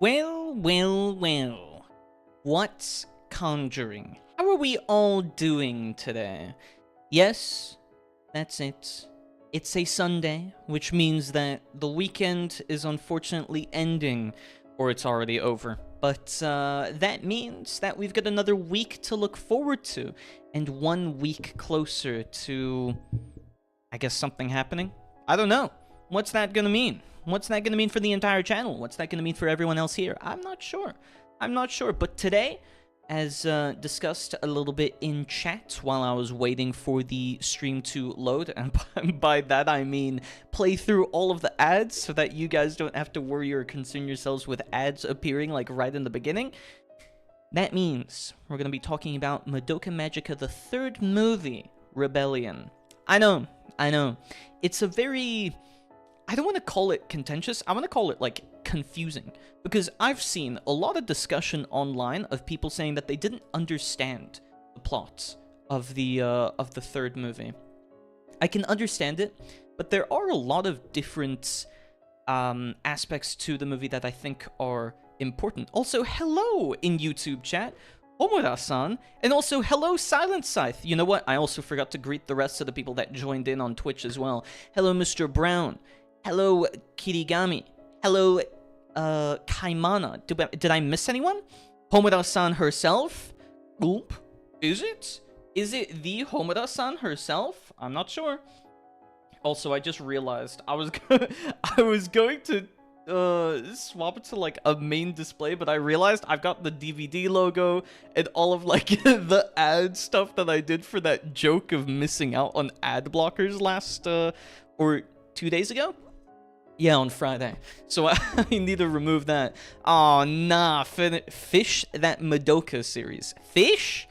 Well. What's conjuring? How are we all doing today? Yes, that's it. It's a Sunday, which means that the weekend is unfortunately ending, or it's already over. But that means that we've got another week to look forward to, and 1 week closer to, I guess, something happening? I don't know. What's that gonna mean? What's that gonna mean for the entire channel? What's that gonna mean for everyone else here? I'm not sure. But today, as discussed a little bit in chat while I was waiting for the stream to load, and by that I mean play through all of the ads so that you guys don't have to worry or concern yourselves with ads appearing like right in the beginning. That means we're going to be talking about Madoka Magica, the third movie, Rebellion. I know. It's a very... I don't want to call it contentious, I want to call it, like, confusing. Because I've seen a lot of discussion online of people saying that they didn't understand the plot of the third movie. I can understand it, but there are a lot of different aspects to the movie that I think are important. Also, hello in YouTube chat, Omura-san, and also hello Silent Scythe. You know what? I also forgot to greet the rest of the people that joined in on Twitch as well. Hello, Mr. Brown. Hello, Kirigami. Hello, Kaimana. Did I miss anyone? Homura-san herself? Oop. Is it? Is it the Homura-san herself? I'm not sure. Also, I just realized I was going to swap it to like a main display, but I realized I've got the DVD logo and all of like the ad stuff that I did for that joke of missing out on ad blockers last or 2 days ago. Yeah, on Friday. So I need to remove that. Oh, nah. Fish that Madoka series. Fish?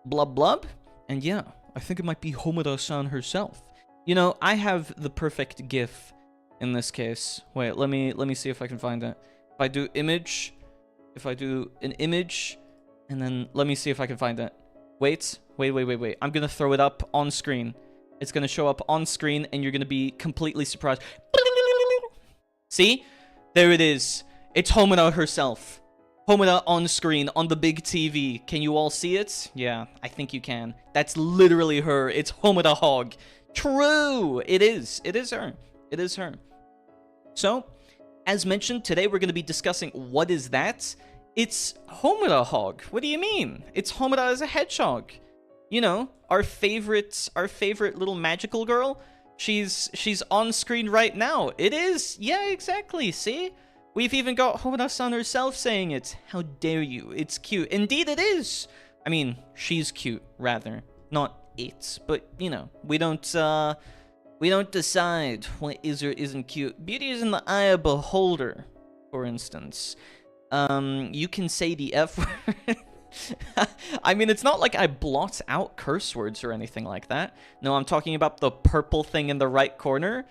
Blub blub? And yeah, I think it might be Homura-san herself. You know, I have the perfect GIF in this case. Wait, let me see if I can find it. If I do image, if I do an image, and then let me see if I can find it. Wait. I'm gonna throw it up on screen. It's gonna show up on screen, and you're gonna be completely surprised. See? There it is. It's Homura herself. Homura on screen, on the big TV. Can you all see it? Yeah, I think you can. That's literally her. It's Homura Hog. True! It is. It is her. It is her. So, as mentioned, today we're going to be discussing what is that? It's Homura Hog. What do you mean? It's Homura as a hedgehog. You know, our favorite little magical girl. She's on screen right now. It is. Yeah, exactly. See? We've even got Homura-san herself saying it. How dare you? It's cute. Indeed it is. I mean, she's cute, rather. Not it. But, you know, we don't decide what is or isn't cute. Beauty is in the eye of the beholder, for instance. You can say the F word. I mean, it's not like I blot out curse words or anything like that. No, I'm talking about the purple thing in the right corner.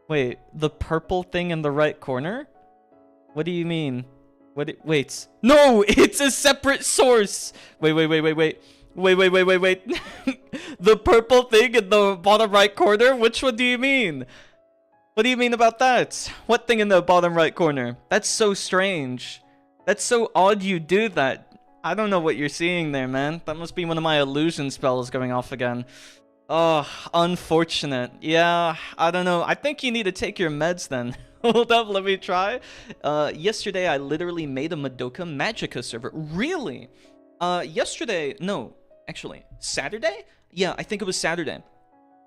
Wait, the purple thing in the right corner? What do you mean? Wait. No, it's a separate source. Wait. The purple thing in the bottom right corner? Which one do you mean? What do you mean about that? What thing in the bottom right corner? That's so strange. That's so odd you do that. I don't know what you're seeing there, man. That must be one of my illusion spells going off again. Oh, unfortunate. Yeah, I don't know. I think you need to take your meds then. Hold up, let me try. Yesterday, I literally made a Madoka Magica server. Really? Saturday? Yeah, I think it was Saturday.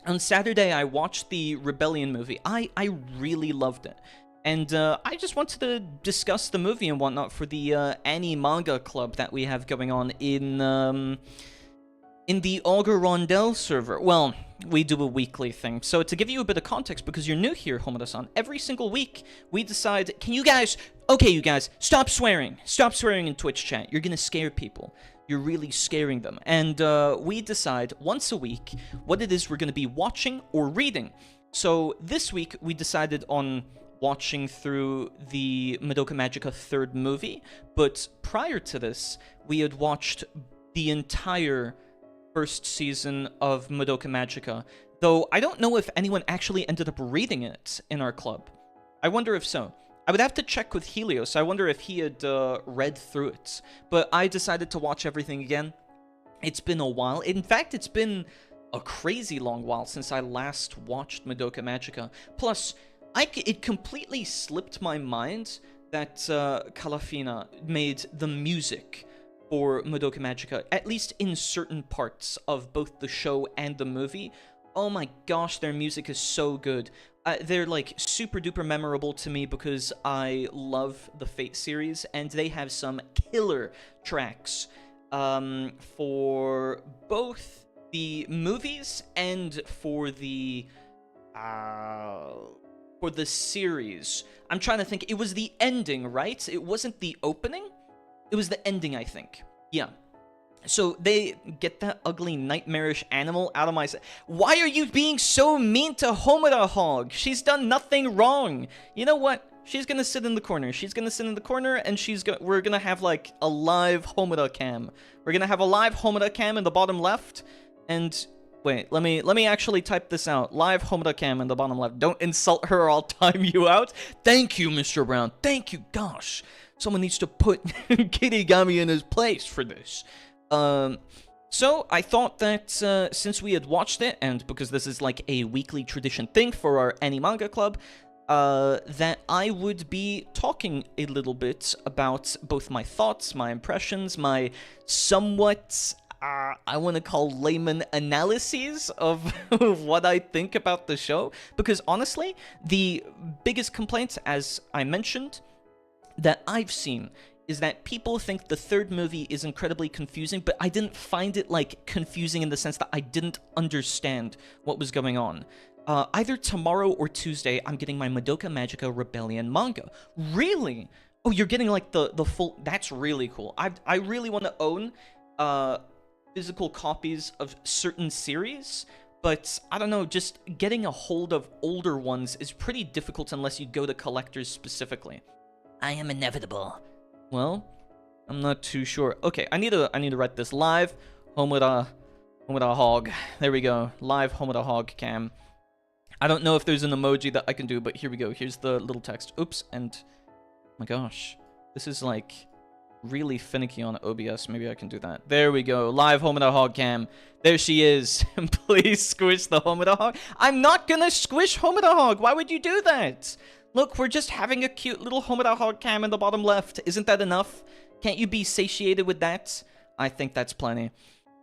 On Saturday, I watched the Rebellion movie. I really loved it. And I just wanted to discuss the movie and whatnot for the AniManga club that we have going on in the Auger Rondel server. Well, we do a weekly thing. So to give you a bit of context, because you're new here, Homura-san, every single week we decide, okay, you guys, stop swearing. Stop swearing in Twitch chat. You're going to scare people. You're really scaring them. And we decide once a week what it is we're going to be watching or reading. So this week we decided on watching through the Madoka Magica third movie, but prior to this, we had watched the entire first season of Madoka Magica, though I don't know if anyone actually ended up reading it in our club. I wonder if so. I would have to check with Helios. I wonder if he had read through it. But I decided to watch everything again. It's been a while. In fact, it's been a crazy long while since I last watched Madoka Magica. Plus, it completely slipped my mind that Calafina made the music for Madoka Magica, at least in certain parts of both the show and the movie. Oh my gosh, their music is so good. They're like super duper memorable to me because I love the Fate series, and they have some killer tracks for both the movies and for the series. I'm trying to think. It was the ending, right? It wasn't the opening. It was the ending, I think. Yeah. So they get that ugly, nightmarish animal out of my sight. Why are you being so mean to Homura Hog? She's done nothing wrong. You know what? She's gonna sit in the corner. She's gonna sit in the corner, and we're gonna have like a live Homura cam. We're gonna have a live Homura cam in the bottom left. And wait, let me actually type this out. Live Homura cam in the bottom left. Don't insult her or I'll time you out. Thank you, Mr. Brown. Thank you. Gosh, someone needs to put Kirigami in his place for this. So I thought that since we had watched it, and because this is like a weekly tradition thing for our AniManga club, that I would be talking a little bit about both my thoughts, my impressions, my somewhat, I want to call layman analyses of what I think about the show. Because honestly, the biggest complaint, as I mentioned, that I've seen is that people think the third movie is incredibly confusing, but I didn't find it, like, confusing in the sense that I didn't understand what was going on. Either tomorrow or Tuesday, I'm getting my Madoka Magica Rebellion manga. Really? Oh, you're getting, like, the full... That's really cool. I really want to own physical copies of certain series, but I don't know, just getting a hold of older ones is pretty difficult unless you go to collectors specifically. I am inevitable. Well, I'm not too sure. Okay, I need to write this live. Homura Hog. There we go. Live Homura Hog cam. I don't know if there's an emoji that I can do, but here we go. Here's the little text. Oops, and oh my gosh, this is like really finicky on OBS. Maybe I can do that. There we go. Live Homura Hog cam. There she is. Please squish the Homura Hog. I'm not gonna squish Homura Hog. Why would you do that? Look, we're just having a cute little Homura Hog cam in the bottom left. Isn't that enough? Can't you be satiated with that? I think that's plenty.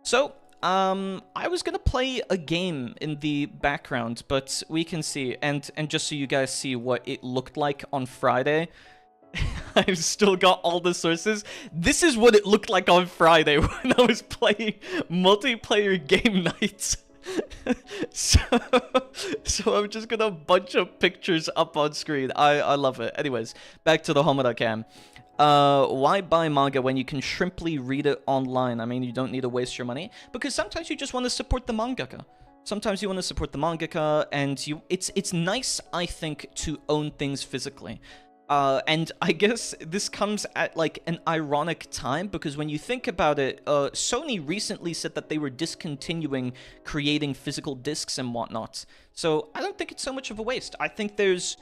So, I was gonna play a game in the background, but we can see, and just so you guys see what it looked like on Friday, I've still got all the sources. This is what it looked like on Friday when I was playing multiplayer game nights. so I'm just gonna bunch of pictures up on screen. I love it. Anyways, back to the Homura cam. Why buy manga when you can simply read it online? I mean, you don't need to waste your money, because sometimes you just want to support the mangaka. Sometimes you want to support the mangaka, and it's nice, I think, to own things physically. And I guess this comes at, like, an ironic time, because when you think about it, Sony recently said that they were discontinuing creating physical discs and whatnot. So I don't think it's so much of a waste. I think there's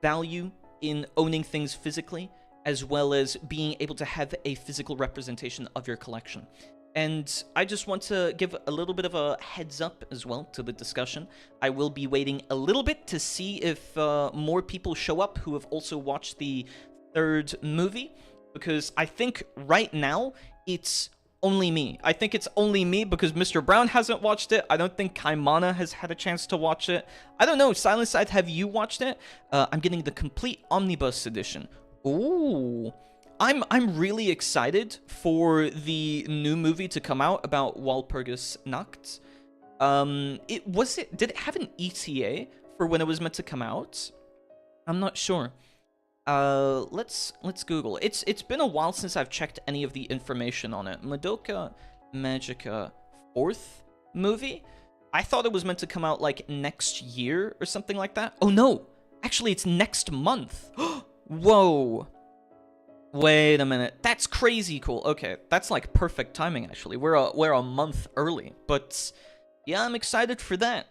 value in owning things physically, as well as being able to have a physical representation of your collection. And I just want to give a little bit of a heads up as well to the discussion. I will be waiting a little bit to see if more people show up who have also watched the third movie, because I think right now it's only me. I think it's only me because Mr. Brown hasn't watched it. I don't think Kaimana has had a chance to watch it. I don't know, Silent Side, have you watched it? I'm getting the complete omnibus edition. Ooh. I'm really excited for the new movie to come out about Walpurgis Nacht. Did it have an ETA for when it was meant to come out? I'm not sure. Let's Google. It's been a while since I've checked any of the information on it. Madoka Magica 4th movie? I thought it was meant to come out like next year or something like that. Oh no, actually it's next month. Whoa. Wait a minute. That's crazy cool. Okay, that's like perfect timing actually. We're a month early, but yeah, I'm excited for that.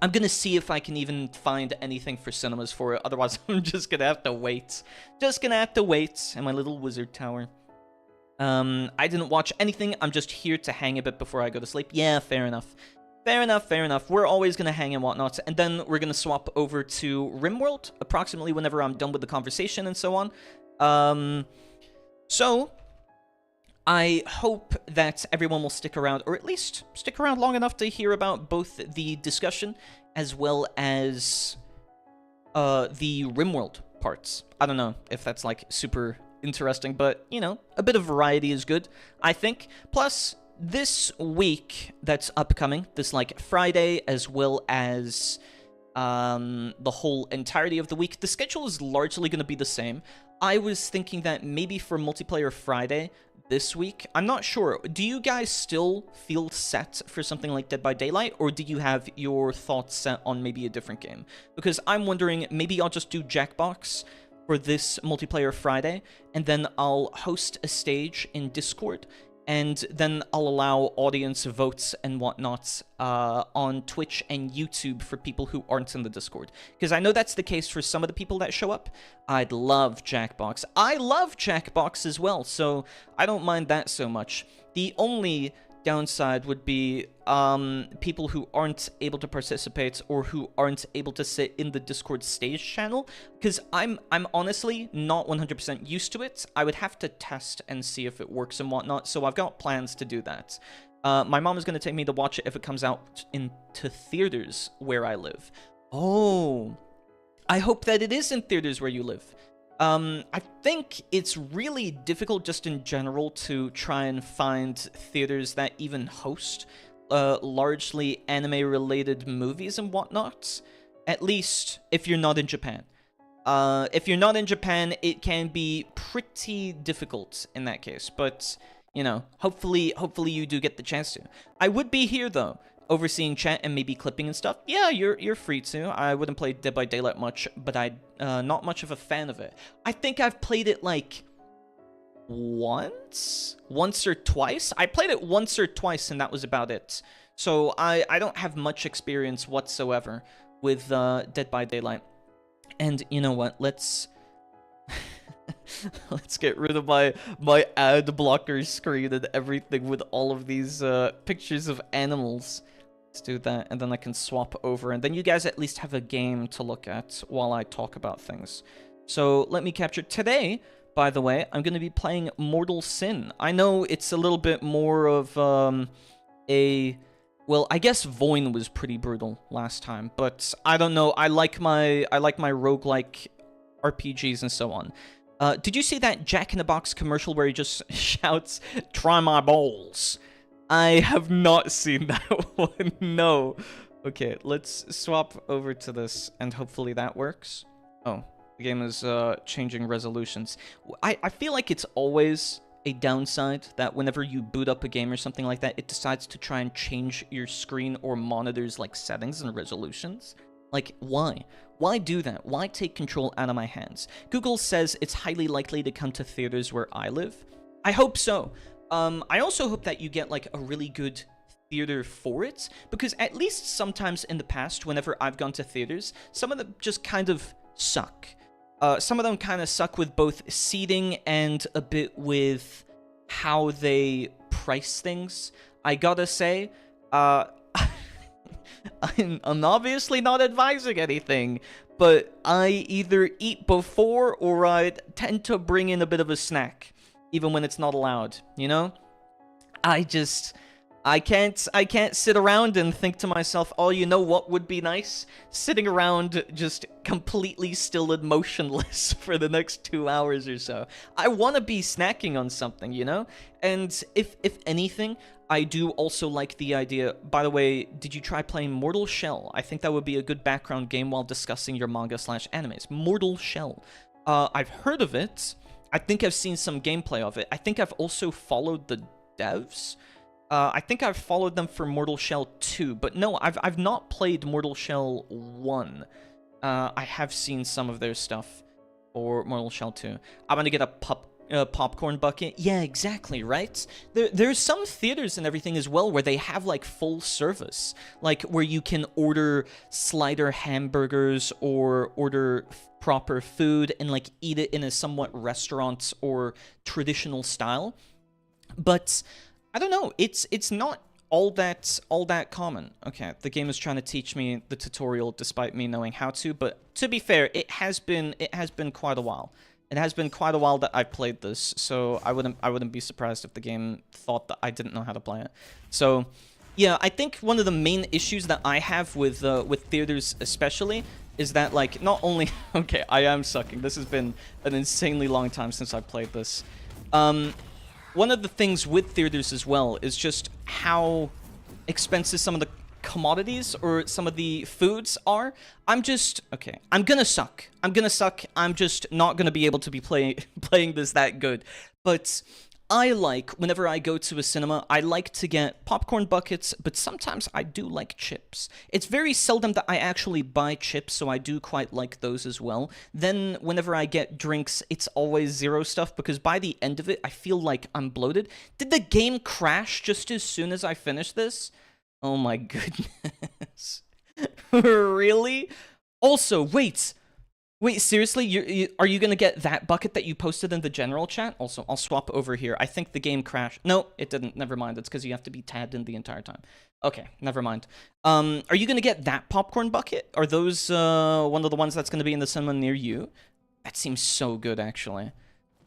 I'm gonna see if I can even find anything for cinemas for it. Otherwise, I'm just gonna have to wait. Just gonna have to wait in my little wizard tower. I didn't watch anything. I'm just here to hang a bit before I go to sleep. Yeah, fair enough. Fair enough, fair enough. We're always gonna hang and whatnot, and then we're gonna swap over to Rimworld, approximately whenever I'm done with the conversation and so on. So, I hope that everyone will stick around, or at least stick around long enough to hear about both the discussion as well as the Rimworld parts. I don't know if that's like super interesting, but you know, a bit of variety is good, I think. Plus, this week that's upcoming, this like Friday as well as the whole entirety of the week, the schedule is largely going to be the same. I was thinking that maybe for Multiplayer Friday this week, I'm not sure. Do you guys still feel set for something like Dead by Daylight, or do you have your thoughts set on maybe a different game? Because I'm wondering, maybe I'll just do Jackbox for this Multiplayer Friday, and then I'll host a stage in Discord, and then I'll allow audience votes and whatnot on Twitch and YouTube for people who aren't in the Discord. Because I know that's the case for some of the people that show up. I'd love Jackbox. I love Jackbox as well, so I don't mind that so much. The only downside would be people who aren't able to participate or who aren't able to sit in the Discord stage channel, because I'm honestly not 100% used to it. I would have to test and see if it works and whatnot, so I've got plans to do that. My mom is going to take me to watch it if it comes out into theaters where I live. Oh, I hope that it is in theaters where you live. I think it's really difficult just in general to try and find theaters that even host largely anime-related movies and whatnot. At least if you're not in Japan. If you're not in Japan, it can be pretty difficult in that case. But, you know, hopefully you do get the chance to. I would be here, though, overseeing chat and maybe clipping and stuff. Yeah, you're free to. I wouldn't play Dead by Daylight much, but I'm not much of a fan of it. I think I've played it like once or twice. I played it once or twice, and that was about it. So I don't have much experience whatsoever with Dead by Daylight. And you know what? Let's let's get rid of my ad blocker screen and everything with all of these pictures of animals. Let's do that, and then I can swap over, and then you guys at least have a game to look at while I talk about things. So let me capture today. By the way, I'm going to be playing Mortal Sin. I know it's a little bit more of well, I guess Voin was pretty brutal last time, but I don't know. I like my roguelike RPGs and so on. Did you see that Jack in the Box commercial where he just shouts, "Try my balls"? I have not seen that one. No. Okay, let's swap over to this, and hopefully that works. Oh, the game is changing resolutions. I feel like it's always a downside that whenever you boot up a game or something like that, it decides to try and change your screen or monitor's like settings and resolutions. Like, why? Why do that? Why take control out of my hands? Google says it's highly likely to come to theaters where I live. I hope so. I also hope that you get like a really good theater for it, because at least sometimes in the past, whenever I've gone to theaters, some of them just kind of suck. Some of them kind of suck with both seating and a bit with how they price things. I gotta say, I'm obviously not advising anything, but I either eat before or I tend to bring in a bit of a snack, even when it's not allowed, you know? I can't sit around and think to myself, oh, you know what would be nice? Sitting around just completely still and motionless for the next 2 hours or so. I want to be snacking on something, you know? And if anything, I do also like the idea. By the way, did you try playing Mortal Shell? I think that would be a good background game while discussing your manga/animes. Mortal Shell. I've heard of it. I think I've seen some gameplay of it. I think I've also followed the devs. I think I've followed them for Mortal Shell 2, but no, I've not played Mortal Shell 1. I have seen some of their stuff for Mortal Shell 2. I'm gonna get a pup popcorn bucket. Yeah, exactly, right? There's some theaters and everything as well where they have like full service, like where you can order slider hamburgers or order proper food and like eat it in a somewhat restaurant or traditional style. But I don't know, it's not all that common. Okay, the game is trying to teach me the tutorial despite me knowing how to, but to be fair, it has been quite a while. It has been quite a while that I've played this, so I wouldn't be surprised if the game thought that I didn't know how to play it. So, yeah, I think one of the main issues that I have with theaters especially is that, like, not only... Okay, I am sucking. This has been an insanely long time since I played this. One of the things with theaters as well is just how expensive some of the commodities or some of the foods are. I'm just... Okay, I'm gonna suck. I'm just not gonna be able to be playing this that good. But I like, whenever I go to a cinema, I like to get popcorn buckets, but sometimes I do like chips. It's very seldom that I actually buy chips, so I do quite like those as well. Then, whenever I get drinks, it's always zero stuff, because by the end of it, I feel like I'm bloated. Did the game crash just as soon as I finished this? Oh my goodness. Really? Also, wait, seriously? Are you gonna get that bucket that you posted in the general chat? Also, I'll swap over here. I think the game crashed. No, it didn't. Never mind. It's because you have to be tabbed in the entire time. Okay, never mind. Are you gonna get that popcorn bucket? Are those one of the ones that's gonna be in the cinema near you? That seems so good, actually.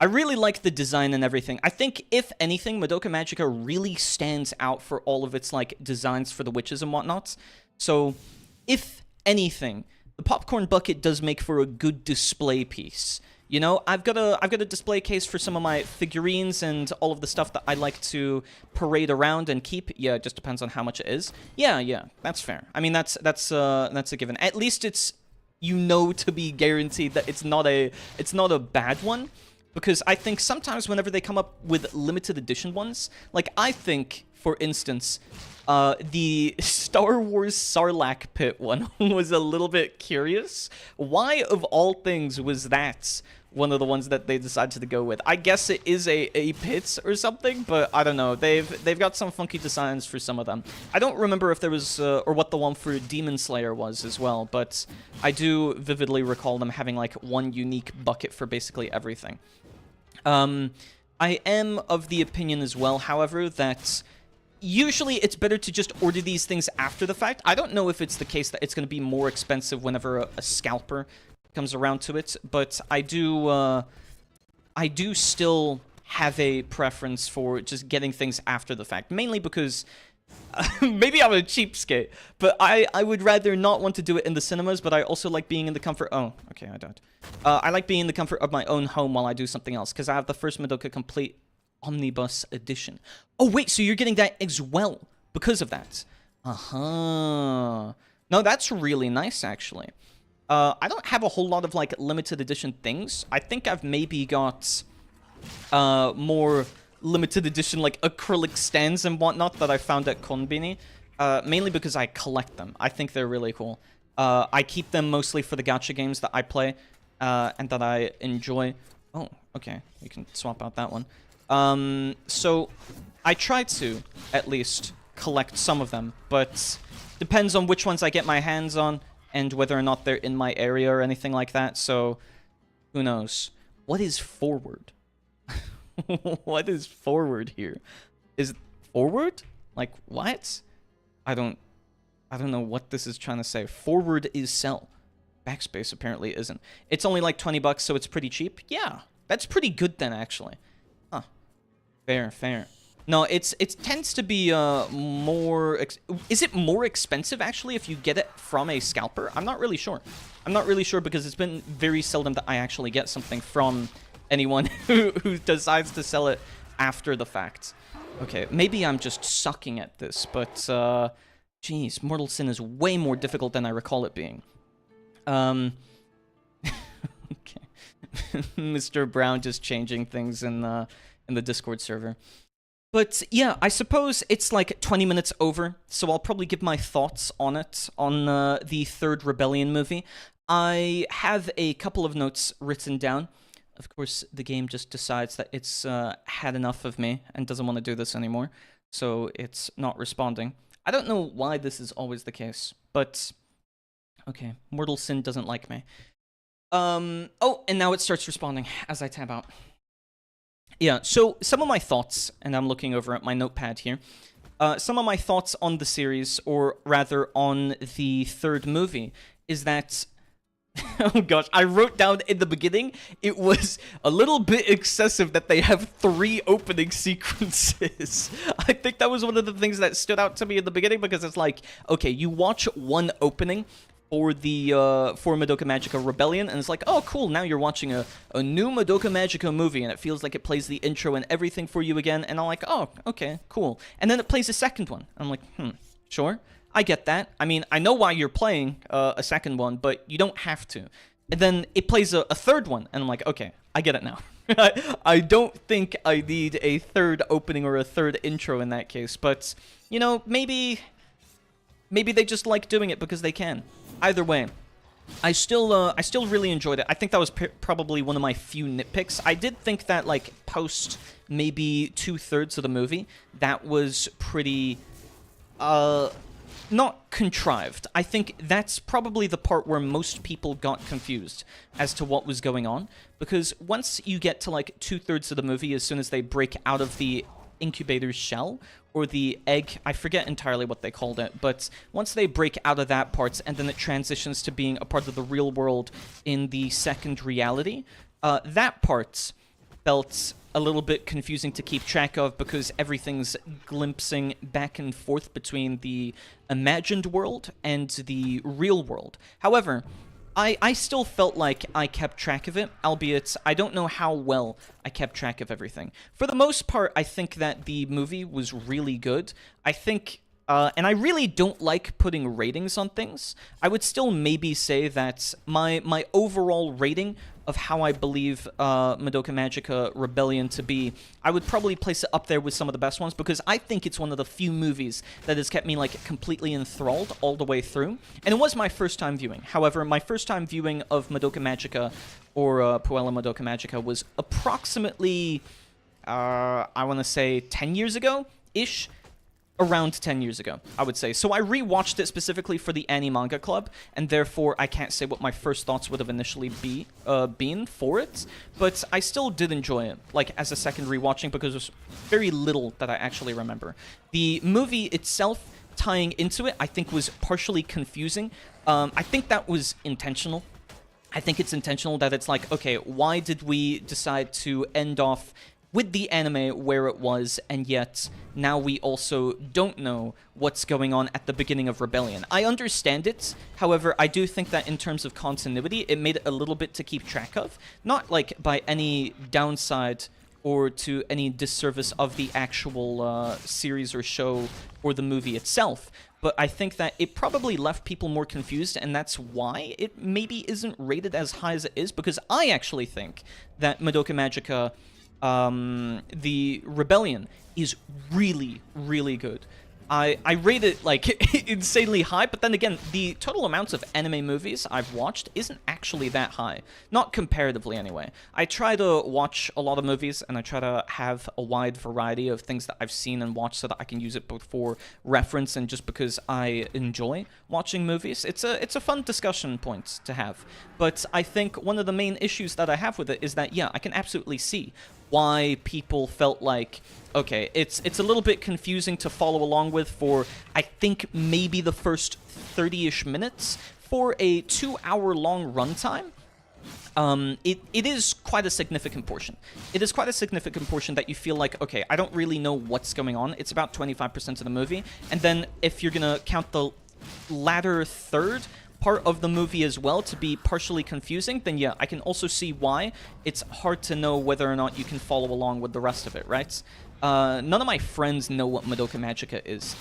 I really like the design and everything. I think, if anything, Madoka Magica really stands out for all of its, like, designs for the witches and whatnot. So, if anything, the popcorn bucket does make for a good display piece. You know, I've got a display case for some of my figurines and all of the stuff that I like to parade around and keep. Yeah, it just depends on how much it is. Yeah, that's fair. I mean, that's a given. At least it's, you know, to be guaranteed that it's not a bad one. Because I think sometimes whenever they come up with limited edition ones, like I think, for instance, the Star Wars Sarlacc pit one was a little bit curious. Why, of all things, was that one of the ones that they decided to go with? I guess it is a pit or something, but I don't know. They've got some funky designs for some of them. I don't remember if there was, or what the one for Demon Slayer was as well, but I do vividly recall them having, like, one unique bucket for basically everything. I am of the opinion as well, however, that usually it's better to just order these things after the fact. I don't know if it's the case that it's going to be more expensive whenever a scalper comes around to it, but I do still have a preference for just getting things after the fact, mainly because maybe I'm a cheapskate, but I would rather not want to do it in the cinemas, but I also like being in the comfort... Oh, okay, I don't. I like being in the comfort of my own home while I do something else, because I have the first Madoka Complete Omnibus Edition. Oh, wait, so you're getting that as well because of that? Uh-huh. No, that's really nice, actually. I don't have a whole lot of, like, limited edition things. I think I've maybe got more limited edition, like, acrylic stands and whatnot that I found at Konbini, mainly because I collect them. I think they're really cool. I keep them mostly for the gacha games that I play, and that I enjoy. Oh, okay, we can swap out that one. So I try to, at least, collect some of them, but depends on which ones I get my hands on, and whether or not they're in my area or anything like that, so who knows. What is forward? What is forward here? Is forward? Like, what? I don't know what this is trying to say. Forward is sell. Backspace apparently isn't. It's only like 20 bucks, so it's pretty cheap. Yeah, that's pretty good then, actually. Huh. Fair. No, it tends to be more... Is it more expensive, actually, if you get it from a scalper? I'm not really sure. I'm not really sure because it's been very seldom that I actually get something from anyone who decides to sell it after the fact. Okay, maybe I'm just sucking at this, but, geez, Mortal Sin is way more difficult than I recall it being. Okay. Mr. Brown just changing things in the Discord server. But, yeah, I suppose it's like 20 minutes over, so I'll probably give my thoughts on it, on the third Rebellion movie. I have a couple of notes written down. of course, the game just decides that it's had enough of me and doesn't want to do this anymore, so it's not responding. I don't know why this is always the case, but okay, mortal sin doesn't like me. Oh, and now it starts responding as I tab out. Yeah, so some of my thoughts, and I'm looking over at my notepad here, some of my thoughts on the series, or rather on the third movie, is that, oh gosh, I wrote down in the beginning, it was a little bit excessive that they have 3 opening sequences. I think that was one of the things that stood out to me in the beginning, because it's like, okay, you watch one opening for the for Madoka Magica Rebellion, and it's like, oh cool, now you're watching a new Madoka Magica movie, and it feels like it plays the intro and everything for you again, and I'm like, oh, okay, cool. And then it plays a second one, and I'm like, sure, I get that. I mean, I know why you're playing a second one, but you don't have to. And then it plays a third one, and I'm like, okay, I get it now. I don't think I need a third opening or a third intro in that case, but, you know, maybe they just like doing it because they can. Either way, I still really enjoyed it. I think that was probably one of my few nitpicks. I did think that, like, post maybe 2/3 of the movie, that was pretty, not contrived. I think that's probably the part where most people got confused as to what was going on, because once you get to, like, 2/3 of the movie, as soon as they break out of the incubator's shell, or the egg, I forget entirely what they called it, but once they break out of that part, and then it transitions to being a part of the real world in the second reality, that part felt a little bit confusing to keep track of, because everything's glimpsing back and forth between the imagined world and the real world. However, I still felt like I kept track of it, albeit I don't know how well I kept track of everything. For the most part, I think that the movie was really good. I think, and I really don't like putting ratings on things. I would still maybe say that my overall rating of how I believe Madoka Magica Rebellion to be, I would probably place it up there with some of the best ones, because I think it's one of the few movies that has kept me, like, completely enthralled all the way through. And it was my first time viewing. However, my first time viewing of Madoka Magica, or Puella Madoka Magica, was approximately, I want to say 10 years ago-ish. Around 10 years ago, I would say. So I rewatched it specifically for the AniManga Club, and therefore I can't say what my first thoughts would have initially been for it, but I still did enjoy it, like, as a second rewatching, because there's very little that I actually remember. The movie itself, tying into it, I think was partially confusing. I think that was intentional. I think it's intentional that it's like, okay, why did we decide to end off with the anime where it was, and yet now we also don't know what's going on at the beginning of Rebellion. I understand it, however, I do think that in terms of continuity, it made it a little bit to keep track of. Not, like, by any downside or to any disservice of the actual series or show or the movie itself, but I think that it probably left people more confused, and that's why it maybe isn't rated as high as it is, because I actually think that Madoka Magica the Rebellion is really, really good. I rate it, like, insanely high, but then again, the total amounts of anime movies I've watched isn't actually that high. Not comparatively, anyway. I try to watch a lot of movies, and I try to have a wide variety of things that I've seen and watched so that I can use it both for reference and just because I enjoy watching movies. It's a fun discussion point to have. But I think one of the main issues that I have with it is that, yeah, I can absolutely see why people felt like, okay, it's a little bit confusing to follow along with for, I think, maybe the first 30-ish minutes. For a 2-hour-long runtime, it is quite a significant portion. It is quite a significant portion that you feel like, okay, I don't really know what's going on. It's about 25% of the movie. And then if you're going to count the latter third part of the movie as well to be partially confusing, then yeah, I can also see why it's hard to know whether or not you can follow along with the rest of it, right? None of my friends know what Madoka Magica is.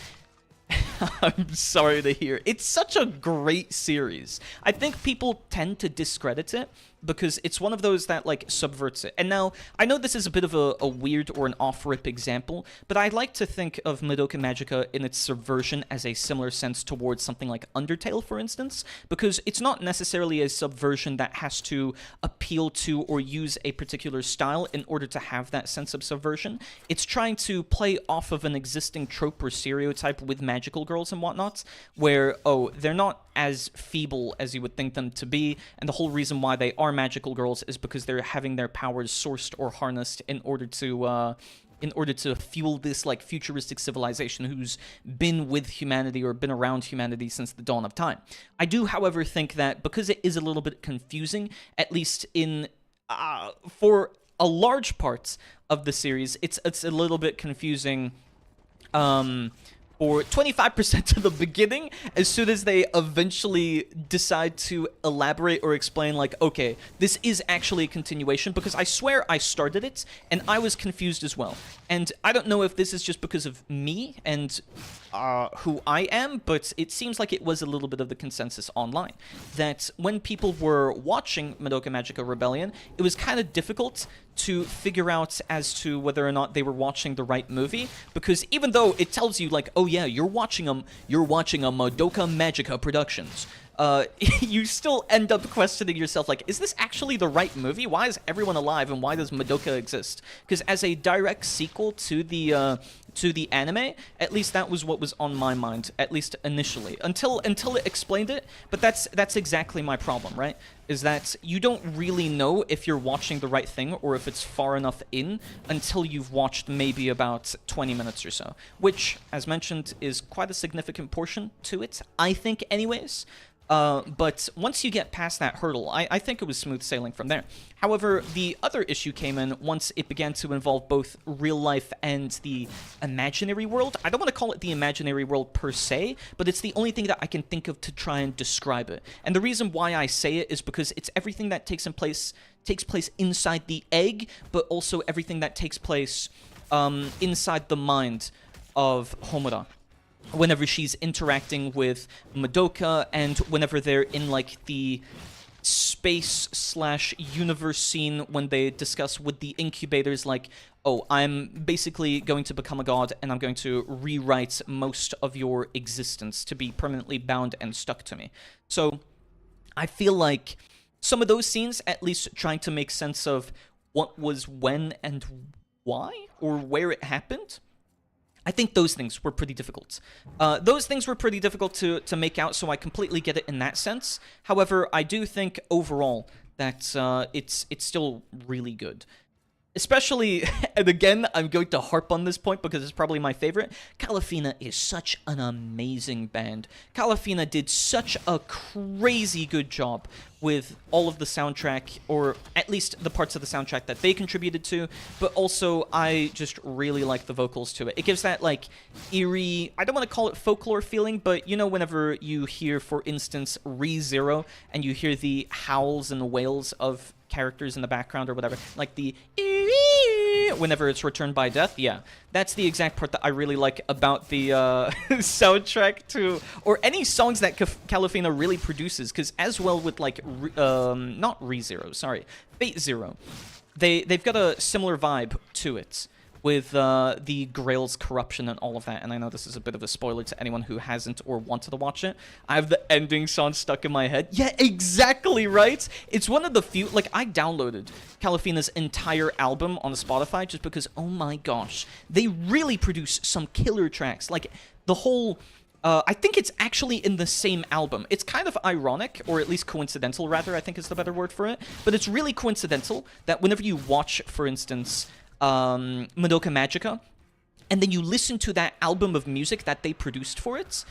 I'm sorry to hear. It's such a great series. I think people tend to discredit it because it's one of those that, like, subverts it. And now, I know this is a bit of a weird or an off-rip example, but I like to think of Madoka Magica in its subversion as a similar sense towards something like Undertale, for instance, because it's not necessarily a subversion that has to appeal to or use a particular style in order to have that sense of subversion. It's trying to play off of an existing trope or stereotype with magical girls and whatnot, where, oh, they're not as feeble as you would think them to be, and the whole reason why they are magical girls is because they're having their powers sourced or harnessed in order to fuel this, like, futuristic civilization who's been with humanity or been around humanity since the dawn of time. I do, however, think that because it is a little bit confusing, at least in for a large part of the series, it's a little bit confusing for 25% of the beginning, as soon as they eventually decide to elaborate or explain, like, okay, this is actually a continuation, because I swear I started it, and I was confused as well. And I don't know if this is just because of me and who I am, but it seems like it was a little bit of the consensus online, that when people were watching Madoka Magica Rebellion, it was kind of difficult to figure out as to whether or not they were watching the right movie, because even though it tells you, like, oh yeah, you're watching a Madoka Magica Productions, you still end up questioning yourself, like, is this actually the right movie? Why is everyone alive, and why does Madoka exist? Because as a direct sequel to the anime, at least that was what was on my mind, at least initially, until it explained it. But that's exactly my problem, right? Is that you don't really know if you're watching the right thing or if it's far enough in until you've watched maybe about 20 minutes or so, which, as mentioned, is quite a significant portion to it, I think, anyways. But once you get past that hurdle, I think it was smooth sailing from there. However, the other issue came in once it began to involve both real life and the imaginary world. I don't want to call it the imaginary world per se, but it's the only thing that I can think of to try and describe it. And the reason why I say it is because it's everything that takes place inside the egg, but also everything that takes place inside the mind of Homura, whenever she's interacting with Madoka, and whenever they're in, like, the space/universe scene when they discuss with the incubators, like, oh, I'm basically going to become a god, and I'm going to rewrite most of your existence to be permanently bound and stuck to me. So I feel like some of those scenes, at least trying to make sense of what was when and why, or where it happened, I think those things were pretty difficult. Those things were pretty difficult to make out, so I completely get it in that sense. However, I do think overall that it's still really good. Especially, and again, I'm going to harp on this point because it's probably my favorite, Calafina is such an amazing band. Calafina did such a crazy good job with all of the soundtrack, or at least the parts of the soundtrack that they contributed to, but also I just really like the vocals to it. It gives that, like, eerie, I don't want to call it folklore feeling, but you know whenever you hear, for instance, ReZero, and you hear the howls and wails of characters in the background or whatever, like the whenever it's returned by death, yeah, that's the exact part that I really like about the soundtrack to, or any songs that Calafina really produces, because as well with, like, not ReZero, sorry, Fate Zero, they've got a similar vibe to it, with the Grail's corruption and all of that, and I know this is a bit of a spoiler to anyone who hasn't or wanted to watch it. I have the ending song stuck in my head. Yeah, exactly right! It's one of the few, like, I downloaded Calafina's entire album on Spotify just because, oh my gosh, they really produce some killer tracks. Like, the whole... I think it's actually in the same album. It's kind of ironic, or at least coincidental, rather, I think is the better word for it, but it's really coincidental that whenever you watch, for instance, Madoka Magica, and then you listen to that album of music that they produced for it,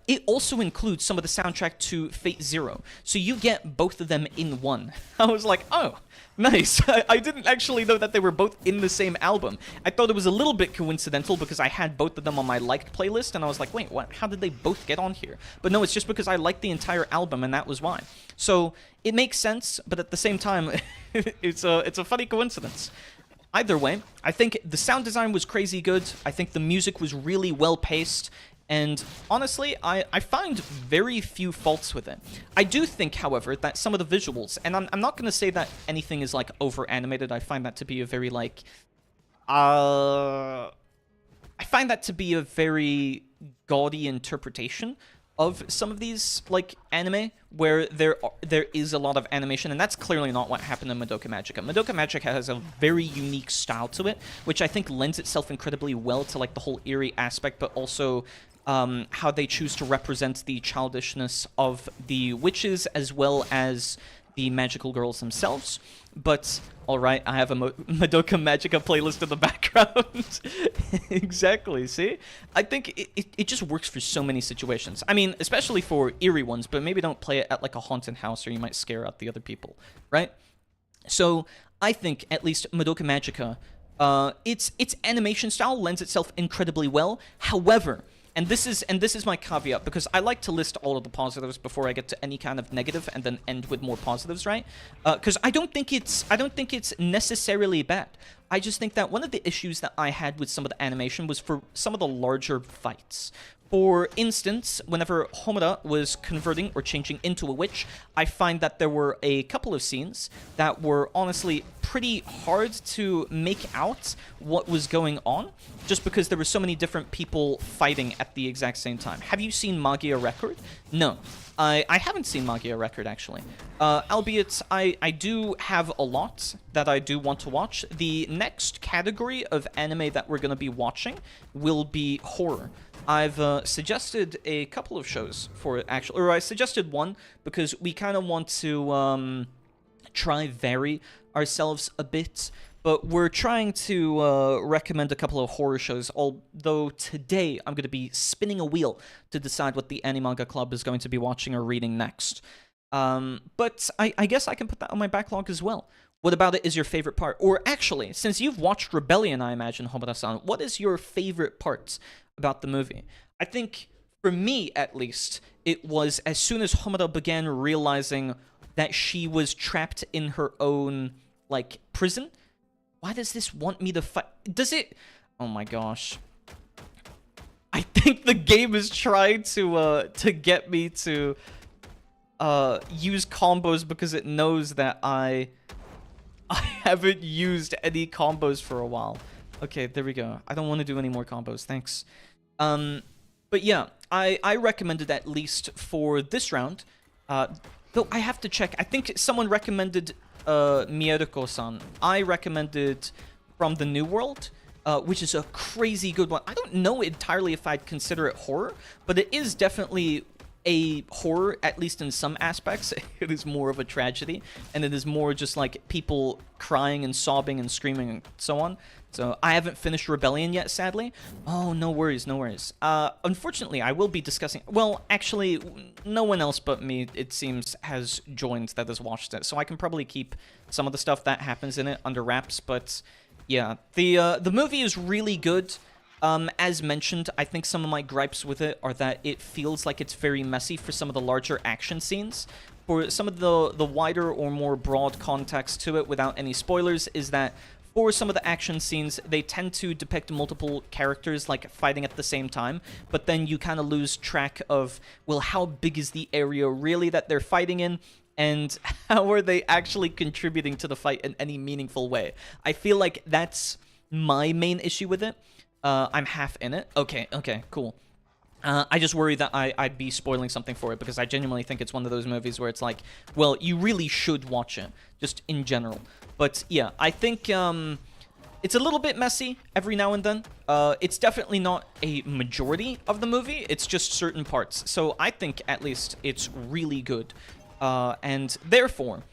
it also includes some of the soundtrack to Fate Zero. So you get both of them in one. I was like, oh, nice. I didn't actually know that they were both in the same album. I thought it was a little bit coincidental because I had both of them on my liked playlist, and I was like, wait, what? How did they both get on here? But no, it's just because I liked the entire album, and that was why. So it makes sense, but at the same time, it's a funny coincidence. Either way, I think the sound design was crazy good. I think the music was really well paced. And honestly, I find very few faults with it. I do think, however, that some of the visuals, and I'm not going to say that anything is, like, over-animated. I find that to be a very, like... I find that to be a very gaudy interpretation of some of these, like, anime, where there is a lot of animation, and that's clearly not what happened in Madoka Magica. Madoka Magica has a very unique style to it, which I think lends itself incredibly well to, like, the whole eerie aspect, but also how they choose to represent the childishness of the witches as well as the magical girls themselves. But, alright, I have a Madoka Magica playlist in the background. Exactly, see? I think it just works for so many situations. I mean, especially for eerie ones, but maybe don't play it at, like, a haunted house or you might scare out the other people, right? So, I think, at least, Madoka Magica, its animation style lends itself incredibly well. However... And this is my caveat, because I like to list all of the positives before I get to any kind of negative, and then end with more positives, right? Because I don't think it's necessarily bad. I just think that one of the issues that I had with some of the animation was for some of the larger fights. For instance, whenever Homura was converting or changing into a witch, I find that there were a couple of scenes that were honestly pretty hard to make out what was going on, just because there were so many different people fighting at the exact same time. Have you seen Magia Record? No. I haven't seen Magia Record, actually. Albeit, I do have a lot that I do want to watch. The next category of anime that we're going to be watching will be horror. I've suggested a couple of shows for it, actually. Or I suggested one, because we kind of want to vary ourselves a bit. But we're trying to recommend a couple of horror shows, although today I'm going to be spinning a wheel to decide what the AniManga Club is going to be watching or reading next. But I guess I can put that on my backlog as well. What about it is your favorite part? Or actually, since you've watched Rebellion, I imagine, Homura-san, what is your favorite part about the movie? I think, for me at least, it was as soon as Homura began realizing that she was trapped in her own, like, prison. Why does this want me to fight? Does it? Oh my gosh. I think the game is trying to get me to use combos because it knows that I haven't used any combos for a while. Okay, there we go. I don't want to do any more combos, thanks. But yeah, I recommended at least for this round. Though I have to check. I think someone recommended Mieruko-san. I recommended From the New World, which is a crazy good one. I don't know entirely if I'd consider it horror, but it is definitely a horror, at least in some aspects. It is more of a tragedy, and it is more just like people crying and sobbing and screaming and so on. So I haven't finished Rebellion yet, sadly. Oh, no worries, no worries. Unfortunately, I will be discussing... Well, actually, no one else but me, it seems, has joined that has watched it. So I can probably keep some of the stuff that happens in it under wraps. But yeah, the movie is really good. As mentioned, I think some of my gripes with it are that it feels like it's very messy for some of the larger action scenes. For some of the wider or more broad context to it, without any spoilers, is that for some of the action scenes, they tend to depict multiple characters, like, fighting at the same time, but then you kind of lose track of, well, how big is the area really that they're fighting in, and how are they actually contributing to the fight in any meaningful way? I feel like that's my main issue with it. I'm half in it. Okay, cool. I just worry that I'd be spoiling something for it, because I genuinely think it's one of those movies where it's like, well, you really should watch it, just in general. But yeah, I think it's a little bit messy every now and then. It's definitely not a majority of the movie, it's just certain parts. So I think, at least, it's really good. And therefore,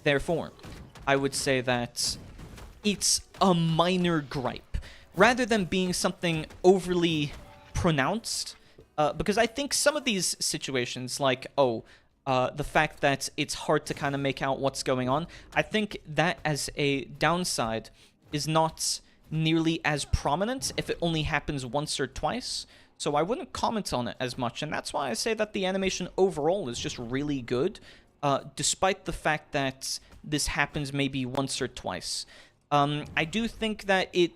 I would say that it's a minor gripe, rather than being something overly pronounced. Because I think some of these situations, like, the fact that it's hard to kind of make out what's going on, I think that as a downside is not nearly as prominent if it only happens once or twice. So I wouldn't comment on it as much, and that's why I say that the animation overall is just really good, despite the fact that this happens maybe once or twice. I do think that it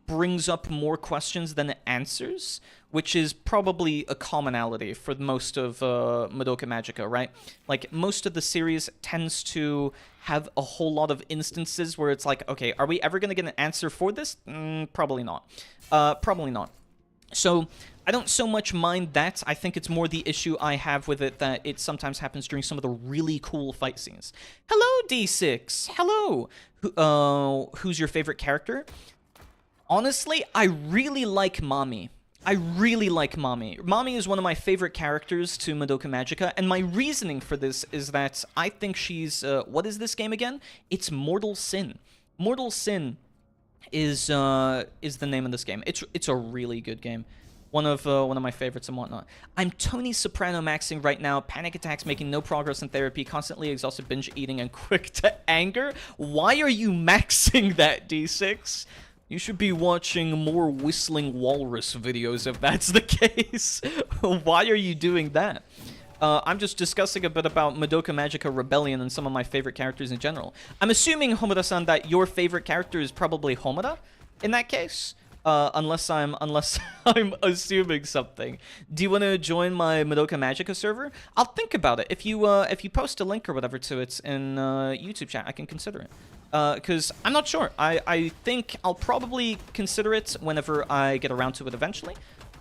brings up more questions than it answers which is probably a commonality for most of Madoka Magica, right? Like, most of the series tends to have a whole lot of instances where it's like, okay, are we ever going to get an answer for this? Probably not. Probably not. So I don't so much mind that. I think it's more the issue I have with it that it sometimes happens during some of the really cool fight scenes. Hello, D6. Hello. Who's your favorite character? Honestly, I really like Mami. I really like Mami. Mami is one of my favorite characters to Madoka Magica, and my reasoning for this is that I think she's... what is this game again? It's Mortal Sin. Mortal Sin is the name of this game. It's a really good game. One of my favorites and whatnot. I'm Tony Soprano maxing right now. Panic attacks, making no progress in therapy, constantly exhausted, binge eating, and quick to anger. Why are you maxing that, D6? You should be watching more Whistling Walrus videos if that's the case. Why are you doing that? I'm just discussing a bit about Madoka Magica Rebellion and some of my favorite characters in general. I'm assuming, Homura-san, that your favorite character is probably Homura in that case? Unless I'm assuming something. Do you want to join my Madoka Magica server? I'll think about it. If you post a link or whatever to it in YouTube chat, I can consider it. Because I'm not sure. I think I'll probably consider it whenever I get around to it eventually.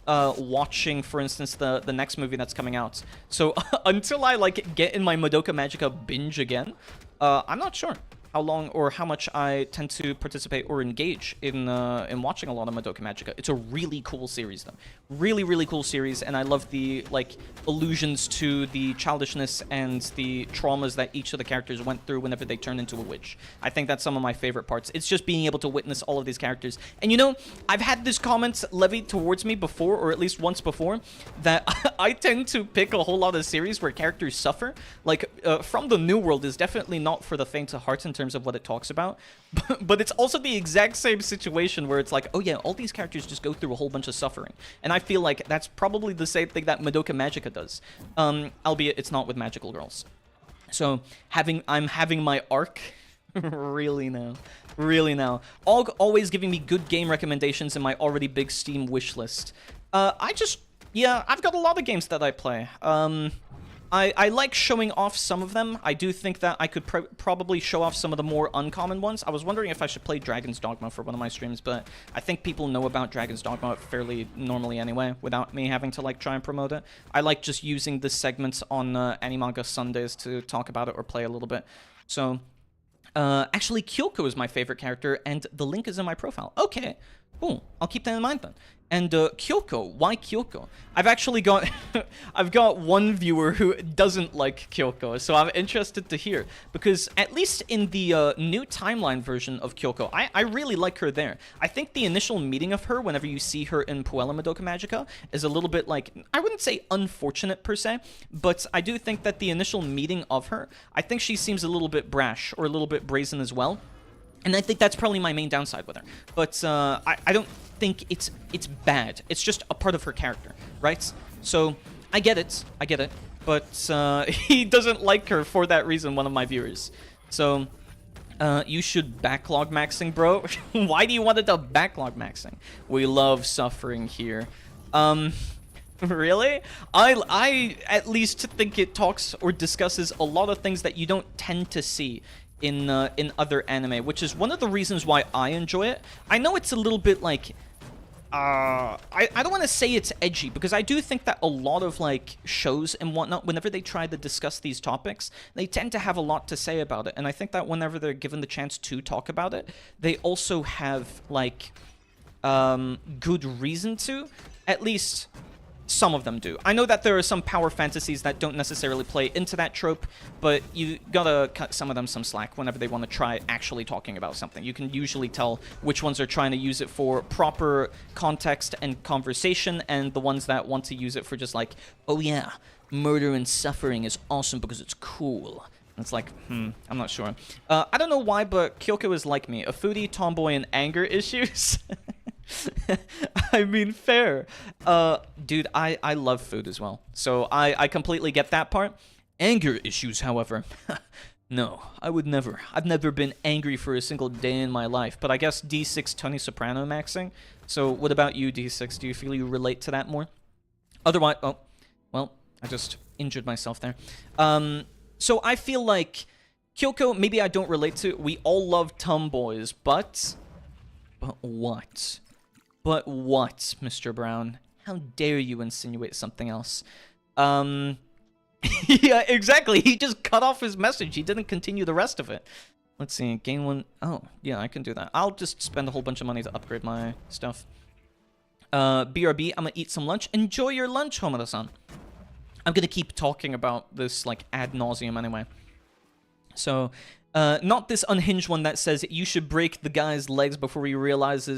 Watching, for instance, the next movie that's coming out. So until I like get in my Madoka Magica binge again, I'm not sure how long or how much I tend to participate or engage in watching a lot of Madoka Magica. It's a really cool series, though. Really, really cool series, and I love the, like, allusions to the childishness and the traumas that each of the characters went through whenever they turned into a witch. I think that's some of my favorite parts. It's just being able to witness all of these characters. And, you know, I've had this comment levied towards me before, or at least once before, that I tend to pick a whole lot of series where characters suffer. Like, From the New World is definitely not for the faint of heart in terms of what it talks about, but it's also the exact same situation where it's like, oh yeah, all these characters just go through a whole bunch of suffering, and I feel like that's probably the same thing that Madoka Magica does, albeit it's not with magical girls. So I'm having my arc really now. Aug always giving me good game recommendations in my already big Steam wish list. I've got a lot of games that I play. I like showing off some of them. I do think that I could probably show off some of the more uncommon ones. I was wondering if I should play Dragon's Dogma for one of my streams, but I think people know about Dragon's Dogma fairly normally anyway, without me having to, like, try and promote it. I like just using the segments on AniManga Sundays to talk about it or play a little bit. So, actually, Kyoko is my favorite character, and the link is in my profile. Okay, cool. I'll keep that in mind then. And Kyoko, why Kyoko? I've actually got I've got one viewer who doesn't like Kyoko, so I'm interested to hear, because at least in the new timeline version of Kyoko, I really like her there. I think the initial meeting of her, whenever you see her in Puella Madoka Magica, is a little bit like, I wouldn't say unfortunate per se, but I do think that the initial meeting of her, I think she seems a little bit brash or a little bit brazen as well. And I think that's probably my main downside with her. But I don't think it's bad. It's just a part of her character, right? So I get it. But he doesn't like her for that reason, one of my viewers. So you should backlog maxing, bro. Why do you want it to backlog maxing? We love suffering here. Really? I at least think it talks or discusses a lot of things that you don't tend to see in other anime, which is one of the reasons why I enjoy it. I know it's a little bit like, I don't want to say it's edgy, because I do think that a lot of, like, shows and whatnot, whenever they try to discuss these topics, they tend to have a lot to say about it, and I think that whenever they're given the chance to talk about it, they also have, like, good reason to, at least some of them do. I know that there are some power fantasies that don't necessarily play into that trope, but you gotta cut some of them some slack whenever they want to try actually talking about something. You can usually tell which ones are trying to use it for proper context and conversation, and the ones that want to use it for just like, oh yeah, murder and suffering is awesome because it's cool. And it's like, I'm not sure. I don't know why, but Kyoko is like me, a foodie, tomboy, and anger issues. I mean, fair. Dude, I love food as well. So I completely get that part. Anger issues, however. No, I would never. I've never been angry for a single day in my life, but I guess D6 Tony Soprano maxing. So what about you, D6? Do you feel you relate to that more? Otherwise, oh, well, I just injured myself there. So I feel like Kyoko, maybe I don't relate to. We all love tomboys, but what? But what, Mr. Brown? How dare you insinuate something else? Yeah, exactly. He just cut off his message. He didn't continue the rest of it. Let's see. Gain one. Oh, yeah, I can do that. I'll just spend a whole bunch of money to upgrade my stuff. BRB, I'm gonna eat some lunch. Enjoy your lunch, Homada-san. I'm gonna keep talking about this, like, ad nauseum anyway. So, not this unhinged one that says you should break the guy's legs before he relies on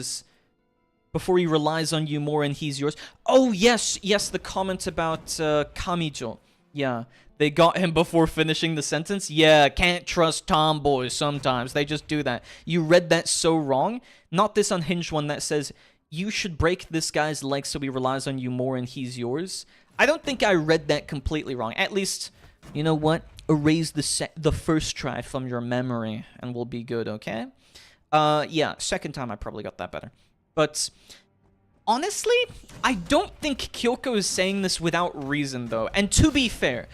you more and he's yours. Oh, yes, the comment about Kamijo. Yeah, they got him before finishing the sentence. Yeah, can't trust tomboys sometimes. They just do that. You read that so wrong. Not this unhinged one that says, you should break this guy's legs so he relies on you more and he's yours. I don't think I read that completely wrong. At least, you know what? Erase the first try from your memory and we'll be good, okay? Yeah, second time I probably got that better. But honestly, I don't think Kyoko is saying this without reason, though. And to be fair,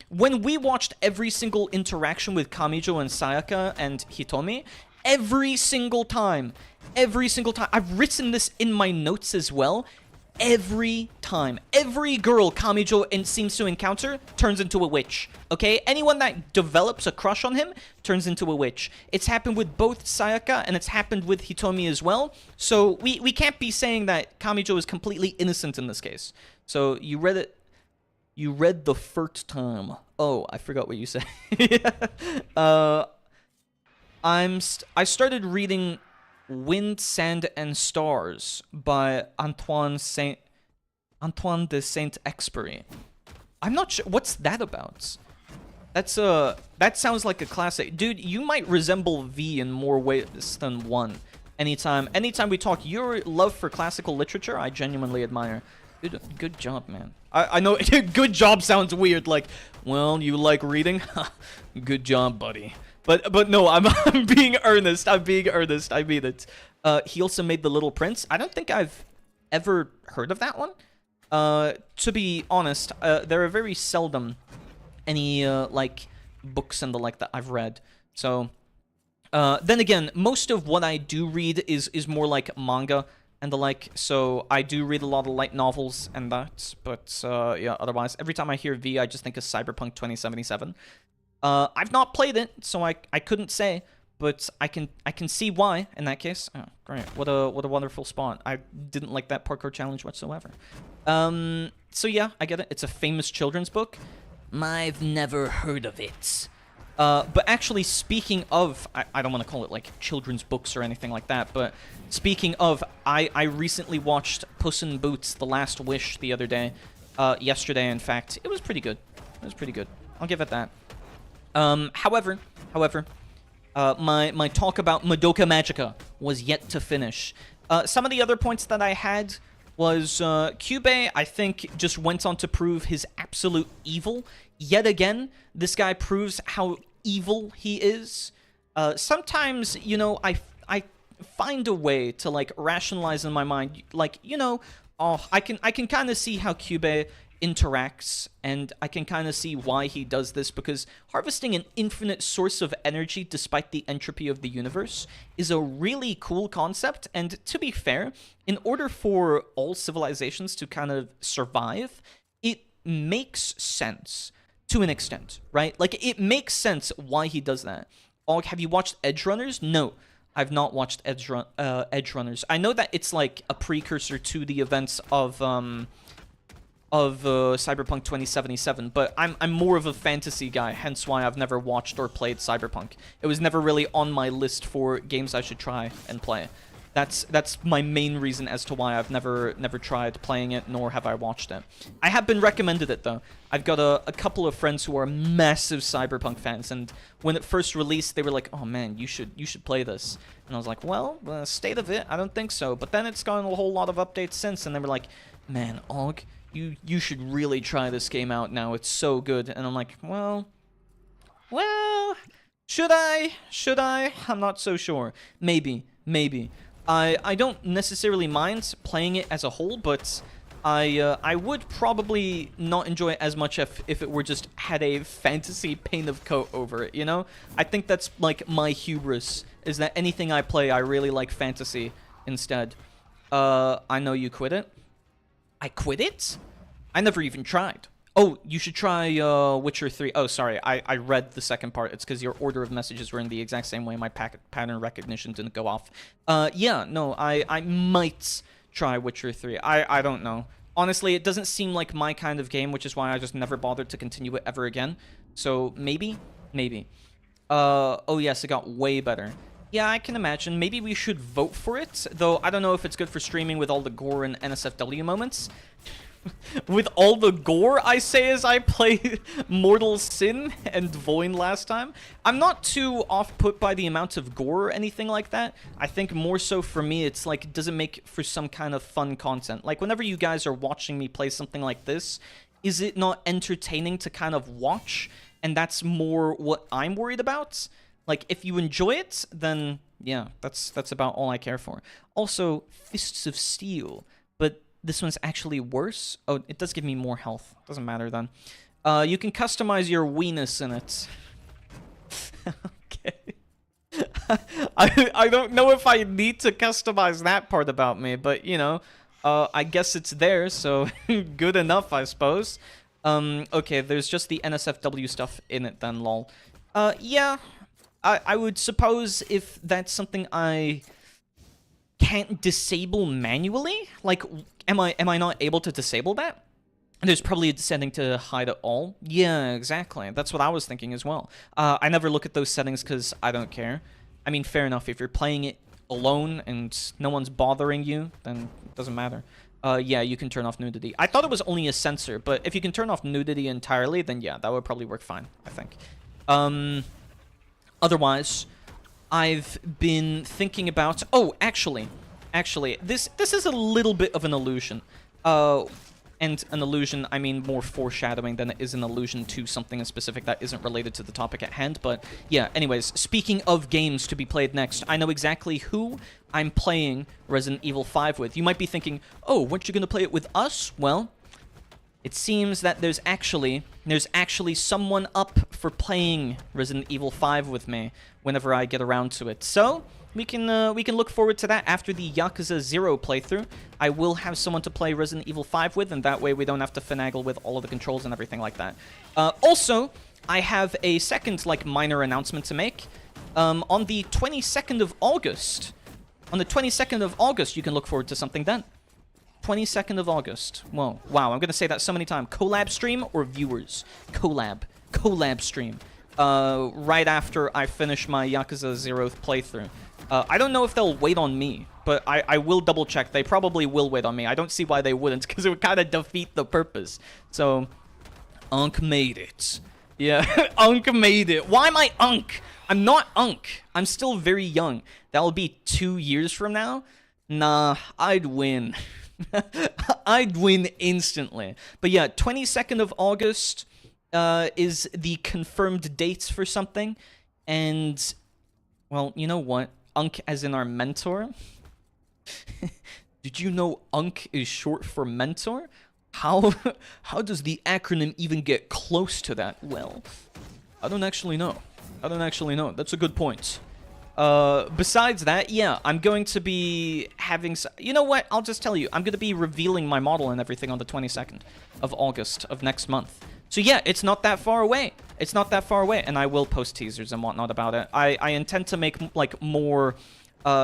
when we watched every single interaction with Kamijo and Sayaka and Hitomi, every single time, I've written this in my notes as well, every time, every girl Kamijo seems to encounter turns into a witch, okay? Anyone that develops a crush on him turns into a witch. It's happened with both Sayaka, and it's happened with Hitomi as well, so we can't be saying that Kamijo is completely innocent in this case. So, you read it... You read the first time. Oh, I forgot what you said. I started reading Wind, Sand, and Stars by Antoine de Saint-Exupéry. I'm not sure. What's that about? That sounds like a classic. Dude, you might resemble V in more ways than one. Anytime we talk, your love for classical literature, I genuinely admire. Good job, man. I know, good job sounds weird, like, well, you like reading? Good job, buddy. But no, I'm being earnest. I mean it. He also made The Little Prince. I don't think I've ever heard of that one. To be honest, there are very seldom any, like, books and the like that I've read. So, then again, most of what I do read is more like manga and the like, so I do read a lot of light novels and that, but, yeah, otherwise, every time I hear V, I just think of Cyberpunk 2077. I've not played it, so I couldn't say, but I can see why in that case. Oh, great. What a wonderful spot. I didn't like that parkour challenge whatsoever. So yeah, I get it. It's a famous children's book. I've never heard of it. But actually, speaking of, I don't want to call it like children's books or anything like that, but speaking of, I recently watched Puss in Boots: The Last Wish the other day. Yesterday, in fact. It was pretty good. I'll give it that. However, my talk about Madoka Magica was yet to finish. Some of the other points that I had was, Kyubey, I think, just went on to prove his absolute evil. Yet again, this guy proves how evil he is. Sometimes, you know, I find a way to, like, rationalize in my mind, like, you know, oh, I can kind of see how Kyubey interacts, and I can kind of see why he does this, because harvesting an infinite source of energy despite the entropy of the universe is a really cool concept, and to be fair, in order for all civilizations to kind of survive, it makes sense to an extent, right? Like, it makes sense why he does that. Oh, have you watched Edge Runners? No, I've not watched Edge Runners. I know that it's like a precursor to the events of Cyberpunk 2077, but I'm more of a fantasy guy, hence why I've never watched or played Cyberpunk. It was never really on my list for games I should try and play. That's my main reason as to why I've never tried playing it, nor have I watched it. I have been recommended it, though. I've got a couple of friends who are massive Cyberpunk fans, and when it first released, they were like, oh man, you should play this. And I was like, well, state of it, I don't think so. But then it's gotten a whole lot of updates since, and they were like, man, Og, you should really try this game out now. It's so good. And I'm like, well, Well, should I? Should I? I'm not so sure. Maybe. Maybe. I don't necessarily mind playing it as a whole, but I would probably not enjoy it as much if it were just had a fantasy paint of coat over it, you know? I think that's like my hubris, is that anything I play, I really like fantasy instead. I know you quit it. I quit it? I never even tried. Oh, you should try Witcher 3. Oh, sorry, I read the second part. It's because your order of messages were in the exact same way. My pattern recognition didn't go off. Yeah, no, I might try Witcher 3. I don't know. Honestly, it doesn't seem like my kind of game, which is why I just never bothered to continue it ever again. So, maybe? Maybe. Oh yes, it got way better. Yeah, I can imagine. Maybe we should vote for it, though I don't know if it's good for streaming with all the gore and NSFW moments. With all the gore, I say, as I play Mortal Sin and Voin last time. I'm not too off-put by the amount of gore or anything like that. I think more so for me, it's like, does it make for some kind of fun content? Like, whenever you guys are watching me play something like this, is it not entertaining to kind of watch? And that's more what I'm worried about. Like, if you enjoy it, then, yeah, that's about all I care for. Also, Fists of Steel, but this one's actually worse. Oh, it does give me more health. Doesn't matter then. You can customize your weenus in it. Okay. I don't know if I need to customize that part about me, but, you know, I guess it's there, so good enough, I suppose. Okay, there's just the NSFW stuff in it then, lol. Yeah, I would suppose if that's something I can't disable manually, like, am I not able to disable that? There's probably a setting to hide it all. Yeah, exactly. That's what I was thinking as well. I never look at those settings because I don't care. I mean, fair enough. If you're playing it alone and no one's bothering you, then it doesn't matter. Yeah, you can turn off nudity. I thought it was only a censor, but if you can turn off nudity entirely, then yeah, that would probably work fine, I think. Otherwise, I've been thinking about... Oh, actually, this is a little bit of an illusion. And an illusion, I mean more foreshadowing than it is an allusion to something specific that isn't related to the topic at hand. But yeah, anyways, speaking of games to be played next, I know exactly who I'm playing Resident Evil 5 with. You might be thinking, oh, weren't you going to play it with us? Well, it seems that there's actually someone up for playing Resident Evil 5 with me whenever I get around to it. So we can look forward to that after the Yakuza 0 playthrough. I will have someone to play Resident Evil 5 with, and that way we don't have to finagle with all of the controls and everything like that. Also, I have a second, like, minor announcement to make. On the 22nd of August, you can look forward to something then. 22nd of August. Whoa, wow, I'm gonna say that so many times. Collab stream or viewers? Collab stream. Right after I finish my Yakuza 0th playthrough. I don't know if they'll wait on me, but I will double check. They probably will wait on me. I don't see why they wouldn't, because it would kind of defeat the purpose. So, Unk made it. Yeah, Unk made it. Why am I Unk? I'm not Unk. I'm still very young. That'll be 2 years from now? Nah, I'd win. I'd win instantly. But yeah, 22nd of August is the confirmed dates for something. And, well, you know what? Unk as in our mentor. Did you know Unk is short for mentor? How does the acronym even get close to that? Well, I don't actually know. That's a good point. Besides that, yeah, I'm going to be having... You know what? I'll just tell you. I'm going to be revealing my model and everything on the 22nd of August of next month. So yeah, it's not that far away. And I will post teasers and whatnot about it. I intend to make, like, more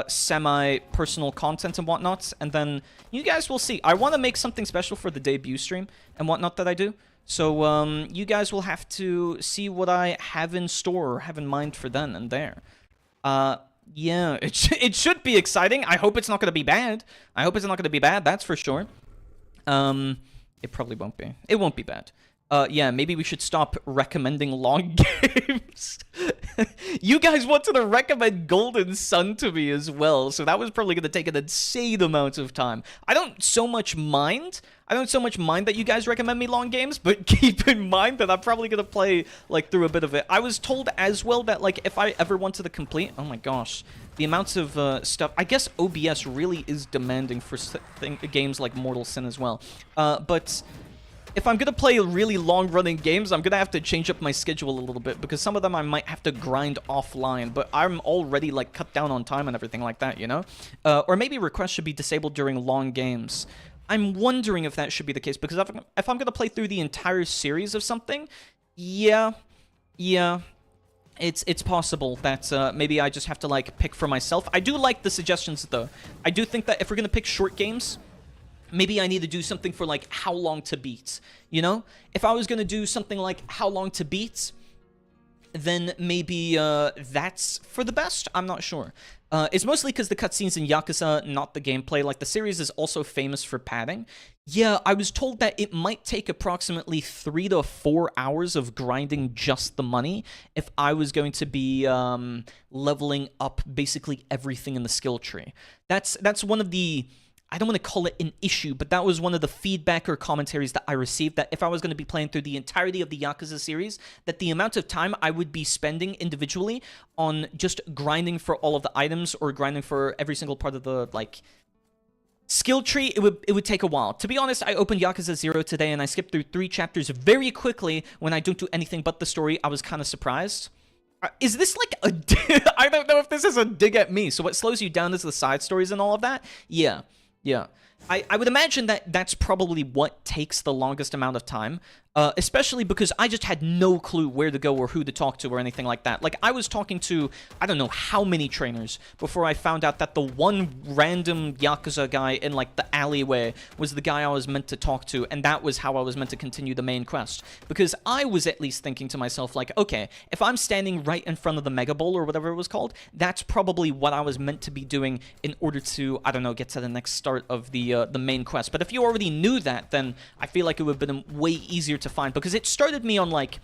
semi-personal content and whatnot, and then you guys will see. I want to make something special for the debut stream and whatnot that I do. So, you guys will have to see what I have in store or have in mind for then and there. Yeah, it should be exciting. I hope it's not going to be bad. That's for sure. It probably won't be. It won't be bad. Yeah, maybe we should stop recommending long games. You guys wanted to recommend Golden Sun to me as well, so that was probably going to take an insane amount of time. I don't so much mind that you guys recommend me long games, but keep in mind that I'm probably going to play, like, through a bit of it. I was told as well that, like, if I ever wanted to complete... Oh my gosh. The amounts of stuff... I guess OBS really is demanding for games like Mortal Sin as well. But... if I'm going to play really long-running games, I'm going to have to change up my schedule a little bit, because some of them I might have to grind offline, but I'm already, like, cut down on time and everything like that, you know? Or maybe requests should be disabled during long games. I'm wondering if that should be the case, because if I'm going to play through the entire series of something, yeah, it's possible that maybe I just have to, like, pick for myself. I do like the suggestions, though. I do think that if we're going to pick short games... maybe I need to do something for, like, how long to beat, you know? If I was going to do something like how long to beat, then maybe that's for the best? I'm not sure. It's mostly because the cutscenes in Yakuza, not the gameplay. Like, the series is also famous for padding. Yeah, I was told that it might take approximately 3 to 4 hours of grinding just the money if I was going to be leveling up basically everything in the skill tree. That's one of the... I don't want to call it an issue, but that was one of the feedback or commentaries that I received, that if I was going to be playing through the entirety of the Yakuza series, that the amount of time I would be spending individually on just grinding for all of the items or grinding for every single part of the, like, skill tree, it would take a while. To be honest, I opened Yakuza 0 today, and I skipped through 3 chapters very quickly when I don't do anything but the story. I was kind of surprised. Is this like a... I don't know if this is a dig at me. So what slows you down is the side stories and all of that? Yeah. Yeah, I would imagine that that's probably what takes the longest amount of time, especially because I just had no clue where to go or who to talk to or anything like that. Like, I was talking to, I don't know how many trainers before I found out that the one random Yakuza guy in, like, the alleyway was the guy I was meant to talk to, and that was how I was meant to continue the main quest. Because I was at least thinking to myself, like, okay, if I'm standing right in front of the Mega Bowl or whatever it was called, that's probably what I was meant to be doing in order to, I don't know, get to the next start of the main quest. But if you already knew that, then I feel like it would have been way easier to find, because it started me on, like,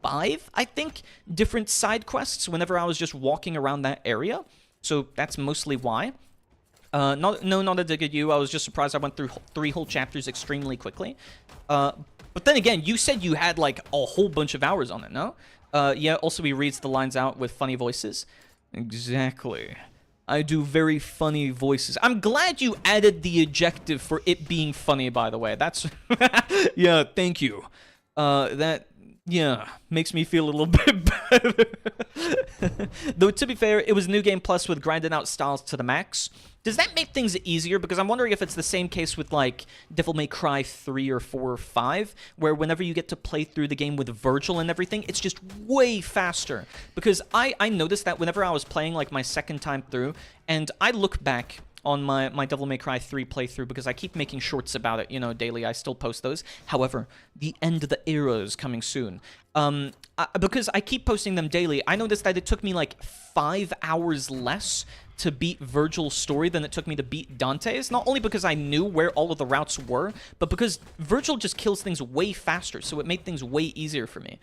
5, I think, different side quests whenever I was just walking around that area. So that's mostly why. Not a dig at you. I was just surprised I went through 3 whole chapters extremely quickly. But then again, you said you had, like, a whole bunch of hours on it, no? Yeah, also he reads the lines out with funny voices. Exactly. I do very funny voices. I'm glad you added the adjective for it being funny, by the way. That's... yeah, thank you. That... yeah, makes me feel a little bit better. Though, to be fair, it was New Game Plus with grinding out styles to the max. Does that make things easier? Because I'm wondering if it's the same case with, like, Devil May Cry 3 or 4 or 5, where whenever you get to play through the game with Virgil and everything, it's just way faster. Because I noticed that whenever I was playing, like, my second time through, and I look back on my Devil May Cry 3 playthrough, because I keep making shorts about it, you know, daily. I still post those. However, the end of the era is coming soon. Because I keep posting them daily, I noticed that it took me, like, 5 hours less to beat Virgil's story than it took me to beat Dante's. Not only because I knew where all of the routes were, but because Virgil just kills things way faster, so it made things way easier for me.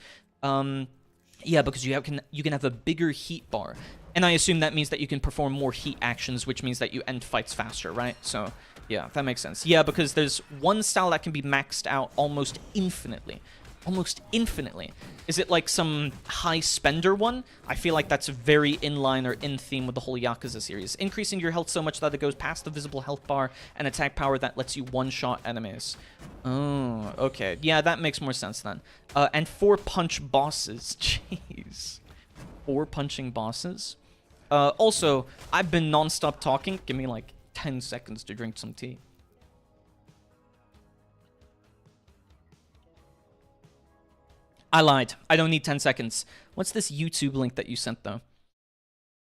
Yeah, because you can have a bigger heat bar. And I assume that means that you can perform more heat actions, which means that you end fights faster, right? So, yeah, that makes sense. Yeah, because there's one style that can be maxed out almost infinitely. Almost infinitely. Is it like some high spender one? I feel like that's very in line or in theme with the whole Yakuza series. Increasing your health so much that it goes past the visible health bar and attack power that lets you one-shot enemies. Oh, okay. Yeah, that makes more sense then. And 4-punch bosses. Jeez. 4 punching bosses? Also, I've been non-stop talking. Give me like 10 seconds to drink some tea. I lied. I don't need 10 seconds. What's this YouTube link that you sent, though?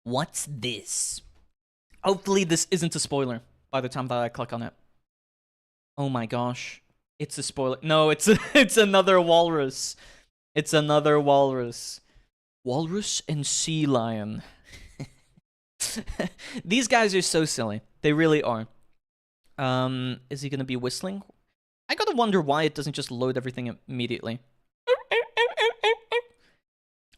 What's this? Hopefully this isn't a spoiler by the time that I click on it. Oh my gosh. It's a spoiler. No, it's another walrus. It's another walrus. Walrus and sea lion. These guys are so silly. They really are. Is he gonna be whistling? I gotta wonder why it doesn't just load everything immediately.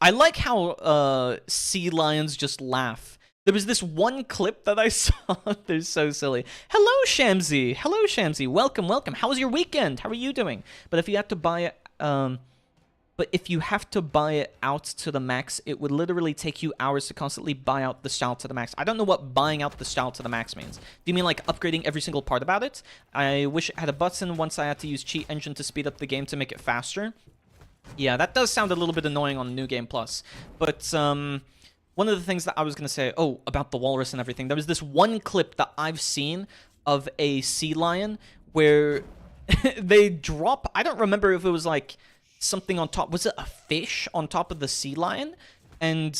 I like how sea lions just laugh. There was this one clip that I saw. They're so silly. Hello, Shamsi. Hello, Shamsi. Welcome, welcome. How was your weekend? How are you doing? But if you have to buy it, out to the max, it would literally take you hours to constantly buy out the style to the max. I don't know what buying out the style to the max means. Do you mean like upgrading every single part about it? I wish it had a button once I had to use cheat engine to speed up the game to make it faster. Yeah, that does sound a little bit annoying on New Game Plus. But, one of the things that I was going to say, about the walrus and everything, there was this one clip that I've seen of a sea lion where they drop, I don't remember if it was like something on top, was it a fish on top of the sea lion? And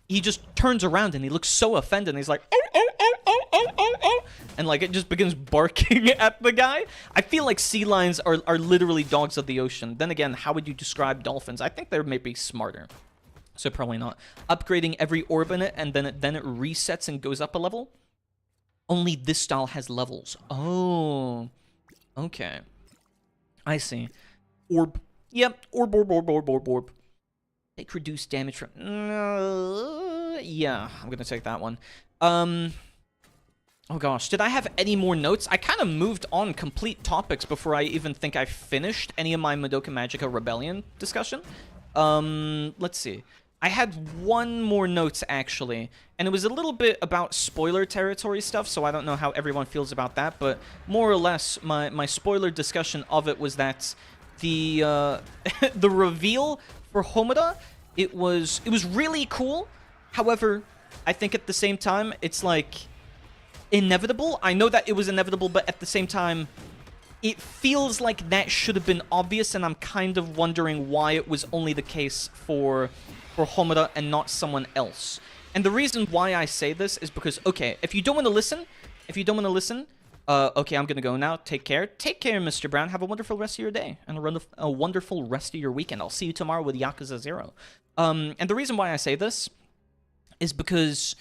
he just turns around and he looks so offended and he's like, oh, oh, oh, oh, oh, oh, oh, and like it just begins barking at the guy. I feel like sea lions are literally dogs of the ocean. Then again, how would you describe dolphins? I think they're maybe smarter. So probably not. Upgrading every orb in it, and then it resets and goes up a level. Only this style has levels. Oh. Okay. I see. Orb. Yep. Orb. Take reduced damage from... yeah, I'm gonna take that one. Oh gosh, did I have any more notes? I kind of moved on complete topics before I even think I finished any of my Madoka Magica Rebellion discussion. Let's see. I had one more note, actually, and it was a little bit about spoiler territory stuff, so I don't know how everyone feels about that, but more or less, my spoiler discussion of it was that the the reveal for Homura, it was really cool. However, I think at the same time, it's like inevitable. I know that it was inevitable, but at the same time, it feels like that should have been obvious, and I'm kind of wondering why it was only the case for Homura and not someone else. And the reason why I say this is because, okay, if you don't want to listen, okay, I'm gonna go now. Take care, Mr. Brown. Have a wonderful rest of your day and a wonderful rest of your weekend. I'll see you tomorrow with Yakuza 0. And the reason why I say this is because,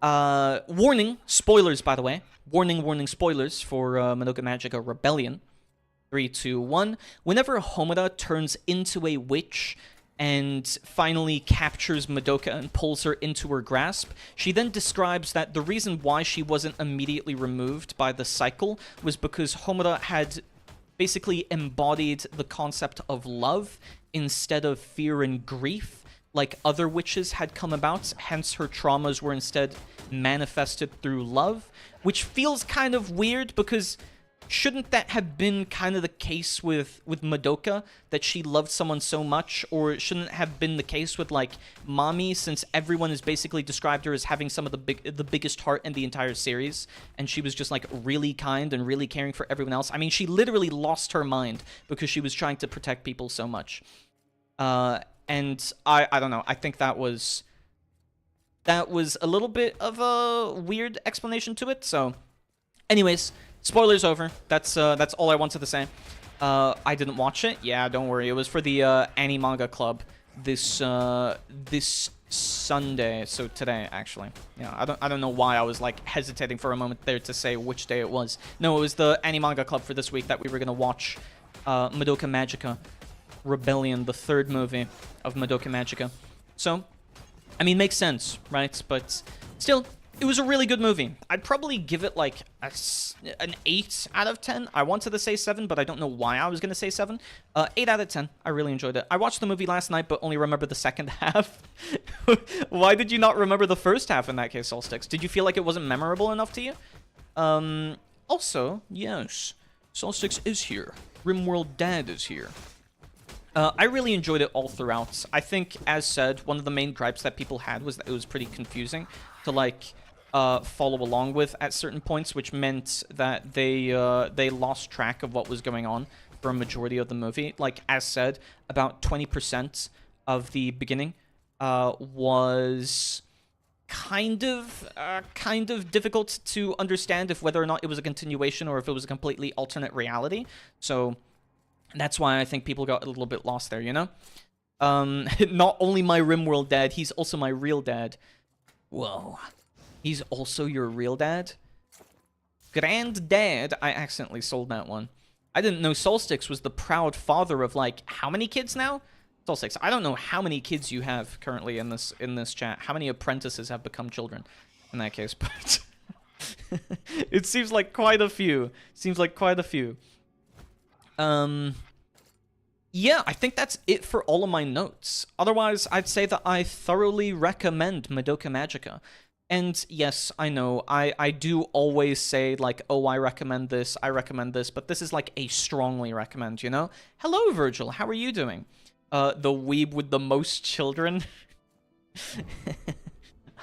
warning, spoilers, by the way. Warning, spoilers for Madoka Magica Rebellion. 3, 2, 1. Whenever Homura turns into a witch and finally captures Madoka and pulls her into her grasp, she then describes that the reason why she wasn't immediately removed by the cycle was because Homura had basically embodied the concept of love instead of fear and grief, like other witches had come about, hence her traumas were instead manifested through love, which feels kind of weird because shouldn't that have been kind of the case with Madoka, that she loved someone so much? Or shouldn't it have been the case with, like, Mami, since everyone has basically described her as having some of the biggest heart in the entire series, and she was just, like, really kind and really caring for everyone else? I mean, she literally lost her mind because she was trying to protect people so much. And I don't know, I think that was a little bit of a weird explanation to it, so... Anyways, spoilers over. That's all I wanted to say. I didn't watch it. Yeah, don't worry. It was for the AniManga Club this Sunday. So today, actually. Yeah, I don't know why I was like hesitating for a moment there to say which day it was. No, it was the AniManga Club for this week that we were gonna watch Madoka Magica Rebellion, the third movie of Madoka Magica. So, I mean, makes sense, right? But still, it was a really good movie. I'd probably give it like an 8 out of 10. I wanted to say 7, but I don't know why I was going to say 7. 8 out of 10. I really enjoyed it. I watched the movie last night, but only remember the second half. Why did you not remember the first half in that case, Solstix? Did you feel like it wasn't memorable enough to you? Also, yes, Solstix is here. Rimworld Dad is here. I really enjoyed it all throughout. I think, as said, one of the main gripes that people had was that it was pretty confusing to, like, follow along with at certain points, which meant that they lost track of what was going on for a majority of the movie. Like, as said, about 20% of the beginning was kind of difficult to understand if whether or not it was a continuation or if it was a completely alternate reality. So that's why I think people got a little bit lost there, you know? Not only my Rimworld dad, he's also my real dad. Whoa. He's also your real dad? Granddad? I accidentally sold that one. I didn't know Solstix was the proud father of, like, how many kids now? Six, I don't know how many kids you have currently in this chat. How many apprentices have become children in that case? But it seems like quite a few. Yeah, I think that's it for all of my notes. Otherwise, I'd say that I thoroughly recommend Madoka Magica. And yes, I know, I do always say, like, oh, I recommend this, but this is like a strongly recommend, you know? Hello, Virgil, how are you doing? The weeb with the most children?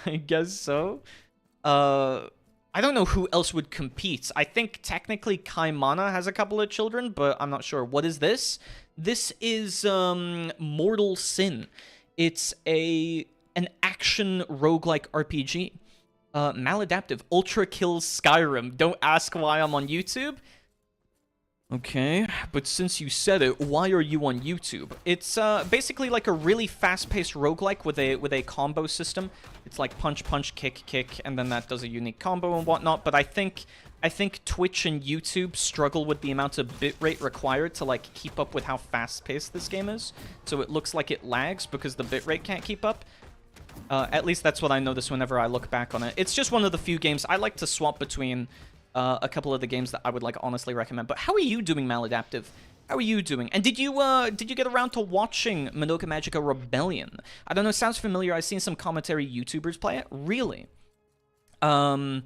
I guess so. I don't know who else would compete. I think technically Kaimana has a couple of children, but I'm not sure. What is this? This is Mortal Sin. It's an action roguelike RPG. Maladaptive. Ultra kills Skyrim. Don't ask why I'm on YouTube. Okay, but since you said it, why are you on YouTube? It's basically like a really fast-paced roguelike with a combo system. It's like punch, punch, kick, kick, and then that does a unique combo and whatnot. But I think Twitch and YouTube struggle with the amount of bitrate required to like keep up with how fast-paced this game is. So it looks like it lags because the bitrate can't keep up. At least that's what I notice whenever I look back on it. It's just one of the few games I like to swap between. A couple of the games that I would like honestly recommend. But how are you doing, Maladaptive? How are you doing? And did you get around to watching Madoka Magica Rebellion? I don't know, it sounds familiar. I've seen some commentary YouTubers play it. Really? I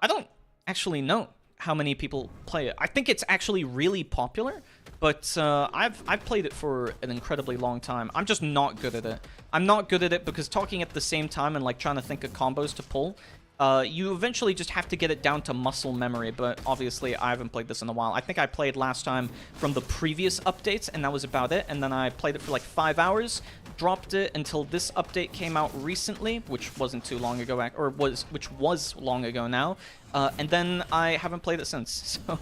don't actually know how many people play it. I think it's actually really popular, but I've played it for an incredibly long time. I'm just not good at it. I'm not good at it because talking at the same time and like trying to think of combos to pull, you eventually just have to get it down to muscle memory, but obviously I haven't played this in a while. I think I played last time from the previous updates, and that was about it, and then I played it for like 5 hours, dropped it until this update came out recently, which wasn't too long ago, which was long ago now, and then I haven't played it since, so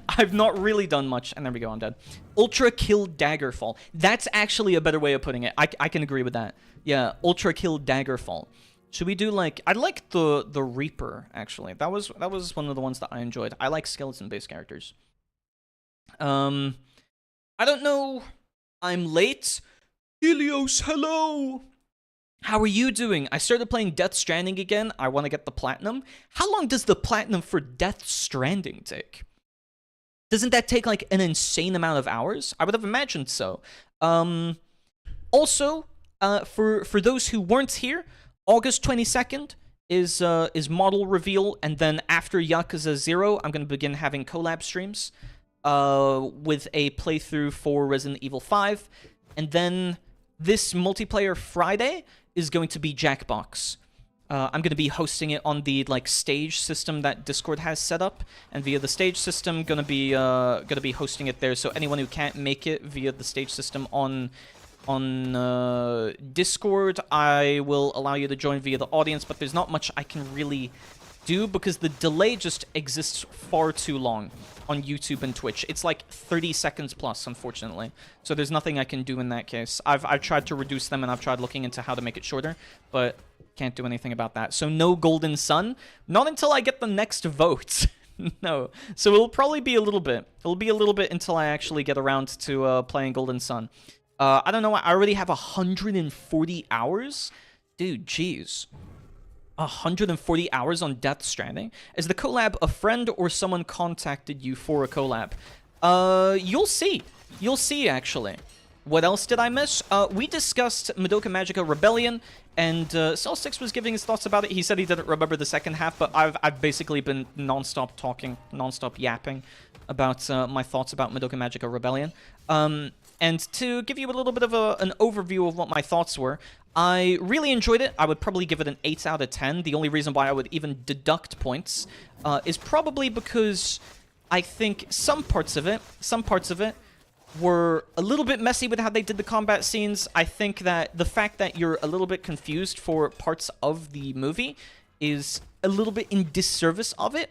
I've not really done much, and there we go, I'm dead. Ultra Kill Daggerfall. That's actually a better way of putting it. I can agree with that. Yeah, Ultra Kill Daggerfall. Should we do like... I like the Reaper, actually. That was one of the ones that I enjoyed. I like skeleton-based characters. I don't know. I'm late. Helios, hello! How are you doing? I started playing Death Stranding again. I want to get the platinum. How long does the platinum for Death Stranding take? Doesn't that take like an insane amount of hours? I would have imagined so. Also, for those who weren't here... August 22nd is model reveal, and then after Yakuza 0, I'm going to begin having collab streams with a playthrough for Resident Evil 5, and then this multiplayer Friday is going to be Jackbox. I'm going to be hosting it on the like stage system that Discord has set up, and via the stage system, gonna be hosting it there. So anyone who can't make it via the stage system on Discord, I will allow you to join via the audience, but there's not much I can really do because the delay just exists far too long on YouTube and Twitch. It's like 30 seconds plus, unfortunately. So there's nothing I can do in that case. I've tried to reduce them, and I've tried looking into how to make it shorter, but can't do anything about that. So no Golden Sun, not until I get the next vote. No. So it'll probably be a little bit. It'll be a little bit until I actually get around to playing Golden Sun. I don't know, I already have 140 hours? Dude, jeez. 140 hours on Death Stranding? Is the collab a friend or someone contacted you for a collab? You'll see. You'll see, actually. What else did I miss? We discussed Madoka Magica Rebellion, and Cell6 was giving his thoughts about it. He said he didn't remember the second half, but I've basically been non-stop talking, non-stop yapping about my thoughts about Madoka Magica Rebellion. And to give you a little bit of an overview of what my thoughts were, I really enjoyed it. I would probably give it an 8 out of 10. The only reason why I would even deduct points is probably because I think some parts of it were a little bit messy with how they did the combat scenes. I think that the fact that you're a little bit confused for parts of the movie is a little bit in disservice of it.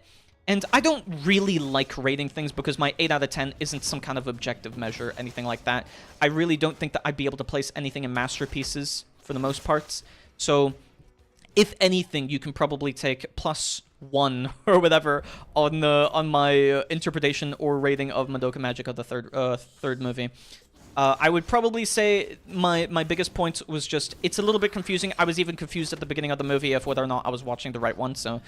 And I don't really like rating things because my 8 out of 10 isn't some kind of objective measure, anything like that. I really don't think that I'd be able to place anything in masterpieces for the most part. So, if anything, you can probably take +1 or whatever on my interpretation or rating of Madoka Magica, the third movie. I would probably say my biggest point was just, it's a little bit confusing. I was even confused at the beginning of the movie of whether or not I was watching the right one. So,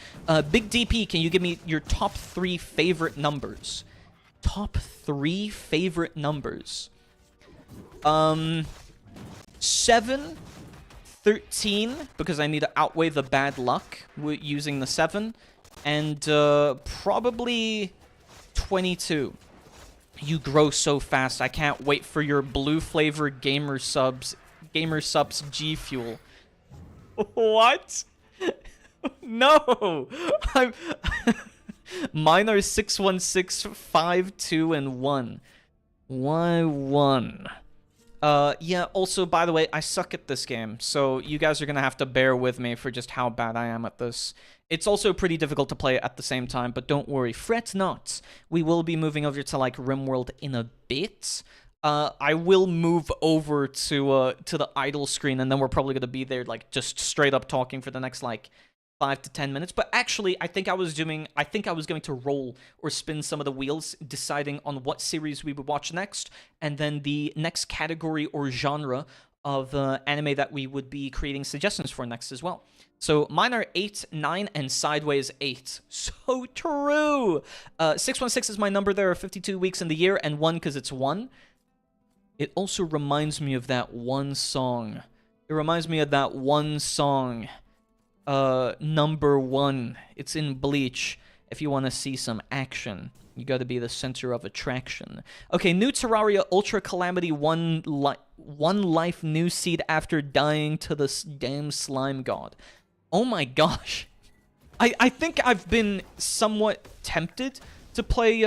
Big DP, can you give me your top 3 favorite numbers? Top 3 favorite numbers. 7, 13, because I need to outweigh the bad luck using the 7. And probably 22. You grow so fast. I can't wait for your blue flavored gamer subs G Fuel. What? No. Mine are 616, 5, 2, and 1. Why 1? Yeah, also, by the way, I suck at this game, so you guys are gonna have to bear with me for just how bad I am at this. It's also pretty difficult to play at the same time, but don't worry, fret not. We will be moving over to, like, Rimworld in a bit. I will move over to the idle screen, and then we're probably gonna be there, like, just straight up talking for the next, like, 5 to 10 minutes. But actually, I think I was going to roll or spin some of the wheels, deciding on what series we would watch next, and then the next category or genre of anime that we would be creating suggestions for next as well. So mine are 8, 9, and sideways 8. So true! 616 is my number. There are 52 weeks in the year, and 1 because it's 1. It also reminds me of that one song. Number 1. It's in Bleach. If you want to see some action, you got to be the center of attraction. Okay, new Terraria Ultra Calamity 1 life new seed after dying to the damn slime god. Oh my gosh. I think I've been somewhat tempted to play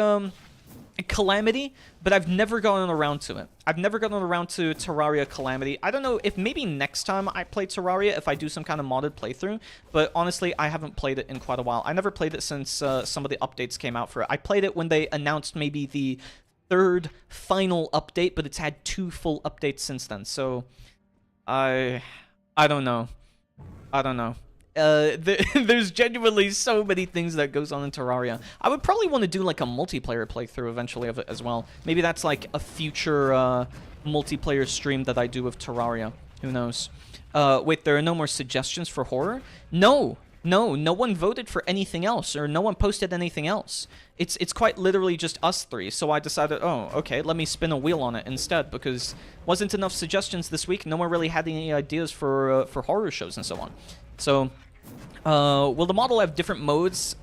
Calamity, but I've never gotten around to it. I've never gotten around to Terraria Calamity. I don't know if maybe next time I play Terraria, if I do some kind of modded playthrough, but honestly, I haven't played it in quite a while. I never played it since some of the updates came out for it. I played it when they announced maybe the 3rd final update, but it's had 2 full updates since then, so I don't know. There's genuinely so many things that goes on in Terraria. I would probably want to do like a multiplayer playthrough eventually of it as well. Maybe that's like a future multiplayer stream that I do of Terraria. Who knows? Wait, there are no more suggestions for horror? No one voted for anything else, or no one posted anything else. It's quite literally just us 3, so I decided, oh, okay, let me spin a wheel on it instead, because wasn't enough suggestions this week. No one really had any ideas for horror shows and so on. So, will the model have different modes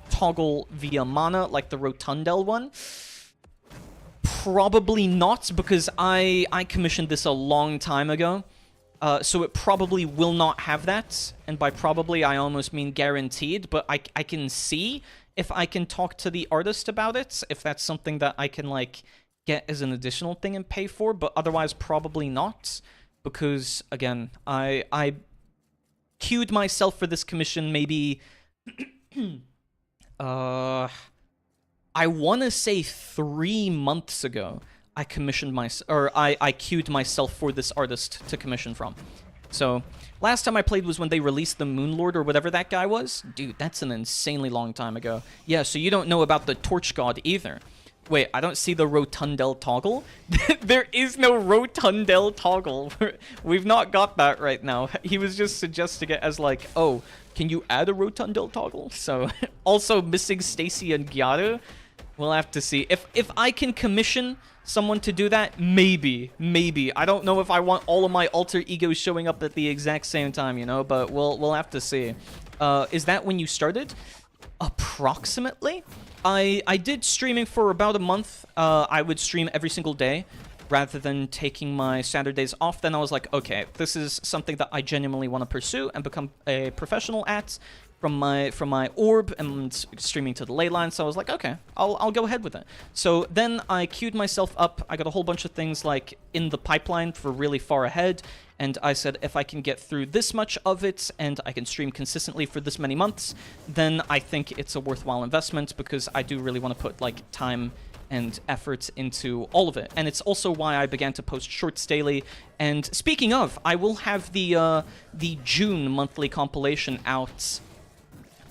toggle via mana, like the Rotundel one? Probably not, because I commissioned this a long time ago. So it probably will not have that, and by probably I almost mean guaranteed, but I can see if I can talk to the artist about it, if that's something that I can, like, get as an additional thing and pay for, but otherwise probably not, because, again, I queued myself for this commission maybe, I want to say 3 months ago. I commissioned I queued myself for this artist to commission from. So, last time I played was when they released the Moonlord or whatever that guy was. Dude, that's an insanely long time ago. Yeah, so you don't know about the Torch God either. Wait, I don't see the Rotundel toggle? There is no Rotundel toggle. We've not got that right now. He was just suggesting it as like, oh, can you add a Rotundel toggle? So, also missing Stacy and Gyaru. We'll have to see. If I can commission someone to do that, maybe. I don't know if I want all of my alter egos showing up at the exact same time, you know, but we'll have to see. Is that when you started? Approximately? I did streaming for about a month. I would stream every single day rather than taking my Saturdays off. Then I was like, okay, this is something that I genuinely want to pursue and become a professional at. From my orb and streaming to the ley line, so I was like, okay, I'll go ahead with it. So then I queued myself up. I got a whole bunch of things like in the pipeline for really far ahead, and I said if I can get through this much of it and I can stream consistently for this many months, then I think it's a worthwhile investment, because I do really want to put like time and effort into all of it. And it's also why I began to post shorts daily. And speaking of, I will have the June monthly compilation out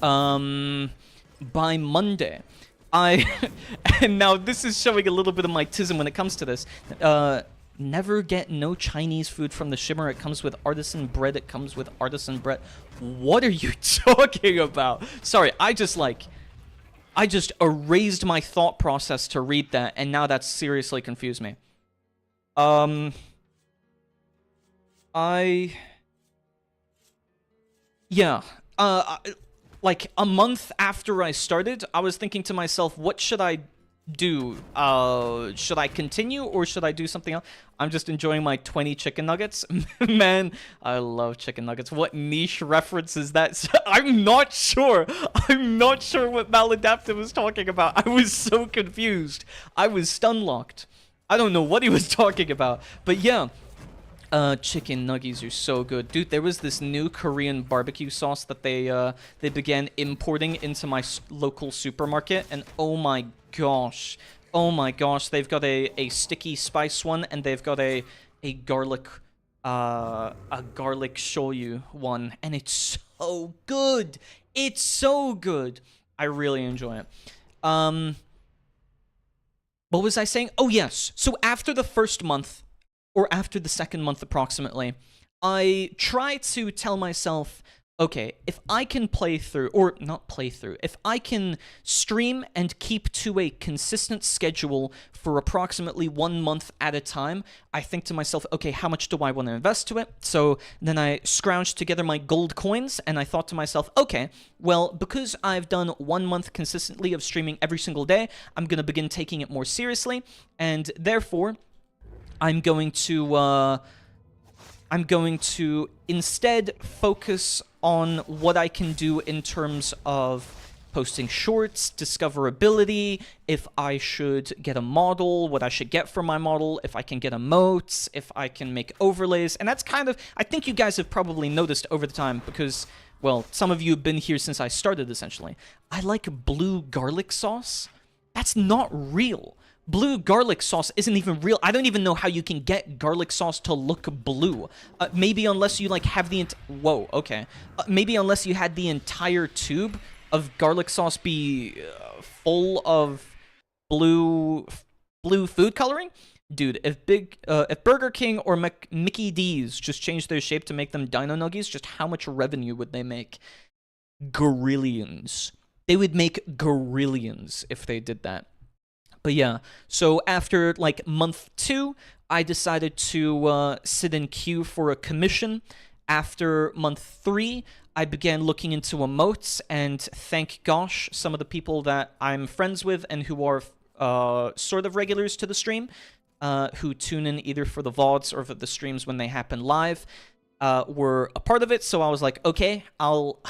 by Monday. I and now this is showing a little bit of my tism when it comes to this. Never get no Chinese food from the Shimmer. It comes with artisan bread. It comes with artisan bread. What are you talking about? Sorry, I just erased my thought process to read that, and now that's seriously confused me. Yeah. Like a month after I started, I was thinking to myself, what should I do? Should I continue or should I do something else? I'm just enjoying my 20 chicken nuggets. Man, I love chicken nuggets. What niche reference is that? I'm not sure. I'm not sure what Maladaptive was talking about. I was so confused. I was stun-locked. I don't know what he was talking about. But yeah. Chicken nuggies are so good. Dude, there was this new Korean barbecue sauce that they began importing into my local supermarket, and oh my gosh, they've got a sticky spice one, and they've got a garlic shoyu one, and it's so good. It's so good. I really enjoy it. What was I saying? Oh yes. So after the first month, or after the second month approximately, I try to tell myself, okay, if I can if I can stream and keep to a consistent schedule for approximately 1 month at a time, I think to myself, okay, how much do I want to invest to it? So then I scrounged together my gold coins, and I thought to myself, okay, well, because I've done 1 month consistently of streaming every single day, I'm going to begin taking it more seriously, and therefore I'm going to instead focus on what I can do in terms of posting shorts, discoverability, if I should get a model, what I should get for my model, if I can get emotes, if I can make overlays. And that's kind of, I think you guys have probably noticed over the time because, well, some of you have been here since I started, essentially. I like blue garlic sauce. That's not real. Blue garlic sauce isn't even real. I don't even know how you can get garlic sauce to look blue. Maybe unless you, like, have the... Whoa, okay. Maybe unless you had the entire tube of garlic sauce be full of blue food coloring? Dude, if Burger King or Mickey D's just changed their shape to make them Dino Nuggies, just how much revenue would they make? Gorillions. They would make gorillions if they did that. But yeah, so after like month 2, I decided to sit in queue for a commission. After month 3, I began looking into emotes, and thank gosh, some of the people that I'm friends with and who are sort of regulars to the stream, who tune in either for the VODs or for the streams when they happen live, were a part of it. So I was like, okay, I'll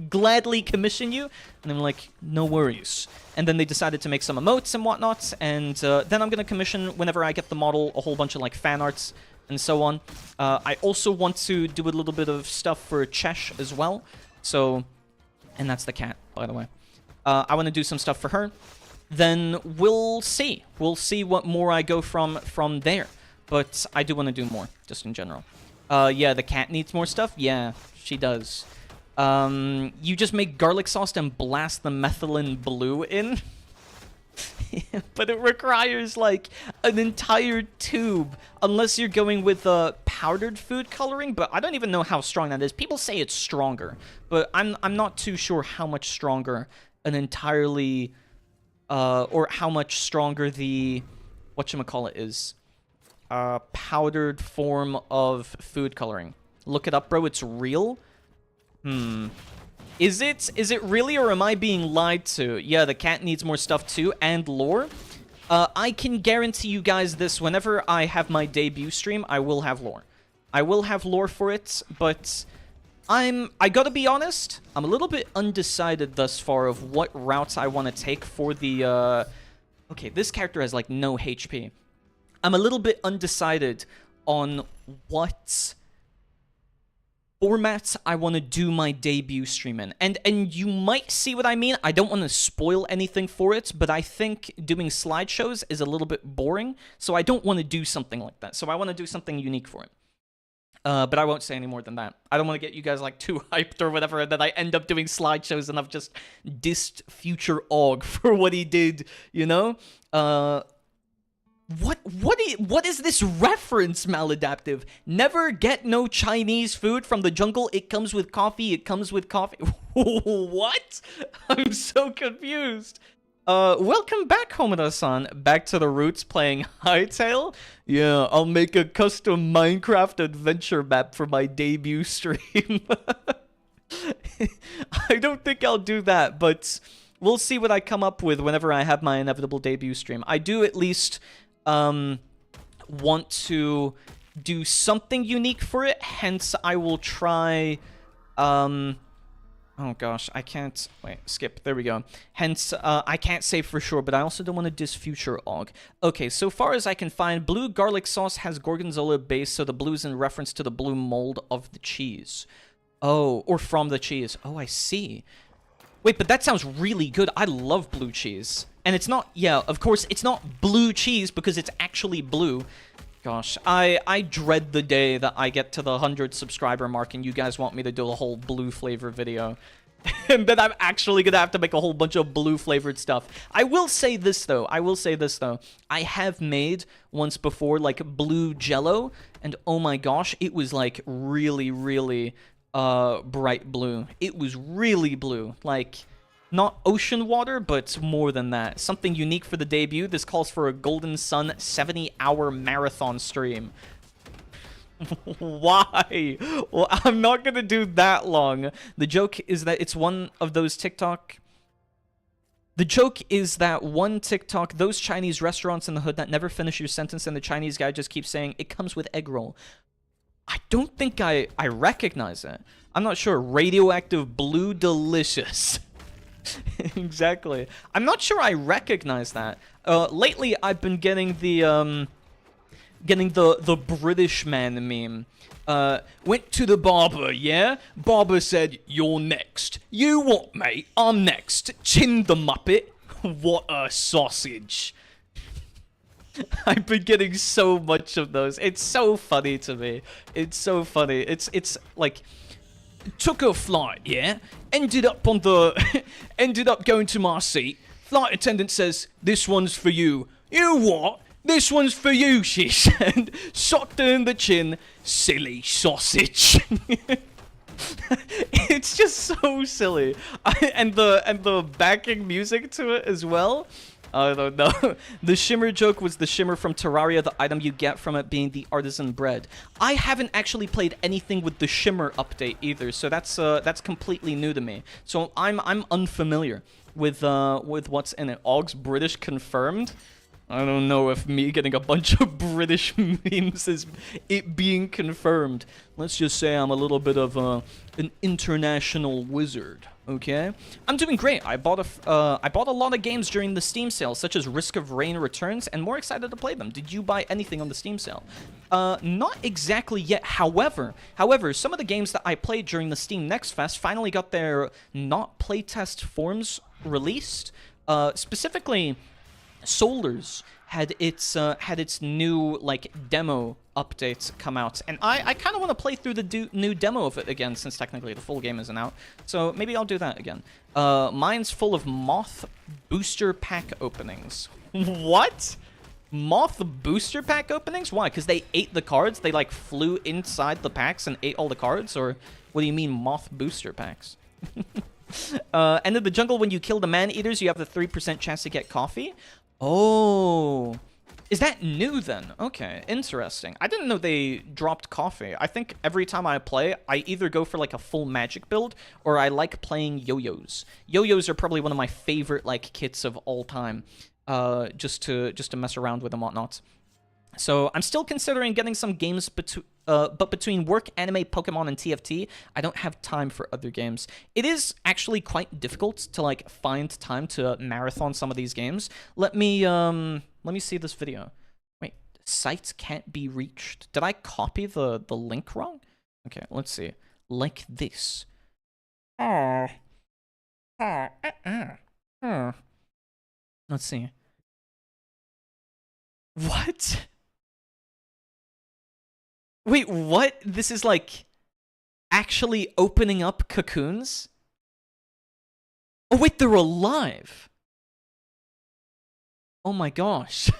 gladly commission you. And I'm like, no worries. And then they decided to make some emotes and whatnot, and then I'm gonna commission, whenever I get the model, a whole bunch of like fan arts and so on. I also want to do a little bit of stuff for Chesh as well. So, and that's the cat, by the way. I want to do some stuff for her. Then we'll see. We'll see what more I go from there. But I do want to do more, just in general. Yeah, the cat needs more stuff? Yeah, she does. You just make garlic sauce and blast the methylene blue in? But it requires, like, an entire tube, unless you're going with powdered food coloring, but I don't even know how strong that is. People say it's stronger, but I'm not too sure how much stronger an entirely, or how much stronger the, whatchamacallit is. Powdered form of food coloring. Look it up, bro. It's real. Is it really, or am I being lied to? Yeah, the cat needs more stuff too, and lore. I can guarantee you guys this: whenever I have my debut stream, I will have lore. I will have lore for it, but I gotta be honest, I'm a little bit undecided thus far of what routes I want to take for the, okay, this character has, like, no HP. I'm a little bit undecided on what formats I want to do my debut stream in. And you might see what I mean. I don't want to spoil anything for it, but I think doing slideshows is a little bit boring, so I don't want to do something like that. So I want to do something unique for it. But I won't say any more than that. I don't want to get you guys like too hyped or whatever, and then I end up doing slideshows and I've just dissed future Og for what he did, you know? What is this reference, Maladaptive? Never get no Chinese food from the jungle. It comes with coffee. It comes with coffee. What? I'm so confused. Welcome back, Homura-san. Back to the roots playing Hytale. Yeah, I'll make a custom Minecraft adventure map for my debut stream. I don't think I'll do that, but we'll see what I come up with whenever I have my inevitable debut stream. I do at least want to do something unique for it, hence I will try oh gosh, I can't wait, skip, there we go. Hence I can't say for sure, but I also don't want to diss future Og. Okay, so far as I can find, blue garlic sauce has gorgonzola base, so the blue is in reference to the blue mold of the cheese. Oh, or from the cheese. Oh, I see. Wait, but that sounds really good. I love blue cheese. And it's not, yeah, of course, it's not blue cheese because it's actually blue. Gosh, I dread the day that I get to the 100 subscriber mark and you guys want me to do a whole blue flavor video. And then I'm actually gonna have to make a whole bunch of blue flavored stuff. I will say this though. I have made once before like blue jello, and oh my gosh, it was like really, really bright blue. It was really blue. Like, not ocean water, but more than that. Something unique for the debut. This calls for a Golden Sun 70-hour marathon stream. Why? Well, I'm not gonna do that long. The joke is that it's one of those TikTok... The joke is that one TikTok, those Chinese restaurants in the hood that never finish your sentence and the Chinese guy just keeps saying, it comes with egg roll. I don't think I recognize it. I'm not sure. Radioactive blue delicious. Exactly. I'm not sure I recognize that. Lately, I've been getting the British man meme. Went to the barber, yeah? Barber said, you're next. You what, mate? I'm next. Chin the Muppet. What a sausage. I've been getting so much of those. It's so funny to me. It's so funny. It's like... Took a flight, yeah? Ended up on the... ended up going to my seat. Flight attendant says, this one's for you. You what? This one's for you, she said. Socked her in the chin. Silly sausage. It's just so silly. And the backing music to it as well. I don't know. The shimmer joke was the shimmer from Terraria, the item you get from it being the artisan bread. I haven't actually played anything with the shimmer update either, so that's completely new to me. So I'm unfamiliar with what's in it. Og's British confirmed. I don't know if me getting a bunch of British memes is it being confirmed. Let's just say I'm a little bit of an international wizard. Okay, I'm doing great. I bought a lot of games during the Steam sale, such as Risk of Rain returns, and more excited to play them. Did you buy anything on the Steam sale? Not exactly yet. However, some of the games that I played during the Steam Next Fest finally got their not playtest forms released. Specifically, Solars had its new like demo updates come out, and I kind of want to play through the new demo of it again, since technically the full game isn't out. So maybe I'll do that again. Mine's full of moth booster pack openings. What? Moth booster pack openings? Why? Because they ate the cards? They like flew inside the packs and ate all the cards? Or what do you mean moth booster packs? End of the jungle, when you kill the man-eaters, you have the 3% chance to get coffee. Oh, is that new then? Okay, interesting. I didn't know they dropped coffee. I think every time I play, I either go for like a full magic build or I like playing yo-yos. Yo-yos are probably one of my favorite like kits of all time, just to mess around with and whatnot. So I'm still considering getting some games, but between work, anime, Pokemon, and TFT, I don't have time for other games. It is actually quite difficult to like find time to marathon some of these games. Let me see this video. Wait, sites can't be reached. Did I copy the link wrong? Okay, let's see. Like this. Let's see. What? Wait, what? This is like actually opening up cocoons? Oh wait, they're alive. Oh my gosh.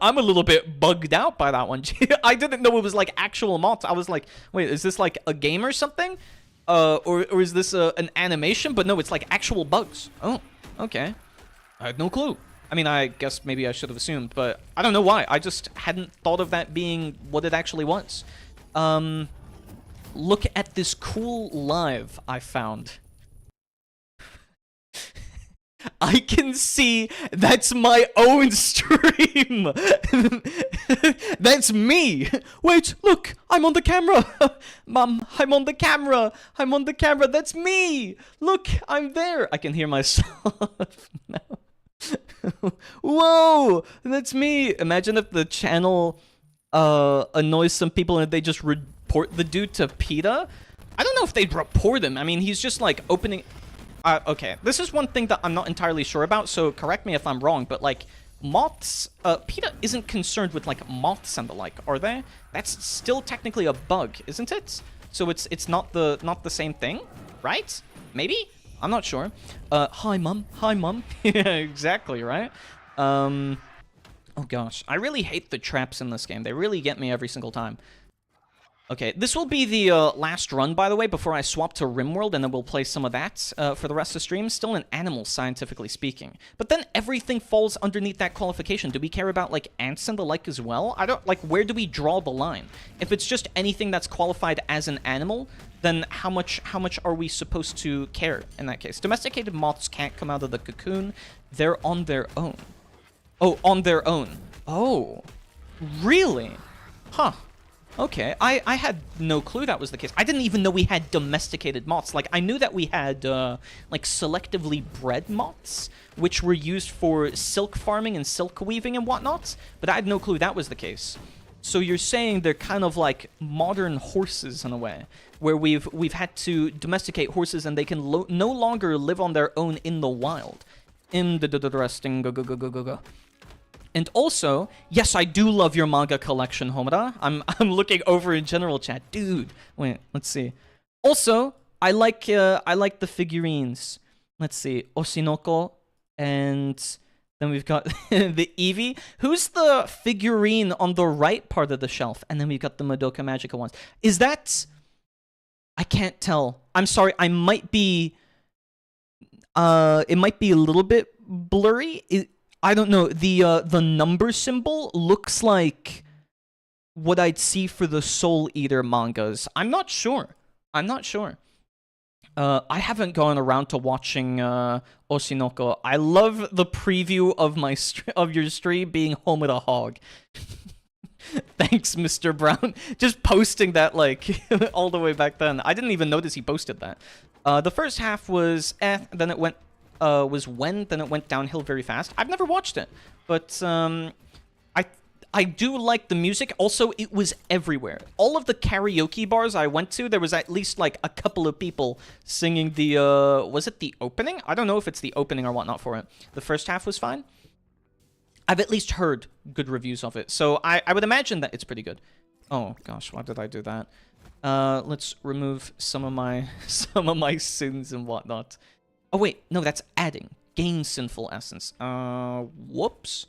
I'm a little bit bugged out by that one. I didn't know it was like actual moths. I was like, wait, is this like a game or something? Or is this an animation? But no, it's like actual bugs. Oh, okay. I had no clue. I mean, I guess maybe I should have assumed, but I don't know why. I just hadn't thought of that being what it actually was. Look at this cool live I found. I can see that's my own stream. That's me. Wait, look, I'm on the camera. Mom, I'm on the camera. I'm on the camera. That's me. Look, I'm there. I can hear myself now. Whoa, that's me. Imagine if the channel annoys some people and they just report the dude to PETA. I don't know if they'd report him. I mean, he's just like opening... okay, this is one thing that I'm not entirely sure about, so correct me if I'm wrong, but, like, moths, PETA isn't concerned with, like, moths and the like, are they? That's still technically a bug, isn't it? So it's not the same thing, right? Maybe? I'm not sure. Hi, Mum. Hi, Mum. Yeah, exactly, right? Oh, gosh. I really hate the traps in this game. They really get me every single time. Okay, this will be the last run, by the way, before I swap to Rimworld, and then we'll play some of that for the rest of the stream. Still an animal, scientifically speaking. But then everything falls underneath that qualification. Do we care about, like, ants and the like as well? I don't, like, where do we draw the line? If it's just anything that's qualified as an animal, then how much are we supposed to care in that case? Domesticated moths can't come out of the cocoon. They're on their own. Oh, on their own. Oh, really? Huh. Okay, I had no clue that was the case. I didn't even know we had domesticated moths. Like, I knew that we had, like, selectively bred moths, which were used for silk farming and silk weaving and whatnot, but I had no clue that was the case. So you're saying they're kind of like modern horses in a way, where we've had to domesticate horses and they can no longer live on their own in the wild. Interesting. Go. And also, yes, I do love your manga collection, Homura. I'm looking over in general chat. Dude, wait, let's see. Also, I like the figurines. Let's see, Oshinoko, and then we've got the Eevee. Who's the figurine on the right part of the shelf? And then we've got the Madoka Magica ones. Is that... I can't tell. I'm sorry, I might be... it might be a little bit blurry. I don't know, the number symbol looks like what I'd see for the Soul Eater mangas. I'm not sure. I haven't gone around to watching Oshinoko. I love the preview of your stream being Homura Hog. Thanks, Mr. Brown. Just posting that, like, all the way back then. I didn't even notice he posted that. The first half was then it went... then it went downhill very fast. I've never watched it, but I do like the music. Also, it was everywhere. All of the karaoke bars I went to, there was at least like a couple of people singing the was it the opening? I don't know if it's the opening or whatnot for it. The first half was fine. I've at least heard good reviews of it, so I would imagine that it's pretty good. Oh gosh, why did I do that? Let's remove some of my sins and whatnot. Oh, wait. No, that's adding. Gain sinful essence. Whoops.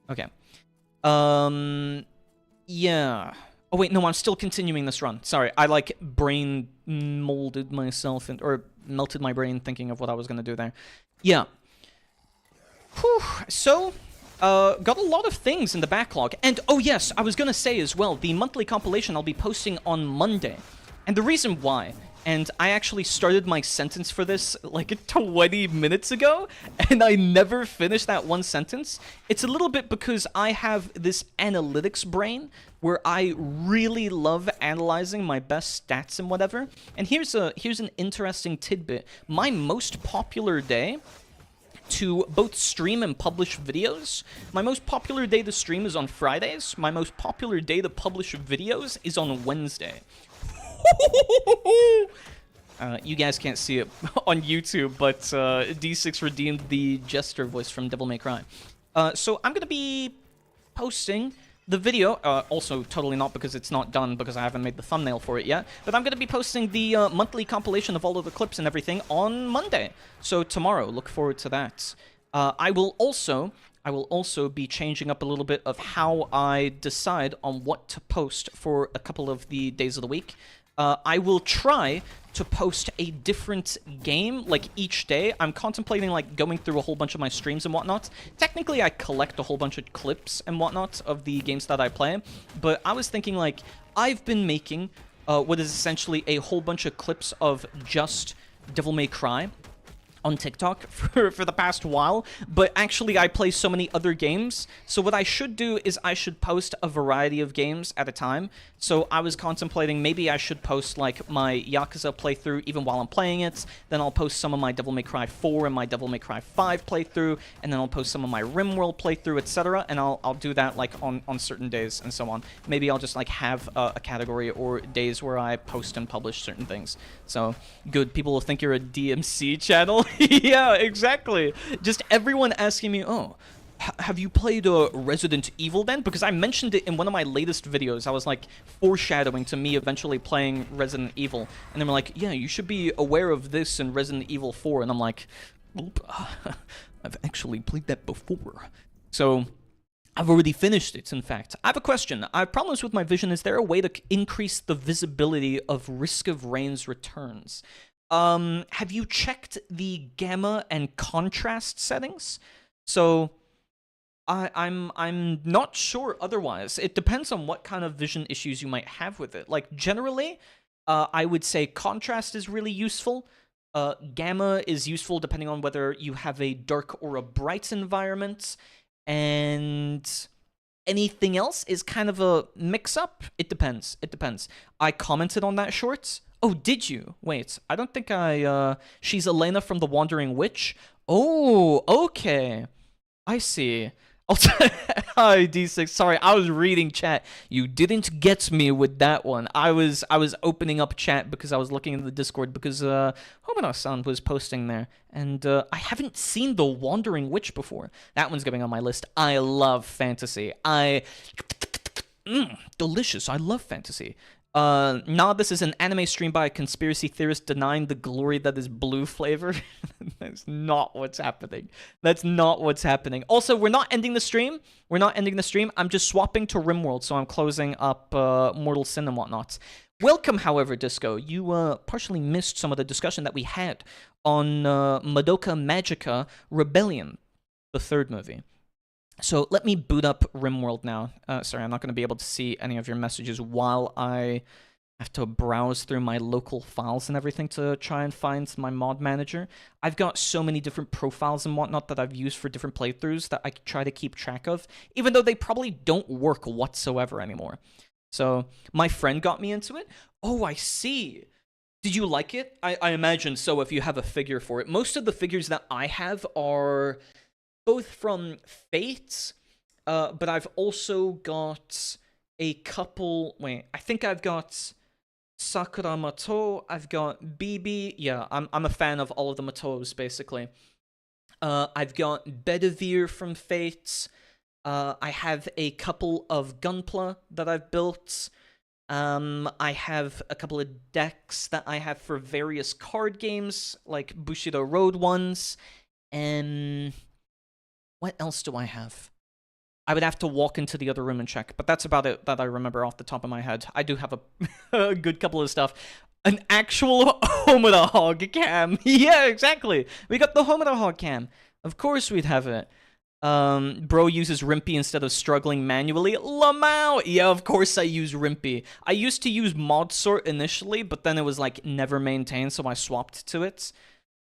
Okay. Yeah. Oh, wait. No, I'm still continuing this run. Sorry. I, like, brain molded myself or melted my brain thinking of what I was going to do there. Yeah. Whew. So, got a lot of things in the backlog. And, oh, yes, I was going to say as well, the monthly compilation I'll be posting on Monday. And the reason why... And I actually started my sentence for this like 20 minutes ago, and I never finished that one sentence. It's a little bit because I have this analytics brain where I really love analyzing my best stats and whatever. And here's an interesting tidbit. My most popular day to both stream and publish videos. My most popular day to stream is on Fridays. My most popular day to publish videos is on Wednesday. You guys can't see it on YouTube, but D6 redeemed the jester voice from Devil May Cry. So I'm going to be posting the video, also totally not because it's not done because I haven't made the thumbnail for it yet, but I'm going to be posting the monthly compilation of all of the clips and everything on Monday. So tomorrow, look forward to that. I will also be changing up a little bit of how I decide on what to post for a couple of the days of the week. I will try to post a different game, like, each day. I'm contemplating, like, going through a whole bunch of my streams and whatnot. Technically, I collect a whole bunch of clips and whatnot of the games that I play, but I was thinking, like, I've been making what is essentially a whole bunch of clips of just Devil May Cry on TikTok for the past while, but actually I play so many other games, so what I should do is I should post a variety of games at a time. So I was contemplating maybe I should post, like, my Yakuza playthrough even while I'm playing it, then I'll post some of my Devil May Cry 4 and my Devil May Cry 5 playthrough, and then I'll post some of my Rimworld playthrough, etc., and I'll do that, like, on certain days and so on. Maybe I'll just, like, have a category or days where I post and publish certain things. So, good, people will think you're a DMC channel. Yeah, exactly. Just everyone asking me, oh, have you played Resident Evil then? Because I mentioned it in one of my latest videos. I was, like, foreshadowing to me eventually playing Resident Evil. And they were like, yeah, you should be aware of this in Resident Evil 4. And I'm like, oop, I've actually played that before. So I've already finished it, in fact. I have a question. I have problems with my vision. Is there a way to increase the visibility of Risk of Rain's returns? Have you checked the gamma and contrast settings? So I'm not sure otherwise. It depends on what kind of vision issues you might have with it. Like, generally, I would say contrast is really useful. Gamma is useful depending on whether you have a dark or a bright environment. And anything else is kind of a mix-up. It depends. It depends. I commented on that short. Oh, did you? Wait, I don't think I, she's Elena from The Wandering Witch. Oh, okay. I see. Hi, D6. Sorry, I was reading chat. You didn't get me with that one. I was opening up chat because I was looking in the Discord because Homino-san was posting there. And I haven't seen The Wandering Witch before. That one's going on my list. I love fantasy. Delicious. I love fantasy. Nah, this is an anime stream by a conspiracy theorist denying the glory that is blue flavor. That's not what's happening. That's not what's happening. Also, we're not ending the stream. We're not ending the stream. I'm just swapping to Rimworld, so I'm closing up Mortal Sin and whatnot. Welcome, however, Disco. You partially missed some of the discussion that we had on Madoka Magica Rebellion, the third movie. So let me boot up Rimworld now. Sorry, I'm not going to be able to see any of your messages while I have to browse through my local files and everything to try and find my mod manager. I've got so many different profiles and whatnot that I've used for different playthroughs that I try to keep track of, even though they probably don't work whatsoever anymore. So my friend got me into it. Oh, I see. Did you like it? I imagine so if you have a figure for it. Most of the figures that I have are both from Fate, but I've also got a couple... Wait, I think I've got Sakura Mato, I've got Bibi. Yeah, I'm a fan of all of the Matos, basically. I've got Bedivere from Fate. I have a couple of Gunpla that I've built. I have a couple of decks that I have for various card games, like Bushido Road ones, and... What else do I have? I would have to walk into the other room and check, but that's about it that I remember off the top of my head. I do have a good couple of stuff. An actual Homura Hog cam. Yeah, exactly. We got the Homura Hog cam. Of course we'd have it. Bro uses Rimpy instead of struggling manually. Lamau! Yeah, of course I use Rimpy. I used to use Mod Sort initially, but then it was, like, never maintained, so I swapped to it.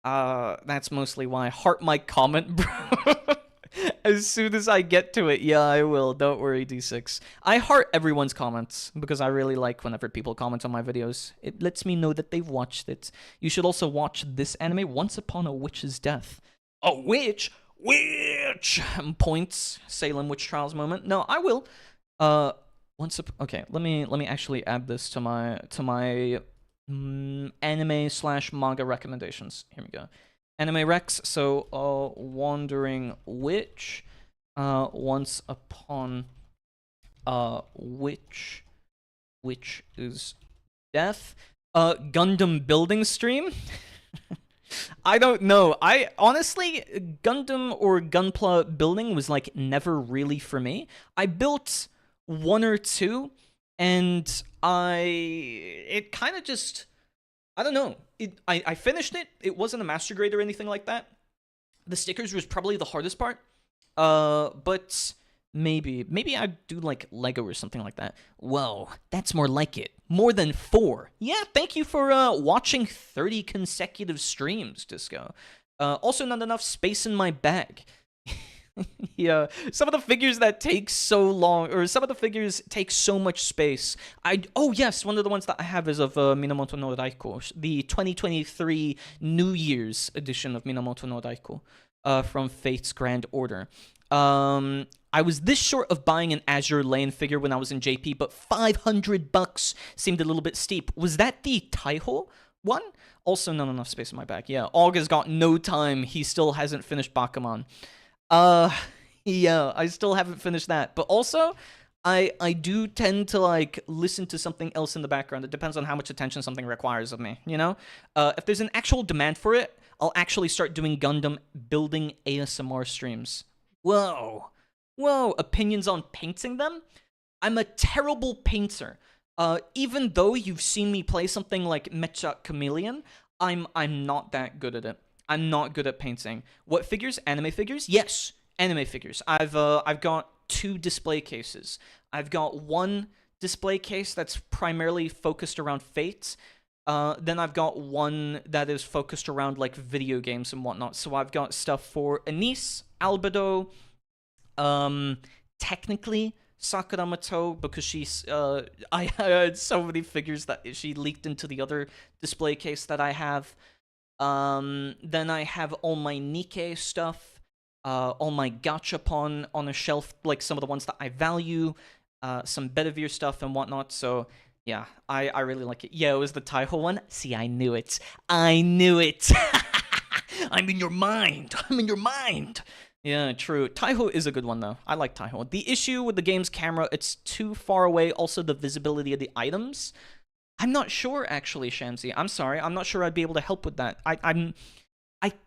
That's mostly why. Heart my comment, bro. As soon as I get to it, yeah, I will. Don't worry, D6. I heart everyone's comments because I really like whenever people comment on my videos. It lets me know that they've watched it. You should also watch this anime, Once Upon a Witch's Death. A witch? Witch! Points. Salem Witch Trials moment. No, I will. Okay, let me actually add this to my anime/manga recommendations. Here we go. Anime Rex, so Wandering Witch, Once Upon Which is death. Gundam building stream. I don't know. I honestly, Gundam or Gunpla building was like never really for me. I built one or two, and it kind of just, I don't know. I finished it. It wasn't a master grade or anything like that. The stickers was probably the hardest part. But maybe I'd do like Lego or something like that. Whoa, that's more like it. More than 4. Yeah, thank you for watching 30 consecutive streams, Disco. Also, not enough space in my bag. Yeah, some of the figures that take so long, or some of the figures take so much space. Oh yes, one of the ones that I have is of Minamoto no Raiko, the 2023 New Year's edition of Minamoto no Raiko, from Fate's Grand Order. I was this short of buying an Azure Lane figure when I was in JP, but $500 seemed a little bit steep. Was that the Taiho one? Also, not enough space in my bag. Yeah, Auger's got no time. He still hasn't finished Bakuman. Yeah, I still haven't finished that. But also, I do tend to, like, listen to something else in the background. It depends on how much attention something requires of me, you know? If there's an actual demand for it, I'll actually start doing Gundam building ASMR streams. Whoa. Whoa, opinions on painting them? I'm a terrible painter. Even though you've seen me play something like Mecha Chameleon, I'm not that good at it. I'm not good at painting. What figures? Anime figures? Yes, anime figures. I've got 2 display cases. I've got one display case that's primarily focused around Fate. Then I've got one that is focused around like video games and whatnot. So I've got stuff for Anise, Albedo, technically Sakura Mato, because she's I had so many figures that she leaked into the other display case that I have. Then I have all my Nikkei stuff, all my Gachapon on a shelf, like some of the ones that I value, some Bedivere stuff and whatnot. So yeah, I really like it. Yeah, it was the Taiho one. See, I knew it. I knew it. I'm in your mind. I'm in your mind. Yeah, true. Taiho is a good one, though. I like Taiho. The issue with the game's camera, it's too far away. Also, the visibility of the items. I'm not sure, actually, Shamsi. I'm sorry. I'm not sure I'd be able to help with that. I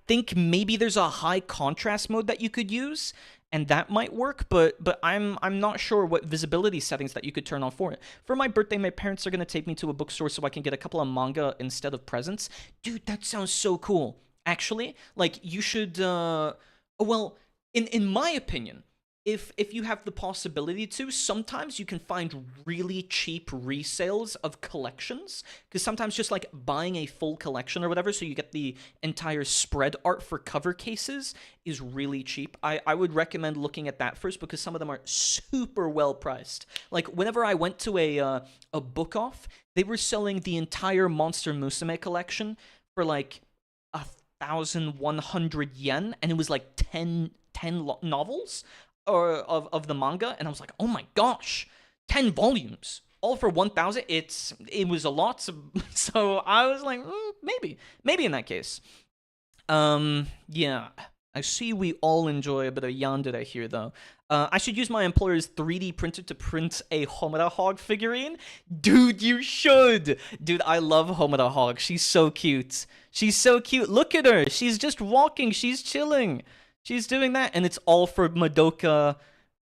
think maybe there's a high contrast mode that you could use, and that might work, but I'm not sure what visibility settings that you could turn on for it. For my birthday, my parents are going to take me to a bookstore so I can get a couple of manga instead of presents. Dude, that sounds so cool. Actually, like, you should, well, in my opinion, if you have the possibility to, sometimes you can find really cheap resales of collections, because sometimes just like buying a full collection or whatever, so you get the entire spread art for cover cases, is really cheap. I would recommend looking at that first, because some of them are super well priced. Like, whenever I went to a book off, they were selling the entire Monster Musume collection for like 1,100 yen, and it was like 10 novels or of the manga, and I was like, oh my gosh, 10 volumes all for 1,000. It was a lot, so I was like, maybe in that case. Yeah, I see we all enjoy a bit of yandere here, though. I should use my employer's 3D printer to print a Homura Hog figurine. Dude, you should. Dude, I love Homura Hog. She's so cute. She's so cute. Look at her. She's just walking. She's chilling. She's doing that, and it's all for Madoka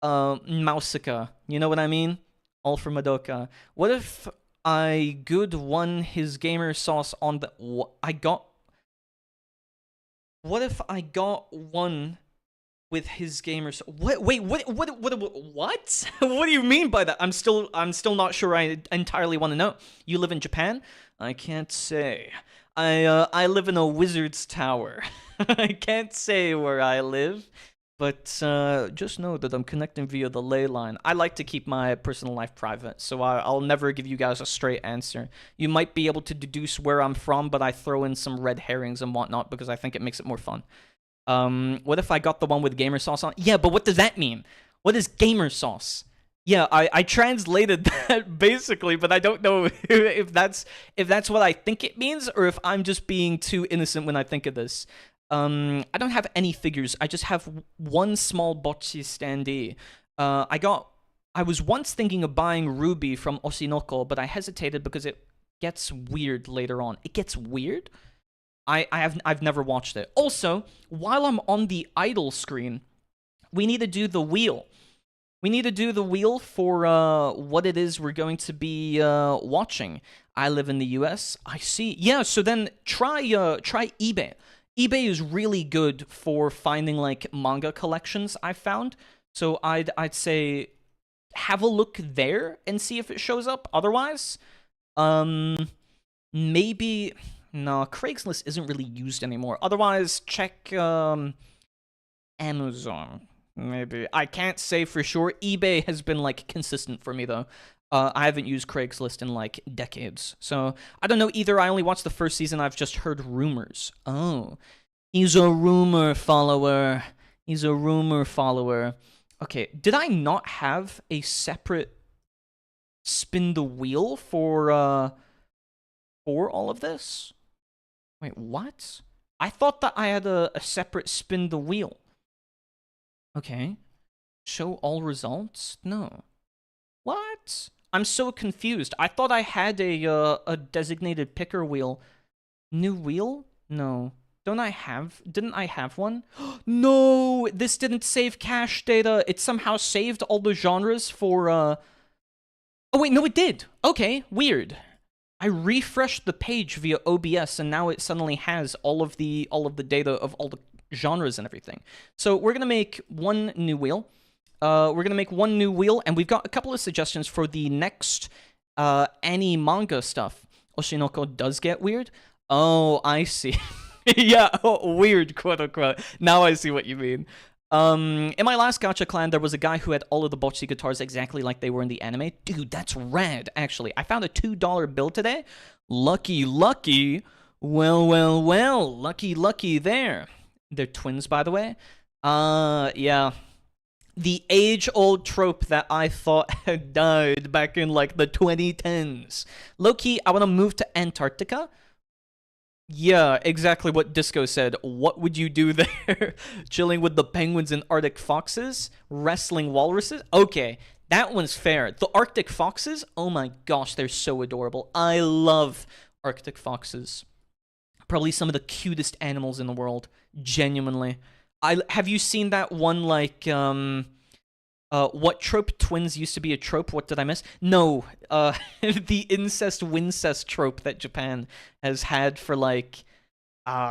Magica. You know what I mean? All for Madoka. What if I good won his gamer sauce on the... What if I got one with his gamers? What? Wait, what? What? What do you mean by that? I'm still not sure I entirely want to know. You live in Japan? I can't say. I live in a wizard's tower. I can't say where I live, but just know that I'm connecting via the ley line. I like to keep my personal life private, so I'll never give you guys a straight answer. You might be able to deduce where I'm from, but I throw in some red herrings and whatnot because I think it makes it more fun. What if I got the one with gamer sauce on? Yeah, but what does that mean? What is gamer sauce? Yeah, I translated that basically, but I don't know if that's what I think it means, or if I'm just being too innocent when I think of this. I don't have any figures. I just have one small bocce standee. I got I was once thinking of buying Ruby from Oshinoko, but I hesitated because it gets weird later on. It gets weird? I've never watched it. Also, while I'm on the idle screen, we need to do the wheel. We need to do the wheel for what it is we're going to be watching. I live in the US. I see. Yeah, so then try eBay. eBay is really good for finding like manga collections, I've found. So I'd say have a look there and see if it shows up. Otherwise, maybe no, Craigslist isn't really used anymore. Otherwise, check Amazon. Maybe. I can't say for sure. eBay has been, like, consistent for me, though. I haven't used Craigslist in, like, decades. So, I don't know either. I only watched the first season. I've just heard rumors. Oh. He's a rumor follower. He's a rumor follower. Okay, did I not have a separate spin the wheel for all of this? Wait, what? I thought that I had a separate spin the wheel. Okay. Show all results? No. What? I'm so confused. I thought I had a designated picker wheel. New wheel? No. Didn't I have one? No! This didn't save cache data. It somehow saved all the genres for, Oh wait, no it did! Okay, weird. I refreshed the page via OBS and now it suddenly has all of the data of all the genres and everything. So we're gonna make one new wheel. And we've got a couple of suggestions for the next AniManga stuff. Oshinoko does get weird. Oh, I see. Yeah, weird, quote unquote. Now I see what you mean. In my last gacha clan, there was a guy who had all of the bocce guitars exactly like they were in the anime. Dude, that's rad, actually. I found a $2 bill today. Lucky. Well. Lucky there. They're twins, by the way. Yeah. The age-old trope that I thought had died back in, like, the 2010s. Low-key, I want to move to Antarctica. Yeah, exactly what Disco said. What would you do there? Chilling with the penguins and Arctic foxes? Wrestling walruses? Okay, that one's fair. The Arctic foxes? Oh my gosh, they're so adorable. I love Arctic foxes. Probably some of the cutest animals in the world. Genuinely. Have you seen that one, like, what trope? Twins used to be a trope. What did I miss? No, the incest-wincest trope that Japan has had for, like,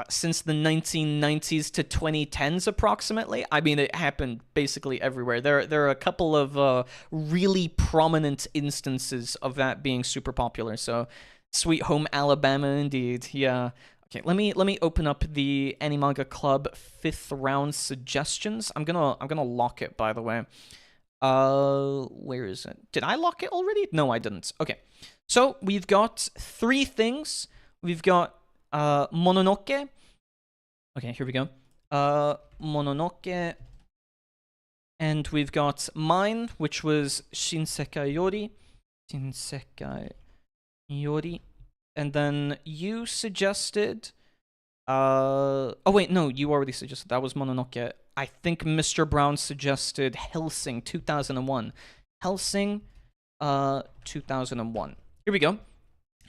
since the 1990s to 2010s, approximately. I mean, it happened basically everywhere. There are a couple of really prominent instances of that being super popular. So, Sweet Home Alabama, indeed. Yeah. Okay, let me open up the AniManga Club 5th round suggestions. I'm gonna lock it, by the way. Where is it? Did I lock it already? No, I didn't. Okay, so we've got 3 things. We've got Mononoke. Okay, here we go. Mononoke, and we've got mine, which was Shinsekai Yori. And then you suggested... oh, wait, no, you already suggested. That was Mononoke. I think Mr. Brown suggested Hellsing 2001. Hellsing 2001. Here we go.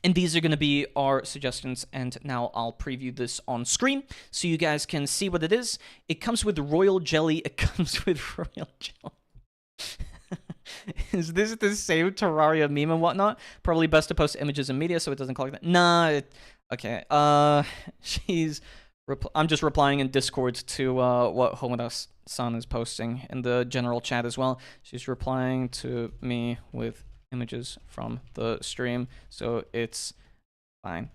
And these are going to be our suggestions, and now I'll preview this on screen so you guys can see what it is. It comes with royal jelly. It comes with royal jelly. Is this the same Terraria meme and whatnot? Probably best to post images and media so it doesn't clock that. Nah, okay. I'm just replying in Discord to what Homura-san is posting in the general chat as well. She's replying to me with images from the stream, so it's fine.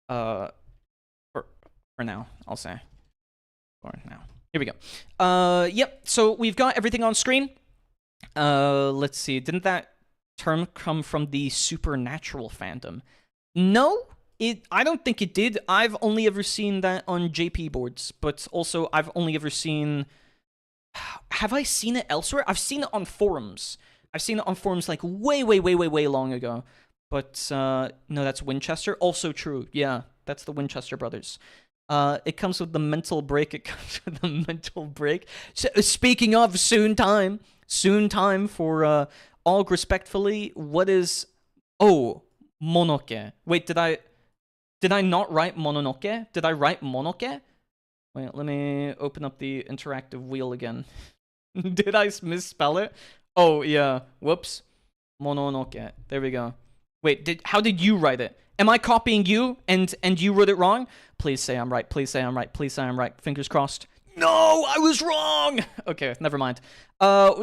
For now, I'll say. For now. Here we go. Yep, so we've got everything on screen. Let's see. Didn't that term come from the supernatural fandom? No, I don't think it did. I've only ever seen that on JP boards, but also I've only ever seen... Have I seen it elsewhere? I've seen it on forums. I've seen it on forums like way long ago. But, no, that's Winchester. Also true. Yeah, that's the Winchester brothers. It comes with the mental break. It comes with the mental break. So, speaking of soon time for all respectfully. What is? Oh, Monoke. Wait, did I not write Mononoke? Did I write Monoke? Wait, let me open up the interactive wheel again. Did I misspell it? Oh yeah. Whoops. Mononoke. There we go. Wait, how did you write it? Am I copying you and you wrote it wrong? Please say I'm right. Please say I'm right. Please say I'm right. Fingers crossed. No, I was wrong. Okay, never mind.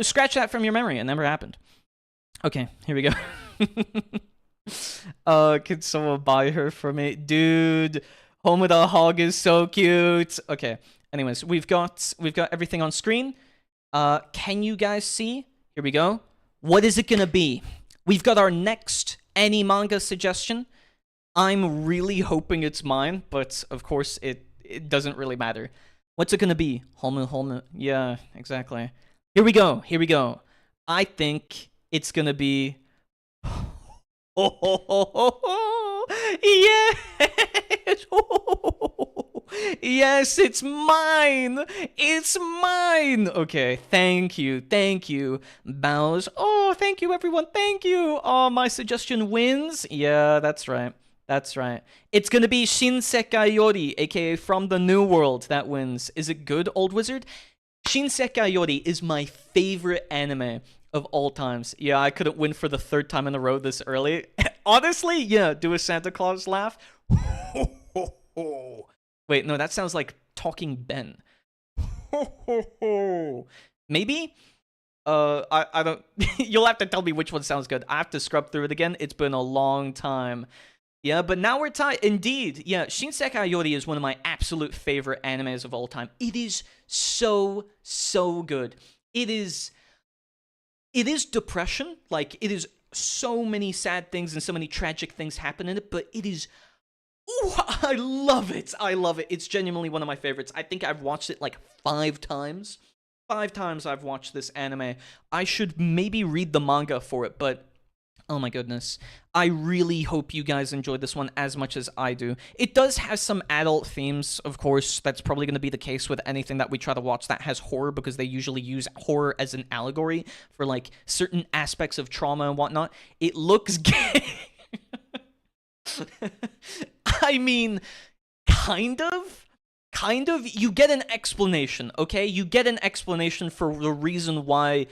Scratch that from your memory. It never happened. Okay, here we go. Could someone buy her for me? Dude, Homoda Hog is so cute. Okay, anyways, we've got everything on screen. Can you guys see? Here we go. What is it gonna be? We've got our next AniManga suggestion. I'm really hoping it's mine, but of course it doesn't really matter. What's it gonna be? Homu. Yeah, exactly. Here we go. I think it's gonna be... Yes! Yes, it's mine! It's mine! Okay, thank you. Bows. Oh, thank you, everyone. Thank you. Oh, my suggestion wins? Yeah, that's right. It's gonna be Shinsekai Yori, aka From the New World, that wins. Is it good, Old Wizard? Shinsekai Yori is my favorite anime of all times. Yeah, I couldn't win for the third time in a row this early. Honestly, yeah, do a Santa Claus laugh. Wait, no, that sounds like Talking Ben. Maybe? I don't... You'll have to tell me which one sounds good. I have to scrub through it again. It's been a long time. Yeah, but now we're tied. Indeed, yeah, Shinsekai Yori is one of my absolute favorite animes of all time. It is so good. It is depression. Like, it is so many sad things and so many tragic things happen in it, but it is... Ooh, I love it. It's genuinely one of my favorites. I think I've watched it like 5 times. 5 times I've watched this anime. I should maybe read the manga for it, but... Oh my goodness. I really hope you guys enjoyed this one as much as I do. It does have some adult themes, of course. That's probably going to be the case with anything that we try to watch that has horror, because they usually use horror as an allegory for, like, certain aspects of trauma and whatnot. It looks gay. I mean, kind of. You get an explanation, okay? You get an explanation for the reason why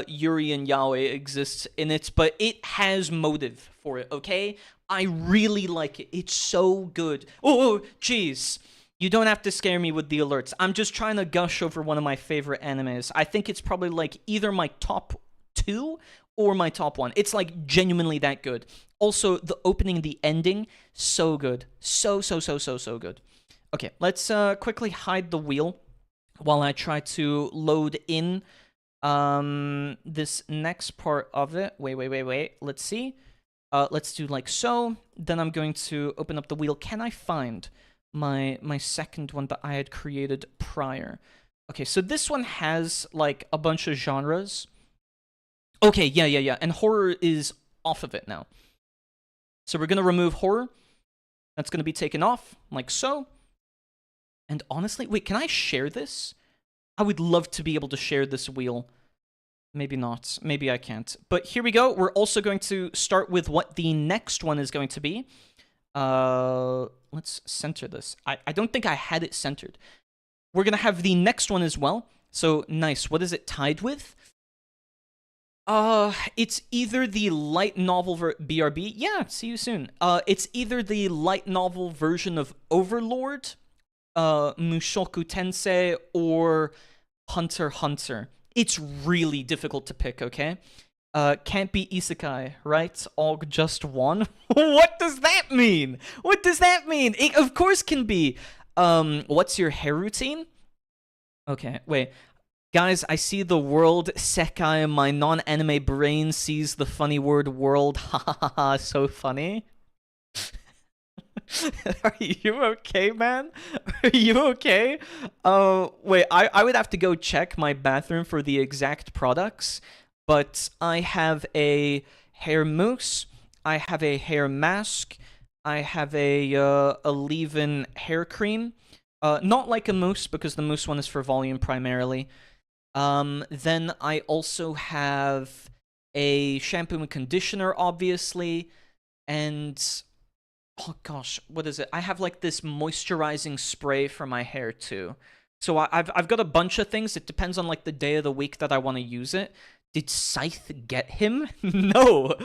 Yuri and Yaoi exists in it, but it has motive for it, okay? I really like it. It's so good. Oh, jeez. You don't have to scare me with the alerts. I'm just trying to gush over one of my favorite animes. I think it's probably, like, either my top 2 or my top 1. It's, like, genuinely that good. Also, the opening and the ending, so good. So good. Okay, let's quickly hide the wheel while I try to load in this next part of it. Wait. Let's see. Let's do like so. Then I'm going to open up the wheel. Can I find my second one that I had created prior? Okay, so this one has like a bunch of genres. Okay, yeah. And horror is off of it now. So we're going to remove horror. That's going to be taken off, like so. And honestly, wait, can I share this? I would love to be able to share this wheel. Maybe not. Maybe I can't. But here we go. We're also going to start with what the next one is going to be. Let's center this. I don't think I had it centered. We're going to have the next one as well. So, nice. What is it tied with? It's either the light novel BRB. Yeah, see you soon. It's either the light novel version of Overlord, Mushoku Tensei, or Hunter x Hunter. It's really difficult to pick, okay? Can't be isekai, right? Aug just one? What does that mean? It of course can be. What's your hair routine? Okay, wait. Guys, I see the world sekai. My non-anime brain sees the funny word world. Ha ha ha ha, so funny. Are you okay, man? Are you okay? Wait, I would have to go check my bathroom for the exact products, but I have a hair mousse, I have a hair mask, I have a leave-in hair cream. Not like a mousse, because the mousse one is for volume primarily. Then I also have a shampoo and conditioner, obviously, and oh gosh, what is it? I have like this moisturizing spray for my hair too. So I've got a bunch of things. It depends on like the day of the week that I want to use it. Did Scythe get him? No,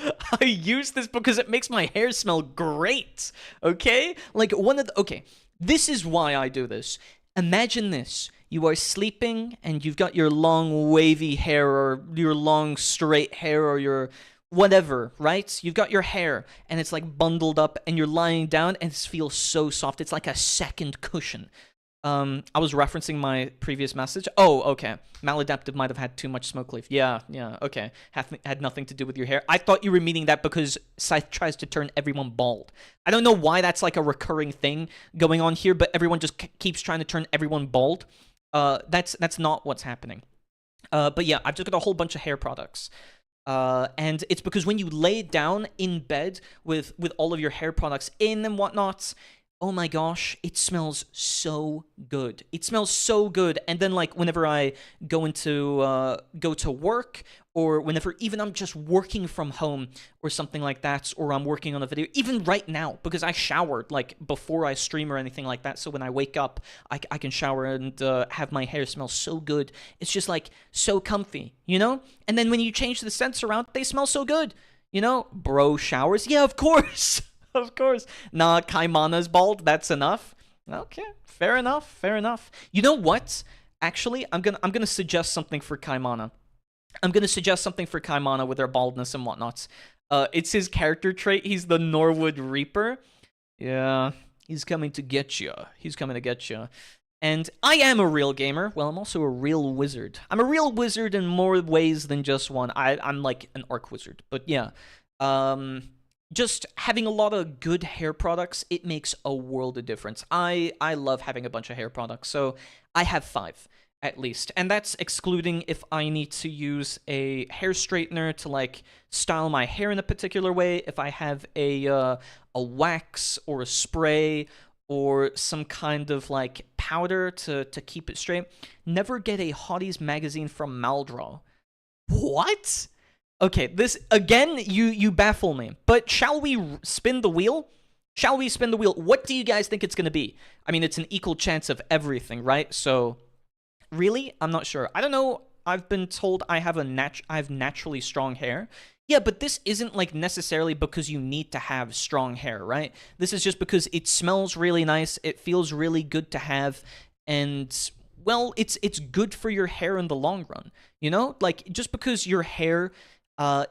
I use this because it makes my hair smell great. Okay, like okay, this is why I do this. Imagine this. You are sleeping and you've got your long wavy hair or your long straight hair or your whatever, right? You've got your hair and it's like bundled up and you're lying down and it feels so soft. It's like a second cushion. I was referencing my previous message. Oh, okay. Maladaptive might have had too much smoke leaf. Yeah, okay. Had nothing to do with your hair. I thought you were meaning that because Scythe tries to turn everyone bald. I don't know why that's like a recurring thing going on here, but everyone just keeps trying to turn everyone bald. That's not what's happening. But yeah, I've just got a whole bunch of hair products. And it's because when you lay down in bed with all of your hair products in and whatnot, oh my gosh, it smells so good. It smells so good. And then like whenever I go to work, or whenever even I'm just working from home or something like that, or I'm working on a video, even right now, because I showered like before I stream or anything like that, so when I wake up, I can shower and have my hair smell so good. It's just like so comfy, you know? And then when you change the scents around, they smell so good, you know? Bro showers, yeah, of course. Of course. Nah, Kaimana's bald, that's enough. Okay, fair enough, fair enough. You know what? Actually, I'm gonna suggest something for Kaimana. I'm gonna suggest something for Kaimana with her baldness and whatnot. It's his character trait. He's the Norwood Reaper. Yeah, he's coming to get you. He's coming to get you. And I am a real gamer. Well, I'm also a real wizard. I'm a real wizard in more ways than just one. I'm like an arc wizard. But yeah, just having a lot of good hair products, it makes a world of difference. I love having a bunch of hair products, so I have 5 at least, and that's excluding if I need to use a hair straightener to like style my hair in a particular way, if I have a wax or a spray or some kind of like powder to keep it straight. Never get a Hotties magazine from Maldraw. What? Okay, this, again, you baffle me. But shall we spin the wheel? Shall we spin the wheel? What do you guys think it's going to be? I mean, it's an equal chance of everything, right? So, really? I'm not sure. I don't know. I've been told I have naturally strong hair. Yeah, but this isn't, like, necessarily because you need to have strong hair, right? This is just because it smells really nice, it feels really good to have, and, well, it's good for your hair in the long run, you know? Like, just because your hair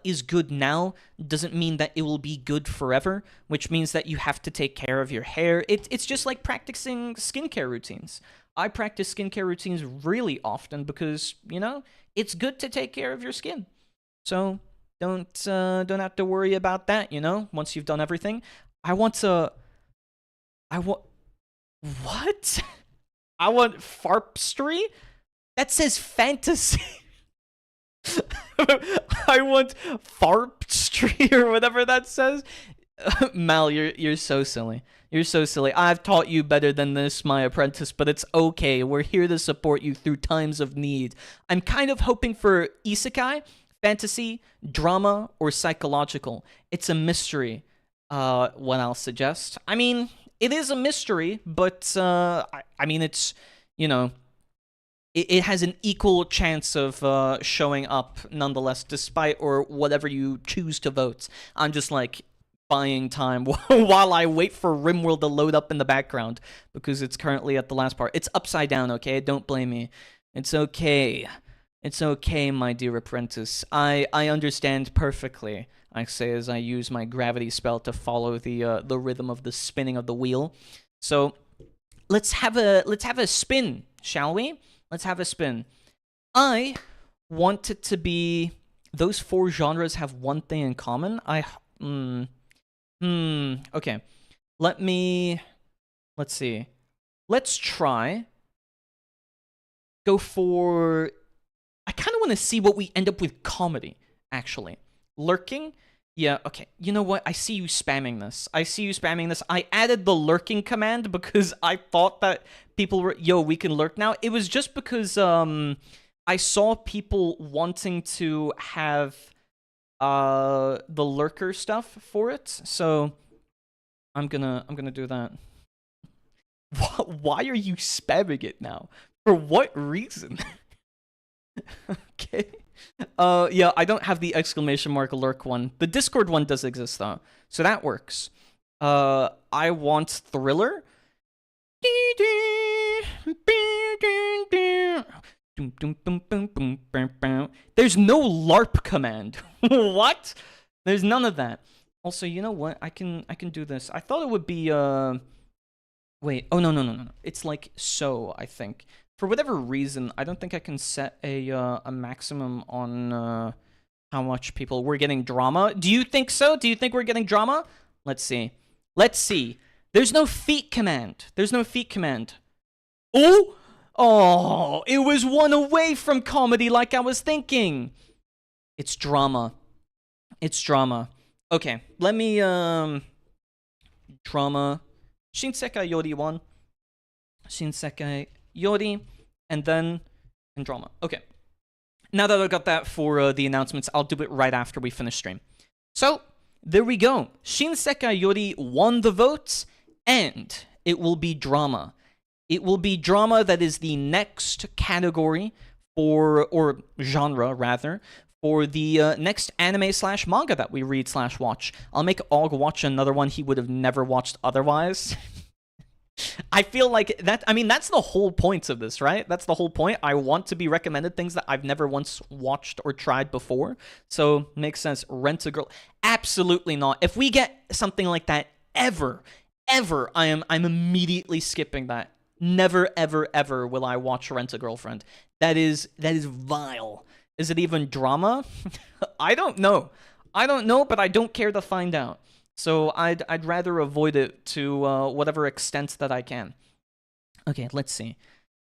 is good now doesn't mean that it will be good forever, which means that you have to take care of your hair. It's just like practicing skincare routines. I practice skincare routines really often because, you know, it's good to take care of your skin. So don't have to worry about that, you know, once you've done everything. I want what? I want Farpstry? That says fantasy. I want Farpstry or whatever that says. Mal, you're so silly. You're so silly. I've taught you better than this, my apprentice, but it's okay. We're here to support you through times of need. I'm kind of hoping for isekai, fantasy, drama, or psychological. It's a mystery. What I'll suggest. I mean, it is a mystery, but I mean, it's, you know, it has an equal chance of showing up nonetheless, despite or whatever you choose to vote. I'm just like buying time while I wait for Rimworld to load up in the background because it's currently at the last part. It's upside down, okay? Don't blame me. It's okay. It's okay, my dear apprentice. I understand perfectly, I say as I use my gravity spell to follow the rhythm of the spinning of the wheel. So let's have a spin, shall we? Let's have a spin. I want it to be... Those 4 genres have one thing in common. Okay. Let's see. Let's try. Go for... I kind of want to see what we end up with comedy, actually. Lurking? Yeah, okay. You know what? I see you spamming this. I added the lurking command because I thought that people were, yo, we can lurk now. It was just because I saw people wanting to have the lurker stuff for it. So I'm gonna do that. Why are you spamming it now? For what reason? Okay. Yeah, I don't have the exclamation mark lurk one. The Discord one does exist though, so that works. I want Thriller. There's no LARP command. What? There's none of that. Also, you know what? I can do this. I thought it would be wait. Oh no. It's like so, I think. For whatever reason, I don't think I can set a maximum on how much people we're getting drama. Do you think so? Do you think we're getting drama? Let's see. Let's see. There's no feat command. There's no feat command. Oh! Oh, it was one away from comedy like I was thinking. It's drama. It's drama. Okay, let me drama. Shinsekai Yori 1. Shinsekai Yori, and then and drama. Okay. Now that I've got that for the announcements, I'll do it right after we finish stream. So, there we go. Shinsekai Yori won the votes, and it will be drama. It will be drama that is the next category for, or genre rather, for the next anime/manga that we read/watch. I'll make Auger watch another one he would have never watched otherwise. I feel like that, I mean, that's the whole point of this, right? That's the whole point. I want to be recommended things that I've never once watched or tried before. So, makes sense. Rent-A-Girl. Absolutely not. If we get something like that ever, I'm immediately skipping that. Never, ever will I watch Rent-A-Girlfriend. That is vile. Is it even drama? I don't know. But I don't care to find out. So I'd rather avoid it to whatever extent that I can. Okay, let's see.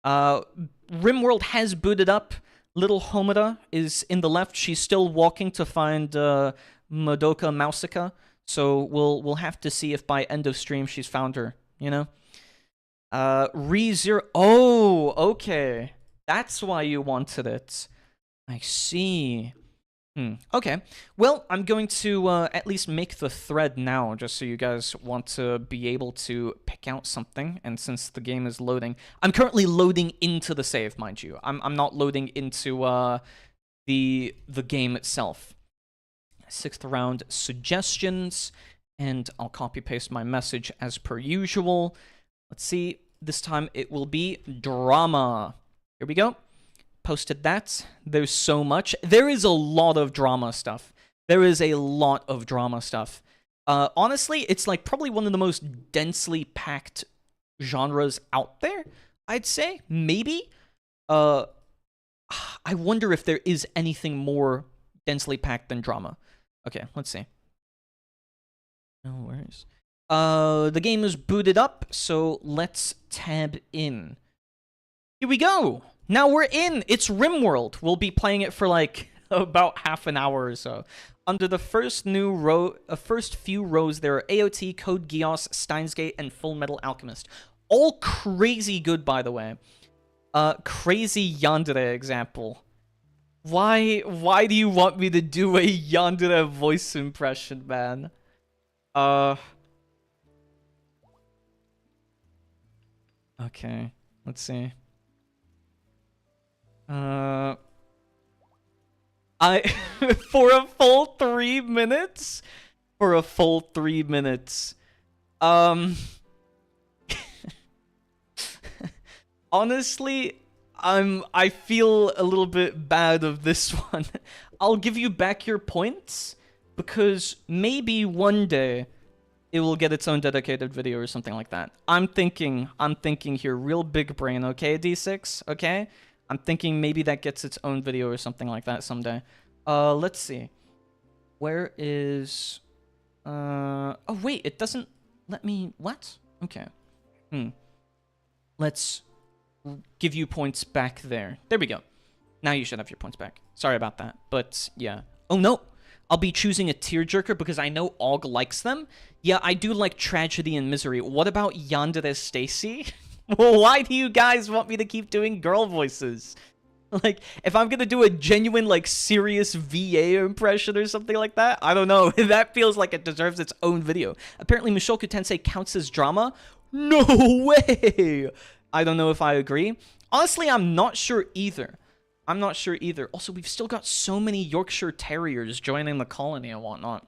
Rimworld has booted up. Little Homura is in the left. She's still walking to find Madoka Magica. So we'll have to see if by end of stream she's found her, you know? ReZero. Oh, okay. That's why you wanted it. I see. Okay. Well, I'm going to at least make the thread now, just so you guys want to be able to pick out something. And since the game is loading, I'm currently loading into the save, mind you. I'm not loading into the game itself. 6th round suggestions, and I'll copy paste my message as per usual. Let's see. This time it will be drama. Here we go. Posted that. There's so much. There is a lot of drama stuff. Honestly, it's like probably one of the most densely packed genres out there, I'd say. Maybe. I wonder if there is anything more densely packed than drama. Okay, let's see. No worries. The game is booted up, so let's tab in. Here we go. Now we're in. It's Rimworld. We'll be playing it for like about half an hour or so. Under the first few rows, there are AOT, Code Geass, Steins Gate, and Full Metal Alchemist. All crazy good, by the way. Crazy Yandere example. Why do you want me to do a Yandere voice impression, man? Okay, let's see. For a full 3 minutes? For a full 3 minutes. Honestly, I feel a little bit bad of this one. I'll give you back your points, because maybe one day it will get its own dedicated video or something like that. I'm thinking here, real big brain, okay, D6? Okay? I'm thinking maybe that gets its own video or something like that someday. Let's see. Where is... Oh, wait, it doesn't let me... What? Okay. Let's give you points back there. There we go. Now you should have your points back. Sorry about that, but yeah. Oh, no! I'll be choosing a tearjerker because I know Og likes them. Yeah, I do like Tragedy and Misery. What about Yandere Stacy? Well, why do you guys want me to keep doing girl voices? Like, if I'm gonna do a genuine, like, serious VA impression or something like that, I don't know. That feels like it deserves its own video. Apparently, Mushoku Tensei counts as drama. No way! I don't know if I agree. Honestly, I'm not sure either. I'm not sure either. Also, we've still got so many Yorkshire Terriers joining the colony and whatnot.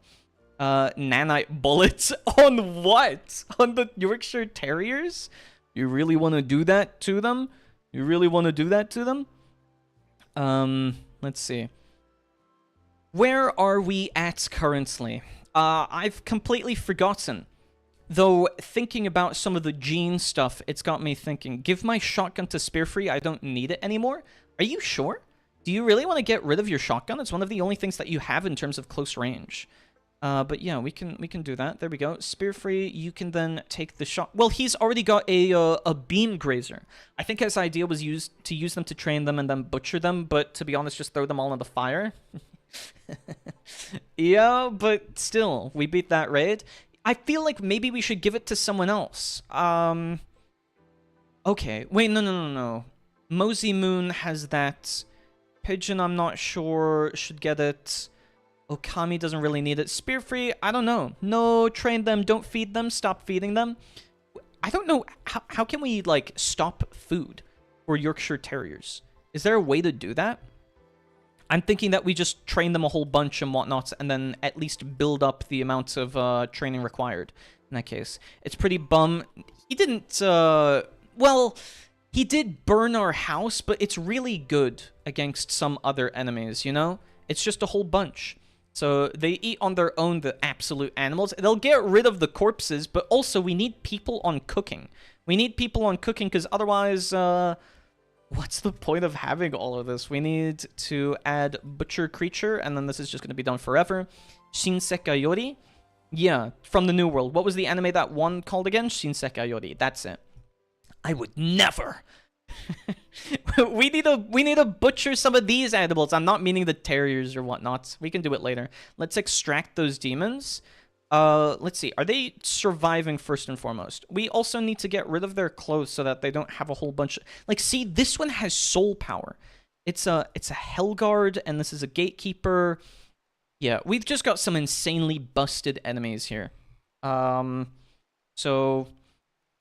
Nanite bullets? On what? On the Yorkshire Terriers? You really want to do that to them? You really want to do that to them? Let's see. Where are we at currently? I've completely forgotten. Though, thinking about some of the gene stuff, it's got me thinking, give my shotgun to Spearfree, I don't need it anymore? Are you sure? Do you really want to get rid of your shotgun? It's one of the only things that you have in terms of close range. But yeah, we can do that. There we go. Spearfree, you can then take the shot. Well, he's already got a beam grazer. I think his idea was to use them to train them and then butcher them, but to be honest, just throw them all in the fire. Yeah, but still, we beat that raid. I feel like maybe we should give it to someone else. Okay. Wait, no. Mosey Moon has that. Pigeon, I'm not sure, should get it. Okami doesn't really need it. Spearfree, I don't know. No, train them, don't feed them, stop feeding them. I don't know, how can we, like, stop food for Yorkshire Terriers? Is there a way to do that? I'm thinking that we just train them a whole bunch and whatnot, and then at least build up the amount of training required in that case. It's pretty bum. He didn't, well, he did burn our house, but it's really good against some other enemies, you know? It's just a whole bunch. So they eat on their own, the absolute animals. They'll get rid of the corpses, but also we need people on cooking. We need people on cooking because otherwise, what's the point of having all of this? We need to add Butcher Creature, and then this is just going to be done forever. Shinsekai Yori. Yeah, from the New World. What was the anime that one called again? Shinsekai Yori. That's it. I would never. we need to butcher some of these animals. I'm not meaning the terriers or whatnot. We can do it later. Let's extract those demons. Let's see. Are they surviving first and foremost? We also need to get rid of their clothes so that they don't have a whole bunch of... Like, see, this one has soul power. It's a Hellguard, and this is a Gatekeeper. Yeah, we've just got some insanely busted enemies here. So...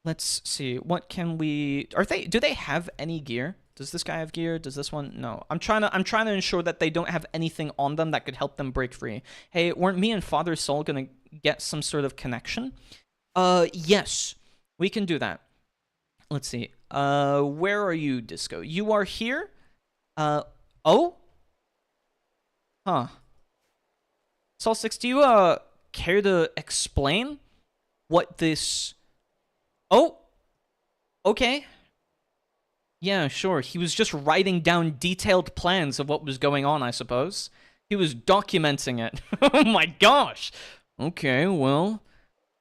Let's see. What can we... Do they have any gear? Does this guy have gear? Does this one? No. I'm trying to ensure that they don't have anything on them that could help them break free. Hey, weren't me and Father Soul gonna get some sort of connection? Yes. We can do that. Let's see. Where are you, Disco? You are here? Oh? Huh. Sol6, do you, care to explain what this... Oh, okay. Yeah, sure. He was just writing down detailed plans of what was going on, I suppose. He was documenting it. Oh my gosh. Okay, well,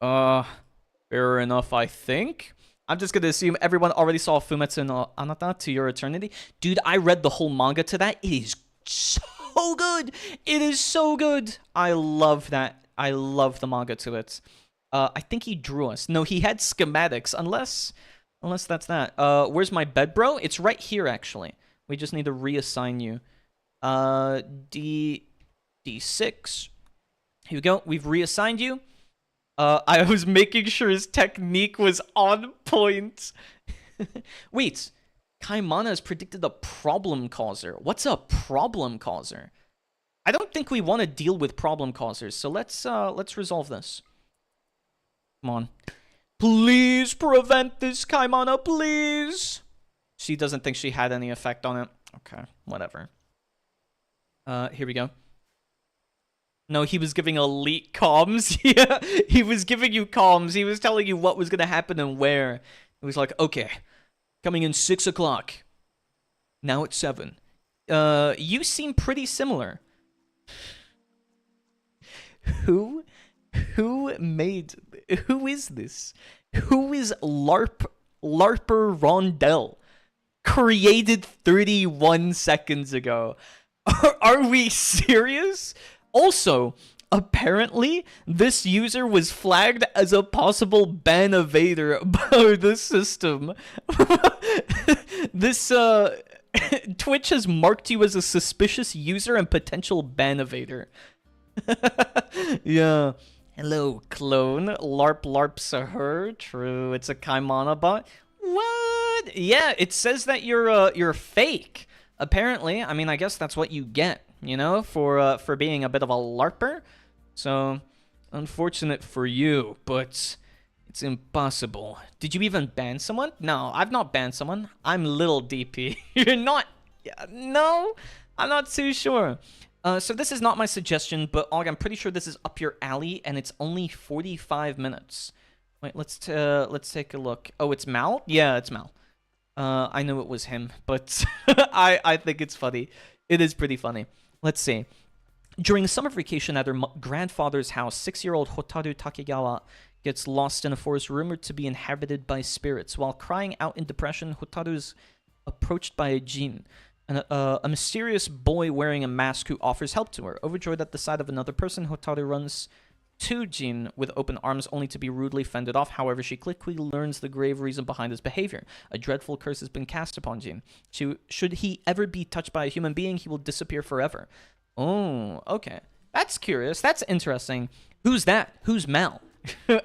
fair enough, I think. I'm just gonna assume everyone already saw Fumetsu no Anata to Your Eternity. Dude, I read the whole manga to that. It is so good. It is so good. I love that. I love the manga to it. I think he drew us. No, he had schematics, unless that's that. Where's my bed, bro? It's right here, actually. We just need to reassign you. D6. Here we go. We've reassigned you. I was making sure his technique was on point. Wait, Kaimana has predicted a problem causer. What's a problem causer? I don't think we want to deal with problem causers, so let's resolve this. Come on. Please prevent this, Kaimana, please! She doesn't think she had any effect on it. Okay, whatever. Here we go. No, he was giving elite comms. Yeah, he was giving you comms. He was telling you what was going to happen and where. He was like, okay, coming in 6 o'clock. Now it's 7. You seem pretty similar. Who is this? Who is LARPer Rondel? Created 31 seconds ago. Are we serious? Also, apparently, this user was flagged as a possible ban evader by the system. This, Twitch has marked you as a suspicious user and potential ban evader. Yeah. Hello, clone. LARP LARP's a her. True, it's a Kaimana bot. What? Yeah, it says that you're fake. Apparently, I mean, I guess that's what you get, you know, for being a bit of a LARPer. So, unfortunate for you, but it's impossible. Did you even ban someone? No, I've not banned someone. I'm little DP. You're not. No, I'm not too sure. So this is not my suggestion, but Og, I'm pretty sure this is up your alley, and it's only 45 minutes. Wait, let's take a look. Oh, it's Mal? Yeah, it's Mal. I knew it was him, but I think it's funny. It is pretty funny. Let's see. During a summer vacation at her grandfather's house, 6-year-old Hotaru Takegawa gets lost in a forest rumored to be inhabited by spirits. While crying out in depression, Hotaru's approached by a jinn, a mysterious boy wearing a mask who offers help to her. Overjoyed at the sight of another person, Hotaru runs to Jin with open arms, only to be rudely fended off. However, she quickly learns the grave reason behind his behavior. A dreadful curse has been cast upon Jin. Should he ever be touched by a human being, he will disappear forever. Oh, okay. That's curious. That's interesting. Who's that? Who's Mal?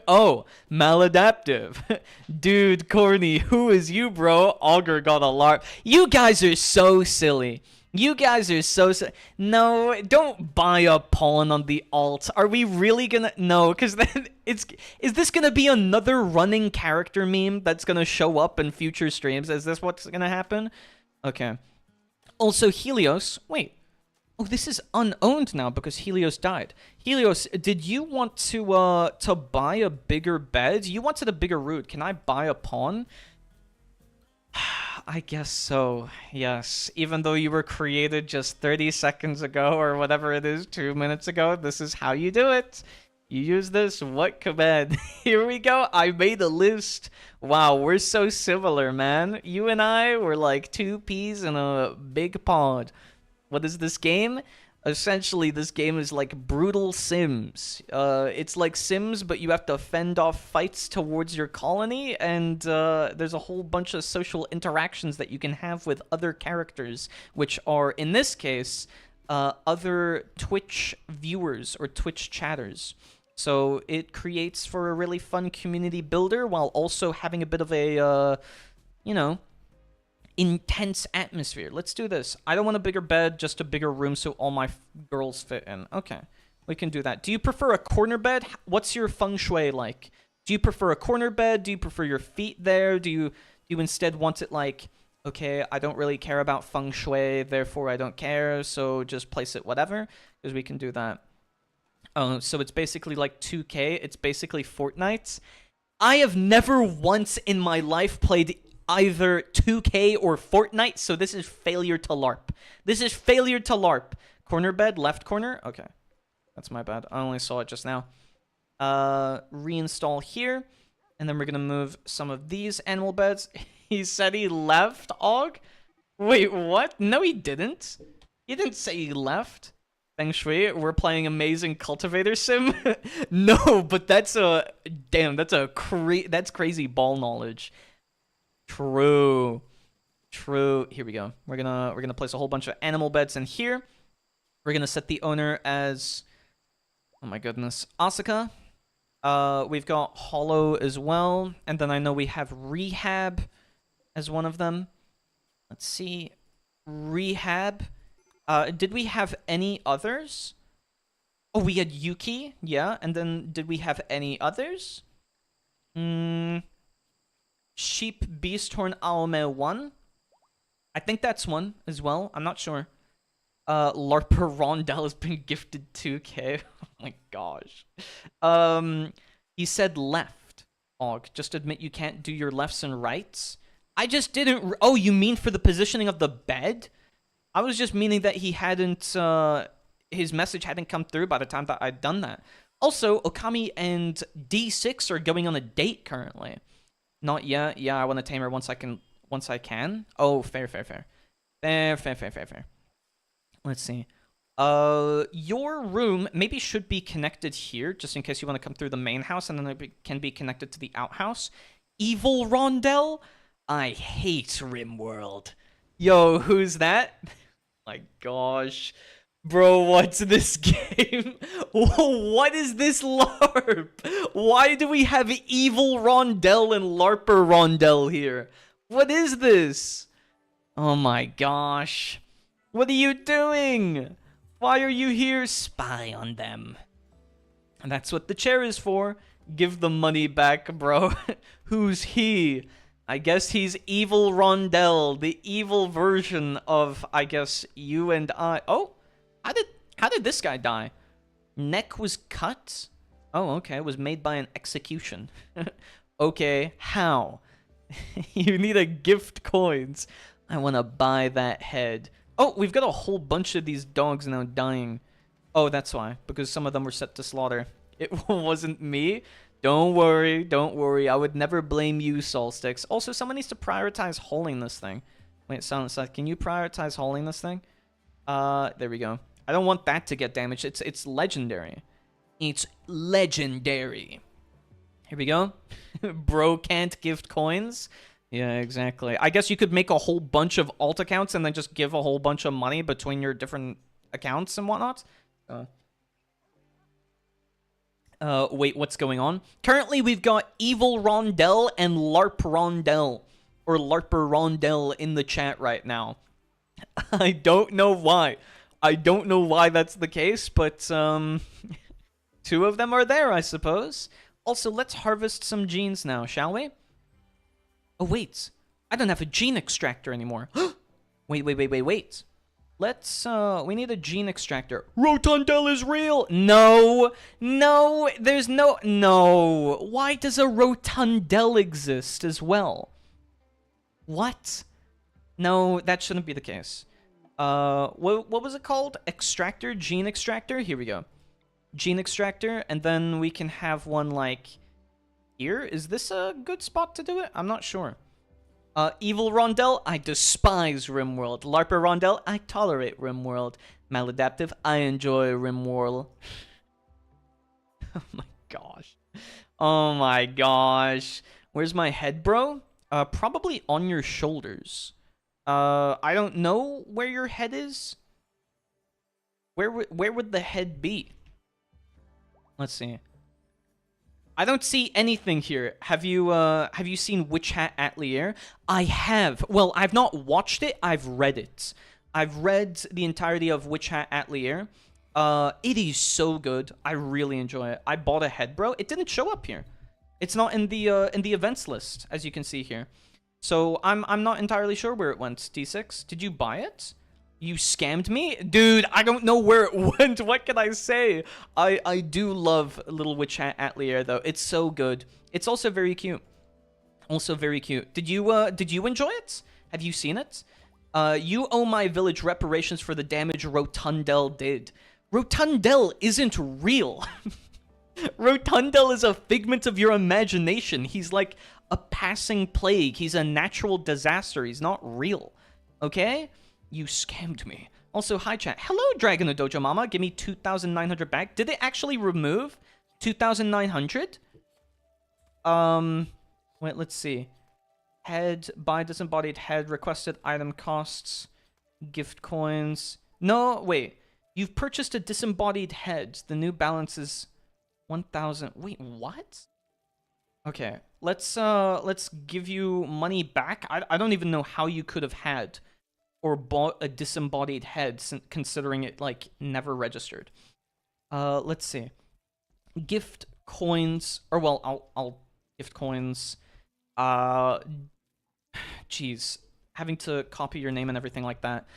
Oh, maladaptive. Dude, corny. Who is you, bro? Auger got a LARP. You guys are so silly. You guys are so No, don't buy a pollen on the alt. Are we really gonna... No, because then it's... Is this gonna be another running character meme that's gonna show up in future streams? Is this what's gonna happen? Okay. Also, Helios... Wait. Oh, this is unowned now because Helios died. Helios, did you want to buy a bigger bed? You wanted a bigger root. Can I buy a pawn? I guess so, yes. Even though you were created just 30 seconds ago or whatever it is, 2 minutes ago, this is how you do it. You use this, what command? Here we go, I made a list. Wow, we're so similar, man. You and I were like two peas in a big pod. What is this game? Essentially, this game is like brutal Sims. It's like Sims, but you have to fend off fights towards your colony, and there's a whole bunch of social interactions that you can have with other characters, which are, in this case, other Twitch viewers or Twitch chatters. So it creates for a really fun community builder while also having a bit of a, you know, intense atmosphere. Let's do this. I don't want a bigger bed, just a bigger room so all my girls fit in. Okay, we can do that. Do you prefer a corner bed? What's your feng shui like? Do you prefer a corner bed? Do you prefer your feet there? Do you instead want it like, okay, I don't really care about feng shui, therefore I don't care, so just place it whatever? Because we can do that. Oh, so it's basically like 2K. It's basically Fortnite. I have never once in my life played either 2K or Fortnite, so this is failure to LARP. This is failure to LARP. Corner bed, left corner? Okay. That's my bad. I only saw it just now. Reinstall here. And then we're going to move some of these animal beds. He said he left, Og? Wait, what? No, he didn't. He didn't say he left. Feng Shui, we're playing Amazing Cultivator Sim? No, but that's a... Damn, that's that's crazy ball knowledge. True. Here we go. We're gonna place a whole bunch of animal beds in here. We're gonna set the owner as, oh my goodness, Asuka. We've got Hollow as well, and then I know we have Rehab as one of them. Let's see, Rehab. Did we have any others? Oh, we had Yuki, yeah, and then did we have any others? Sheep Beasthorn Aome 1. I think that's one as well. I'm not sure. LARPer Rondel has been gifted 2K. Oh my gosh. He said left. Og, just admit you can't do your lefts and rights. I just didn't... Oh, you mean for the positioning of the bed? I was just meaning that he hadn't... his message hadn't come through by the time that I'd done that. Also, Okami and D6 are going on a date currently. Not yet. Yeah, I want to tame her once I can. Oh, fair. Fair. Let's see. Your room maybe should be connected here, just in case you want to come through the main house, and then it can be connected to the outhouse. Evil Rondel? I hate Rimworld. Yo, who's that? My gosh. Bro, what's this game? What is this LARP? Why do we have Evil Rondel and LARPer Rondel here? What is this? Oh my gosh. What are you doing? Why are you here? Spy on them. And that's what the chair is for. Give the money back, bro. Who's he? I guess he's Evil Rondel, the evil version of, I guess, you and I. Oh, how did this guy die? Neck was cut? Oh, okay. It was made by an execution. Okay, how? You need a gift coins. I want to buy that head. Oh, we've got a whole bunch of these dogs now dying. Oh, that's why. Because some of them were set to slaughter. It wasn't me. Don't worry. Don't worry. I would never blame you, Solsticks. Also, someone needs to prioritize hauling this thing. Wait, Silent, can you prioritize hauling this thing? There we go. I don't want that to get damaged. It's legendary. It's legendary. Here we go. Bro can't gift coins. Yeah, exactly. I guess you could make a whole bunch of alt accounts and then just give a whole bunch of money between your different accounts and whatnot. Wait, what's going on? Currently, we've got Evil Rondel and LARP Rondel, or LARPer Rondel in the chat right now. I don't know why. I don't know why that's the case, but, two of them are there, I suppose. Also, let's harvest some genes now, shall we? Oh, wait. I don't have a gene extractor anymore. Wait. Let's, we need a gene extractor. Rotundel is real! No! No! There's no! Why does a Rotundel exist as well? What? No, that shouldn't be the case. What was it called? Extractor? Gene extractor? Here we go. Gene extractor, and then we can have one, like, here. Is this a good spot to do it? I'm not sure. Evil Rondel, I despise Rimworld. LARPer Rondel, I tolerate Rimworld. Maladaptive, I enjoy Rimworld. Oh my gosh. Oh my gosh. Where's my head, bro? Probably on your shoulders. I don't know where your head is. Where would the head be? Let's see. I don't see anything here. Have you seen Witch Hat Atelier? I have. Well, I've not watched it. I've read it. I've read the entirety of Witch Hat Atelier. It is so good. I really enjoy it. I bought a head, bro. It didn't show up here. It's not in the events list, as you can see here. So I'm not entirely sure where it went. D6, did you buy it? You scammed me? Dude, I don't know where it went. What can I say? I do love Little Witch Hat Atelier, though. It's so good. It's also very cute. Also very cute. Did you enjoy it? Have you seen it? You owe my village reparations for the damage Rotundel did. Rotundel isn't real. Rotundel is a figment of your imagination. He's like a passing plague. He's a natural disaster. He's not real. Okay? You scammed me. Also, hi chat. Hello, Dragon of Dojo Mama. Give me 2,900 back. Did they actually remove 2,900? Wait, let's see. Head, buy disembodied head, requested item costs, gift coins. No, wait. You've purchased a disembodied head. The new balance is 1,000. Wait, what? Okay, let's give you money back. I don't even know how you could have had or bought a disembodied head, considering it, like, never registered. Let's see. Gift coins, or, well, I'll gift coins. Jeez. Having to copy your name and everything like that.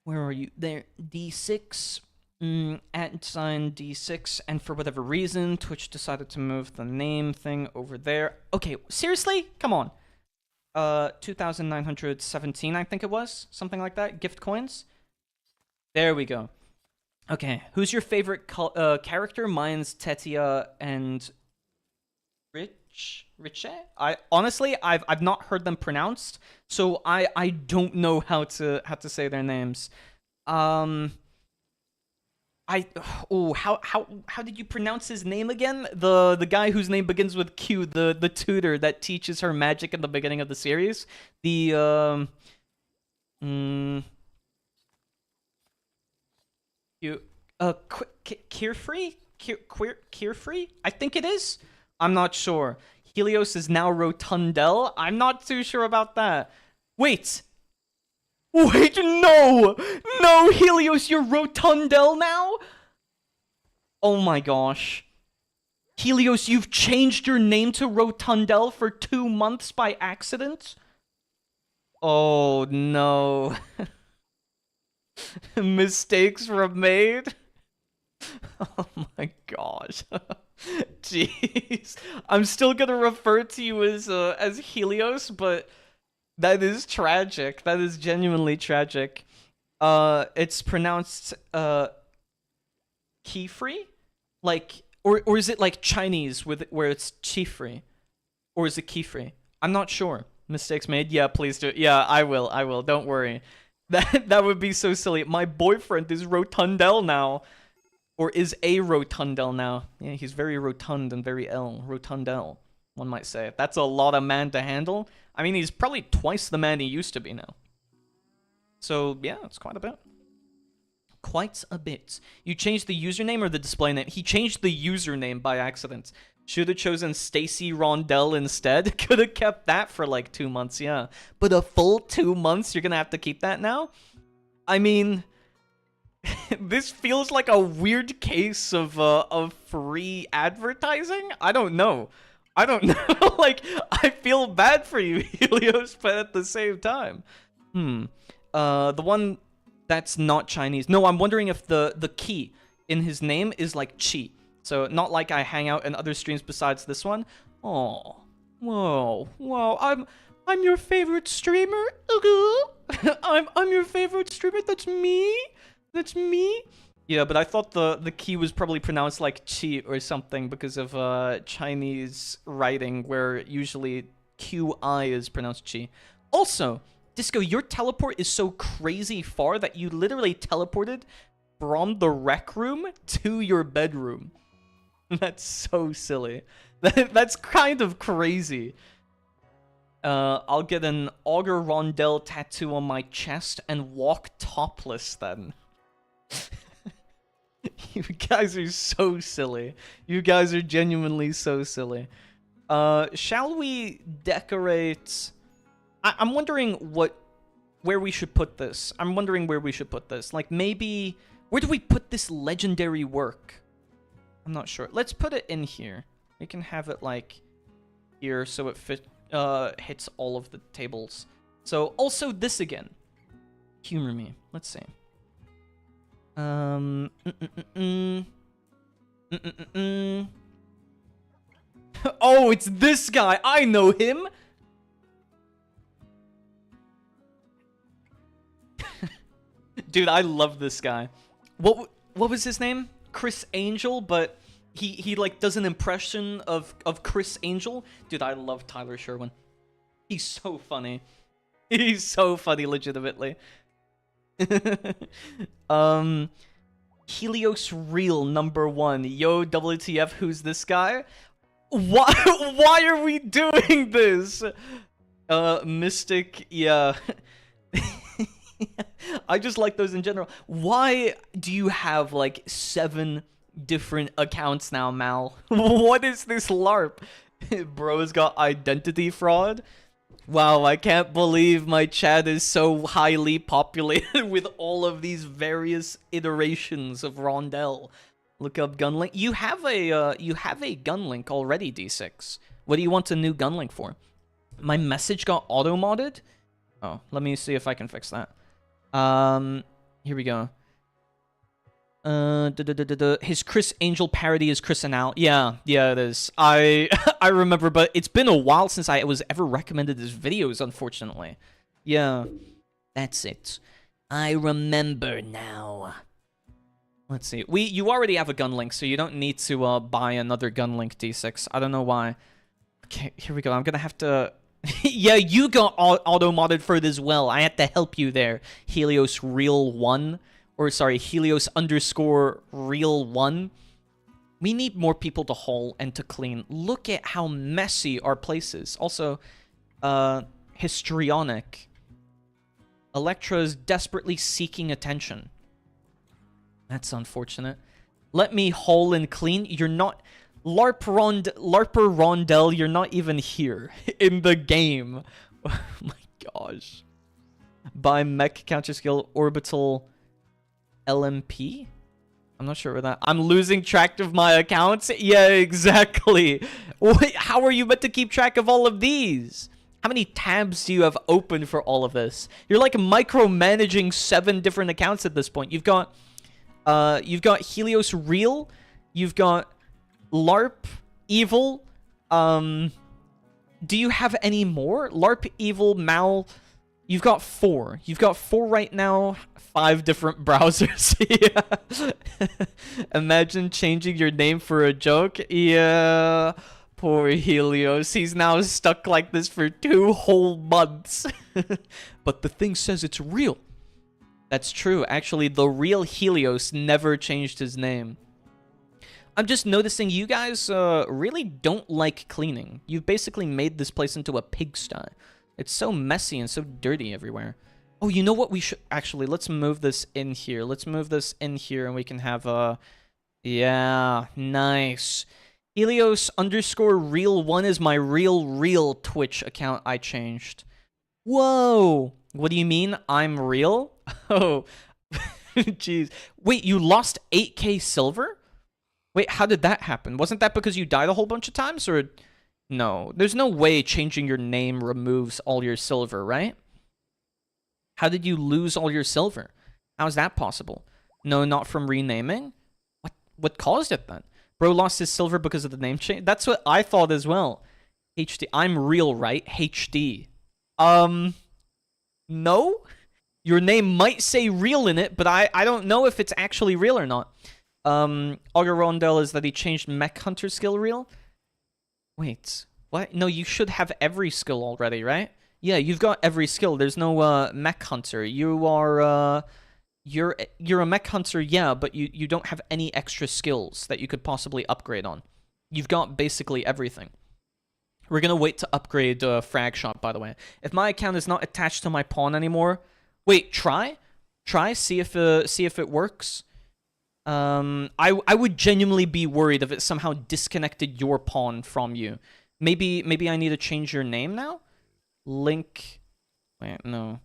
Where are you? There. D6. At sign D6. And for whatever reason, Twitch decided to move the name thing over there. Okay, seriously? Come on. 2,917, I think it was. Something like that. Gift coins. There we go. Okay, who's your favorite character? Mine's Tetia and Riche? Honestly, I've not heard them pronounced, so I don't know how to say their names. How did you pronounce his name again? The guy whose name begins with Q, the tutor that teaches her magic in the beginning of the series. The you Carefree? Carefree? I think it is. I'm not sure. Helios is now Rotundel. I'm not too sure about that. Wait, no! No, Helios, you're Rotundel now? Oh my gosh. Helios, you've changed your name to Rotundel for 2 months by accident? Oh no. Mistakes were made? Oh my gosh. Jeez. I'm still gonna refer to you as Helios, but that is tragic. That is genuinely tragic. It's pronounced Keyfree? Like or is it like Chinese with where it's Chifree? Or is it Keyfree? I'm not sure. Mistakes made? Yeah, please do. Yeah, I will. Don't worry. That would be so silly. My boyfriend is Rotundel now. Or is a Rotundel now. Yeah, he's very rotund and very Rotundel, one might say. That's a lot of man to handle. I mean, he's probably twice the man he used to be now. So, yeah, it's quite a bit. Quite a bit. You changed the username or the display name? He changed the username by accident. Should have chosen Stacy Rondel instead. Could have kept that for like 2 months, yeah. But a full 2 months, you're gonna have to keep that now? I mean, this feels like a weird case of free advertising. I don't know. Like, I feel bad for you, Helios, but at the same time. The one that's not Chinese. No, I'm wondering if the key in his name is like Chi. So not like I hang out in other streams besides this one. Oh, whoa! I'm your favorite streamer. I'm your favorite streamer. That's me. That's me. Yeah, but I thought the key was probably pronounced like Chi or something because of Chinese writing where usually QI is pronounced Chi. Also, Disco, your teleport is so crazy far that you literally teleported from the rec room to your bedroom. That's so silly. That's kind of crazy. I'll get an Auger Rondel tattoo on my chest and walk topless then. You guys are so silly. You guys are genuinely so silly. Shall we decorate... I'm wondering where we should put this. Like, maybe... Where do we put this legendary work? I'm not sure. Let's put it in here. We can have it, like, here so it hits all of the tables. So, also this again. Humor me. Let's see. Oh, it's this guy. I know him. Dude, I love this guy. What was his name? Chris Angel, but he like does an impression of Chris Angel. Dude, I love Tyler Sherwin. He's so funny. He's so funny, legitimately. Helios Real #1. Yo, WTF, who's this guy? Why are we doing this? Mystic, yeah. I just like those in general. Why do you have like 7 different accounts now, Mal? What is this LARP? Bro's got identity fraud? Wow, I can't believe my chat is so highly populated with all of these various iterations of Rondel. Look up gunlink. You have a gunlink already, D6. What do you want a new gunlink for? My message got auto-modded? Oh, let me see if I can fix that. Here we go. His Chris Angel parody is Chris and Al. Yeah, it is. I remember, but it's been a while since I was ever recommended his videos, unfortunately. Yeah, that's it. I remember now. Let's see. You already have a gun link, so you don't need to buy another gun link, D6. I don't know why. Okay, here we go. I'm gonna have to... Yeah, you got auto-modded for it as well. I had to help you there. Helios Real 1. or sorry, Helios underscore real 1. We need more people to haul and to clean. Look at how messy our place is. Also, histrionic. Electra is desperately seeking attention. That's unfortunate. Let me haul and clean. You're not... LARPer Rondel, you're not even here in the game. Oh my gosh. By mech counter skill orbital LMP? I'm not sure where that... I'm losing track of my accounts? Yeah, exactly. Wait, how are you meant to keep track of all of these? How many tabs do you have open for all of this? You're like micromanaging 7 different accounts at this point. You've got Helios Real. You've got LARP Evil. Do you have any more? LARP Evil, Mal... You've got 4. You've got 4 right now. 5 different browsers. Yeah. Imagine changing your name for a joke. Yeah. Poor Helios. He's now stuck like this for 2 whole months. But the thing says it's real. That's true. Actually, the real Helios never changed his name. I'm just noticing you guys really don't like cleaning. You've basically made this place into a pigsty. It's so messy and so dirty everywhere. Oh, you know what we should... Actually, let's move this in here. Let's move this in here and we can have a... Yeah, nice. Helios underscore real 1 is my real Twitch account I changed. Whoa! What do you mean I'm real? Oh, jeez. Wait, you lost 8k silver? Wait, how did that happen? Wasn't that because you died a whole bunch of times, or... No, there's no way changing your name removes all your silver, right? How did you lose all your silver? How is that possible? No, not from renaming? What caused it then? Bro lost his silver because of the name change? That's what I thought as well. HD. I'm real, right? HD. No? Your name might say real in it, but I don't know if it's actually real or not. Auger Rondel is that he changed Mech Hunter skill real? Wait, what? No, you should have every skill already, right? Yeah, you've got every skill. There's no mech hunter. You are you're a mech hunter, yeah, but you don't have any extra skills that you could possibly upgrade on. You've got basically everything. We're gonna wait to upgrade Frag Shot, by the way. If my account is not attached to my pawn anymore, wait, try, see if it works. I would genuinely be worried if it somehow disconnected your pawn from you. Maybe I need to change your name now? Link... Wait, no.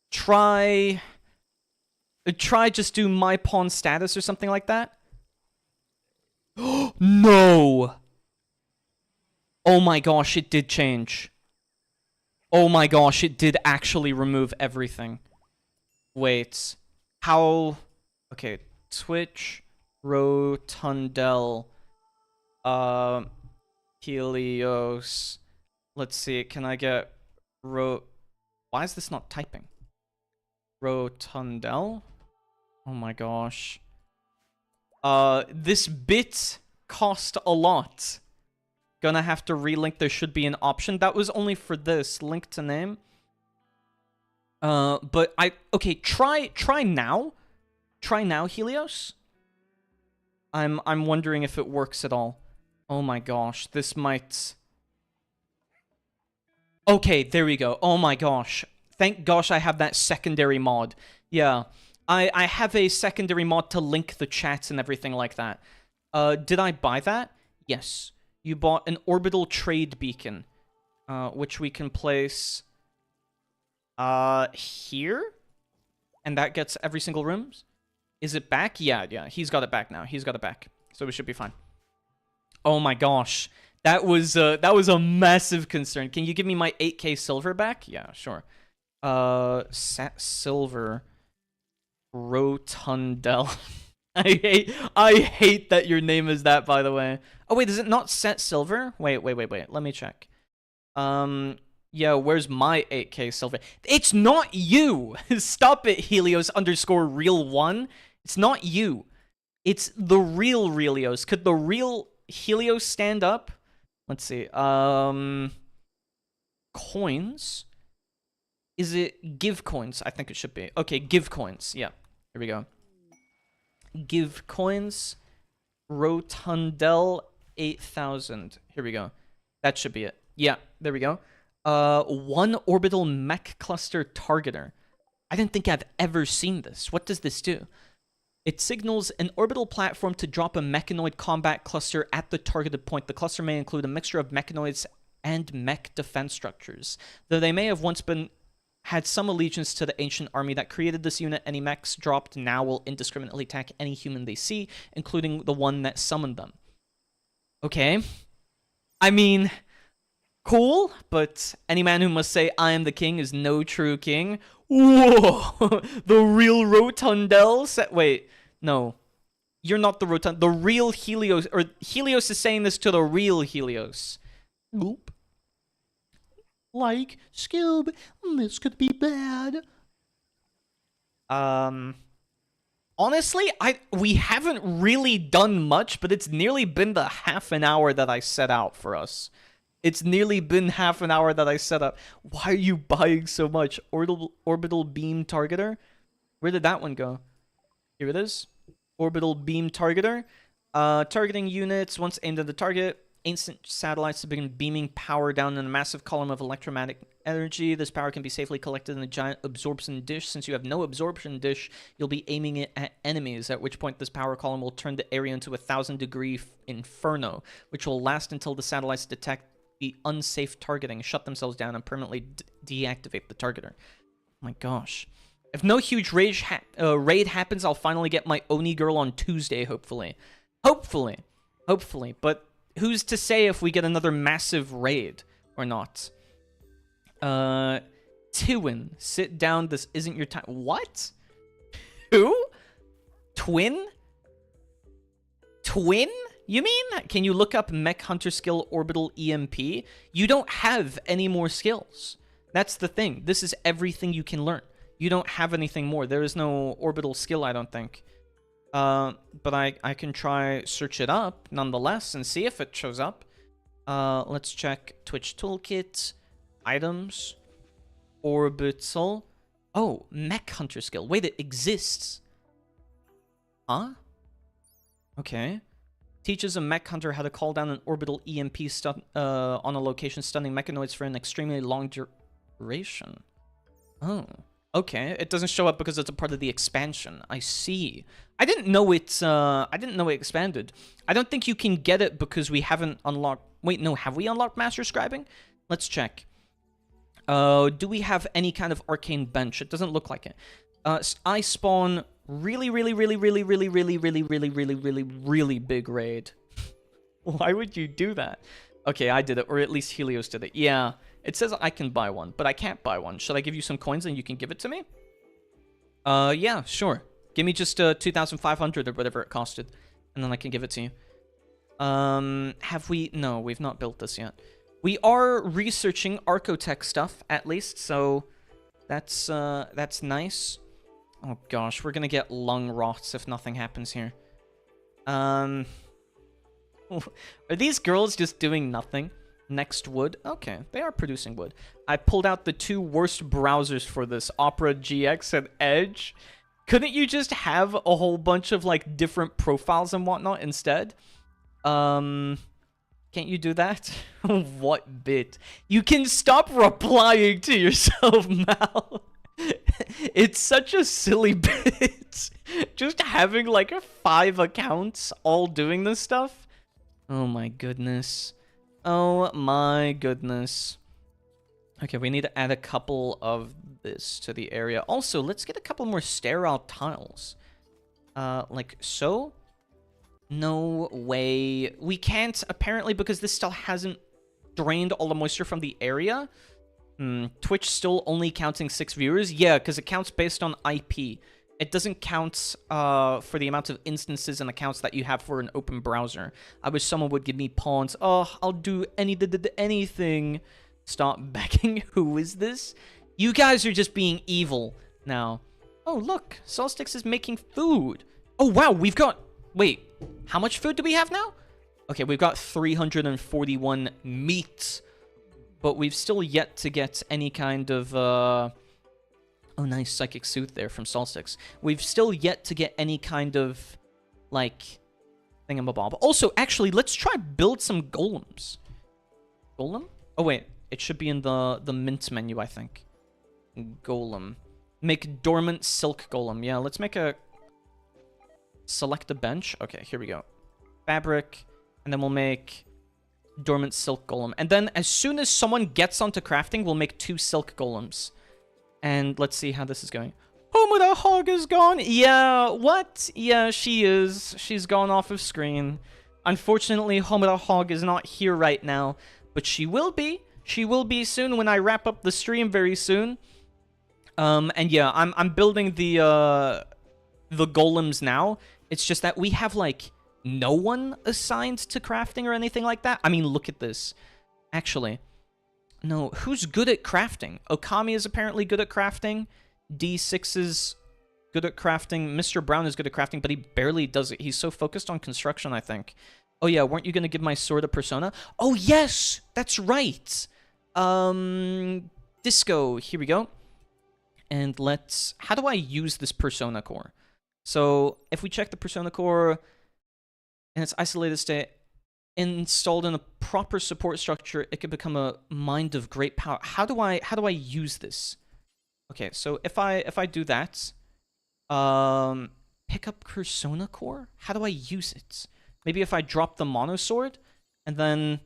Try just do my pawn status or something like that? No! Oh my gosh, it did change. Oh my gosh, it did actually remove everything. Wait... How... Okay, Twitch, Rotundel, Helios. Let's see, can I get Why is this not typing? Rotundel? Oh my gosh. This bit cost a lot. Gonna have to relink. There should be an option. That was only for this. Link to name. But okay, try now. Try now, Helios. I'm wondering if it works at all. Oh my gosh, this might... Okay, there we go. Oh my gosh. Thank gosh I have that secondary mod. Yeah, I have a secondary mod to link the chats and everything like that. Did I buy that? Yes. You bought an orbital trade beacon, which we can place... here? And that gets every single room? Is it back? Yeah, he's got it back now. He's got it back. So we should be fine. Oh my gosh. That was a massive concern. Can you give me my 8k silver back? Yeah, sure. Set silver. Rotundel. I hate that your name is that, by the way. Oh wait, is it not set silver? Wait. Let me check. Yeah, where's my 8k silver? It's not you! Stop it, Helios underscore real 1. It's not you. It's the real Helios. Could the real Helios stand up? Let's see. Coins. Is it give coins? I think it should be. Okay, give coins. Yeah, here we go. Give coins. Rondel 8,000. Here we go. That should be it. Yeah, there we go. One orbital mech cluster targeter. I didn't think I've ever seen this. What does this do? It signals an orbital platform to drop a mechanoid combat cluster at the targeted point. The cluster may include a mixture of mechanoids and mech defense structures. Though they may have once had some allegiance to the ancient army that created this unit, any mechs dropped now will indiscriminately attack any human they see, including the one that summoned them. Okay. I mean, cool, but any man who must say I am the king is no true king. Whoa! The real Rondel set. Wait, no. You're not the Rotund. The real Helios, or Helios is saying this to the real Helios. Oop. Like, Skib, this could be bad. Honestly, we haven't really done much, but it's nearly been the half an hour that I set out for us. It's nearly been half an hour that I set up. Why are you buying so much? Orbital beam targeter? Where did that one go? Here it is. Orbital beam targeter. Targeting units once aimed at the target. Ancient satellites to begin beaming power down in a massive column of electromagnetic energy. This power can be safely collected in a giant absorption dish. Since you have no absorption dish, you'll be aiming it at enemies, at which point this power column will turn the area into a 1,000-degree inferno, which will last until the satellites detect the unsafe targeting, shut themselves down, and permanently deactivate the targeter. Oh my gosh. If no huge raid happens, I'll finally get my Oni girl on Tuesday, hopefully. Hopefully. But who's to say if we get another massive raid or not? Tiwin, sit down. This isn't your time. What? Who? Twin? Twin? You mean? Can you look up Mech Hunter skill orbital EMP? You don't have any more skills. That's the thing. This is everything you can learn. You don't have anything more. There is no orbital skill, I don't think. But I can try search it up nonetheless and see if it shows up. Let's check Twitch Toolkit, items, orbital. Oh, Mech Hunter skill. Wait, it exists. Huh? Okay. Teaches a mech hunter how to call down an orbital EMP on a location, stunning mechanoids for an extremely long duration. Oh. Okay, it doesn't show up because it's a part of the expansion. I see. I didn't know it expanded. I don't think you can get it because we haven't unlocked... Wait, no, have we unlocked Master Scribing? Let's check. Do we have any kind of arcane bench? It doesn't look like it. I spawn really big raid. Why would you do that? Okay, I did it, or at least Helios did it. Yeah. It says I can buy one, but I can't buy one. Should I give you some coins and you can give it to me? Yeah, sure. Give me just 2,500 or whatever it costed, and then I can give it to you. Have we? No, we've not built this yet. We are researching Archotech stuff, at least, so that's nice. Oh gosh, we're gonna get lung rots if nothing happens here. Are these girls just doing nothing? Next wood. Okay, they are producing wood. I pulled out the two worst browsers for this, Opera GX and Edge. Couldn't you just have a whole bunch of like different profiles and whatnot instead? Can't you do that? What bit? You can stop replying to yourself, Mal. It's such a silly bit. Just having like 5 accounts all doing this stuff. Oh my goodness. Oh my goodness. Okay, we need to add a couple of this to the area. Also, let's get a couple more sterile tiles. Like so. No way. We can't, apparently, because this still hasn't drained all the moisture from the area. Twitch still only counting 6 viewers? Yeah, because it counts based on IP. It doesn't count for the amount of instances and accounts that you have for an open browser. I wish someone would give me pawns. Oh, I'll do anything. Stop begging. Who is this? You guys are just being evil now. Oh, look. Solstix is making food. Oh, wow. We've got... Wait. How much food do we have now? Okay, we've got 341 meat. But we've still yet to get any kind of... Oh, nice. Psychic Soothe there from Solsix. We've still yet to get any kind of, like, thingamabob. Also, actually, let's try build some golems. Golem? Oh, wait. It should be in the mint menu, I think. Golem. Make dormant silk golem. Yeah, let's make a... Select a bench. Okay, here we go. Fabric. And then we'll make dormant silk golem. And then as soon as someone gets onto crafting, we'll make 2 silk golems. And let's see how this is going. Homoda Hog is gone. Yeah, what? Yeah, she is. She's gone off of screen. Unfortunately, Homoda Hog is not here right now. But she will be. She will be soon when I wrap up the stream very soon. And yeah, I'm building the golems now. It's just that we have, like, no one assigned to crafting or anything like that. I mean, look at this. Actually, no, who's good at crafting? Okami is apparently good at crafting. D6 is good at crafting. Mr. Brown is good at crafting, but he barely does it. He's so focused on construction, I think. Oh yeah, weren't you going to give my sword a persona? Oh yes, that's right. Disco, here we go. And let's... How do I use this persona core? So, if we check the persona core in its isolated state, installed in a proper support structure, it could become a mind of great power. How do I use this? Okay, so if I do that, pick up persona core? How do I use it? Maybe if I drop the mono sword, and then...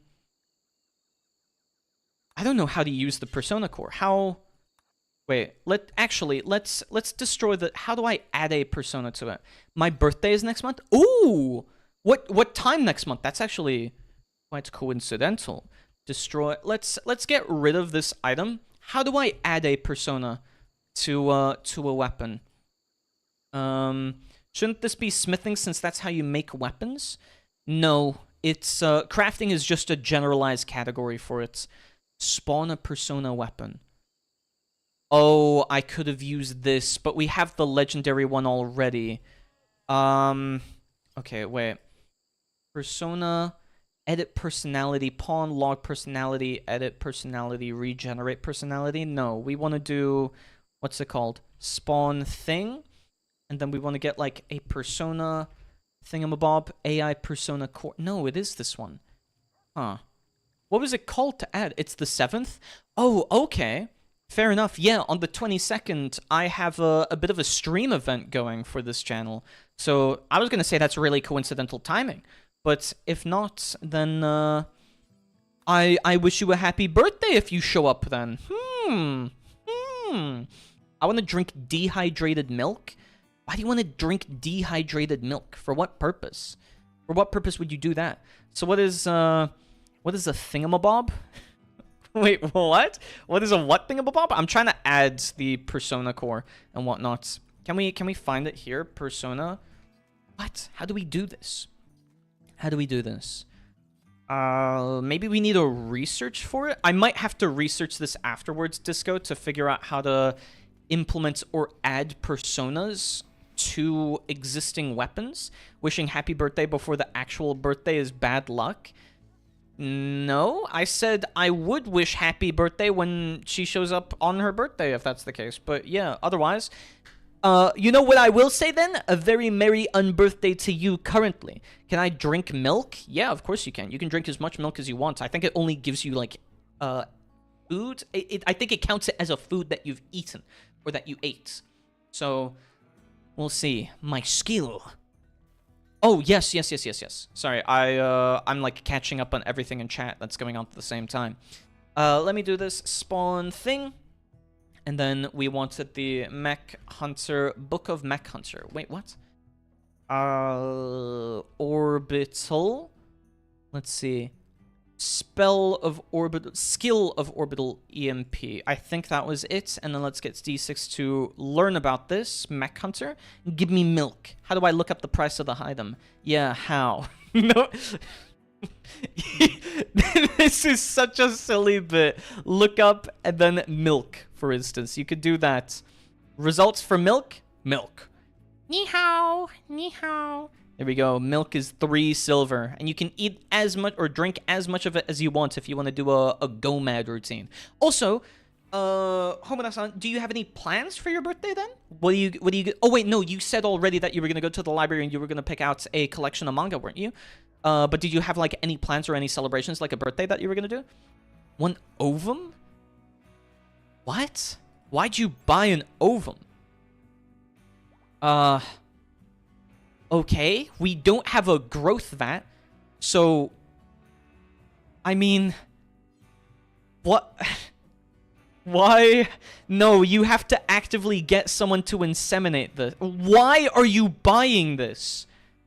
I don't know how to use the persona core. How... Wait, let's destroy the... How do I add a persona to it? My birthday is next month? Ooh! What time next month? That's actually quite coincidental. Destroy... Let's get rid of this item. How do I add a persona to a weapon? Shouldn't this be smithing since that's how you make weapons? No, it's crafting is just a generalized category for it. Spawn a persona weapon. Oh, I could have used this, but we have the legendary one already. Okay, wait. Persona, edit personality, pawn, log personality, edit personality, regenerate personality. No, we want to do, what's it called? Spawn thing. And then we want to get, like, a persona thingamabob, AI persona core. No, it is this one. Huh. What was it called to add? It's the 7th? Oh, okay. Fair enough. Yeah, on the 22nd, I have a bit of a stream event going for this channel. So I was going to say that's really coincidental timing. But if not, then I wish you a happy birthday if you show up then. I want to drink dehydrated milk. Why do you want to drink dehydrated milk? For what purpose? For what purpose would you do that? So what is a thingamabob? Wait, what? What is a what thingamabob? I'm trying to add the persona core and whatnot. Can we find it here? Persona? What? How do we do this? How do we do this? Maybe we need a research for it? I might have to research this afterwards, Disco, to figure out how to implement or add personas to existing weapons. Wishing happy birthday before the actual birthday is bad luck. No, I said I would wish happy birthday when she shows up on her birthday, if that's the case. But yeah, otherwise, you know what I will say then? A very merry unbirthday to you currently. Can I drink milk? Yeah, of course you can. You can drink as much milk as you want. I think it only gives you, like, food. I think it counts it as a food that you've eaten or that you ate. So, we'll see. My skill. Oh, yes. Sorry, I'm, like, catching up on everything in chat that's going on at the same time. Let me do this. Spawn thing. And then we wanted the Mech Hunter, Book of Mech Hunter. Wait, what? Orbital. Let's see. Skill of Orbital EMP. I think that was it. And then let's get D6 to learn about this. Mech Hunter. Give me milk. How do I look up the price of the item? Yeah, how? No. This is such a silly bit. Look up and then milk, for instance. You could do that. Results for milk? Milk. Ni hao. Ni hao. There we go. Milk is 3 silver. And you can eat as much or drink as much of it as you want if you want to do a go mad routine. Also, Homura-san, do you have any plans for your birthday then? What do you, oh wait, no, you said already that you were gonna go to the library and you were gonna pick out a collection of manga, weren't you? But did you have, like, any plans or any celebrations, like a birthday that you were gonna do? One ovum? What? Why'd you buy an ovum? Okay, we don't have a growth vat, so... I mean... What? Why? No, you have to actively get someone to inseminate this. Why are you buying this?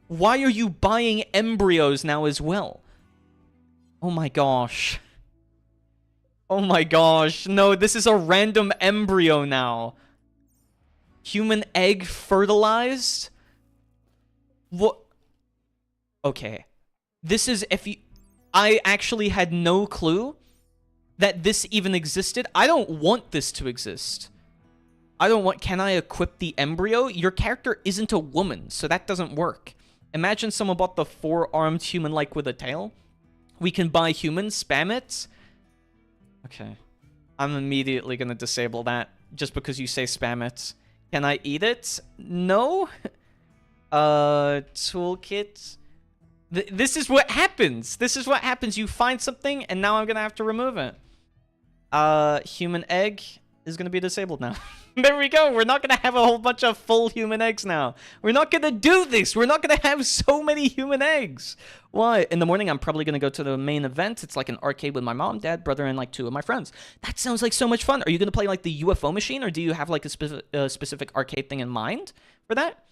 Why are you buying embryos now as well? Oh my gosh. Oh my gosh. No, this is a random embryo now. Human egg fertilized? What? Okay. This is if you... I actually had no clue that this even existed. I don't want this to exist. I don't want... Can I equip the embryo? Your character isn't a woman, so that doesn't work. Imagine someone bought the 4-armed human-like with a tail. We can buy humans, spam it. Okay. I'm immediately gonna disable that just because you say spam it. Can I eat it? No? Toolkit. This is what happens. This is what happens. You find something, and now I'm gonna have to remove it. Human egg is gonna be disabled now. There we go. We're not gonna have a whole bunch of full human eggs now. We're not gonna do this. We're not gonna have so many human eggs. Why? In the morning, I'm probably gonna go to the main event. It's like an arcade with my mom, dad, brother, and like 2 of my friends. That sounds like so much fun. Are you gonna play like the UFO machine, or do you have like a specific arcade thing in mind for that?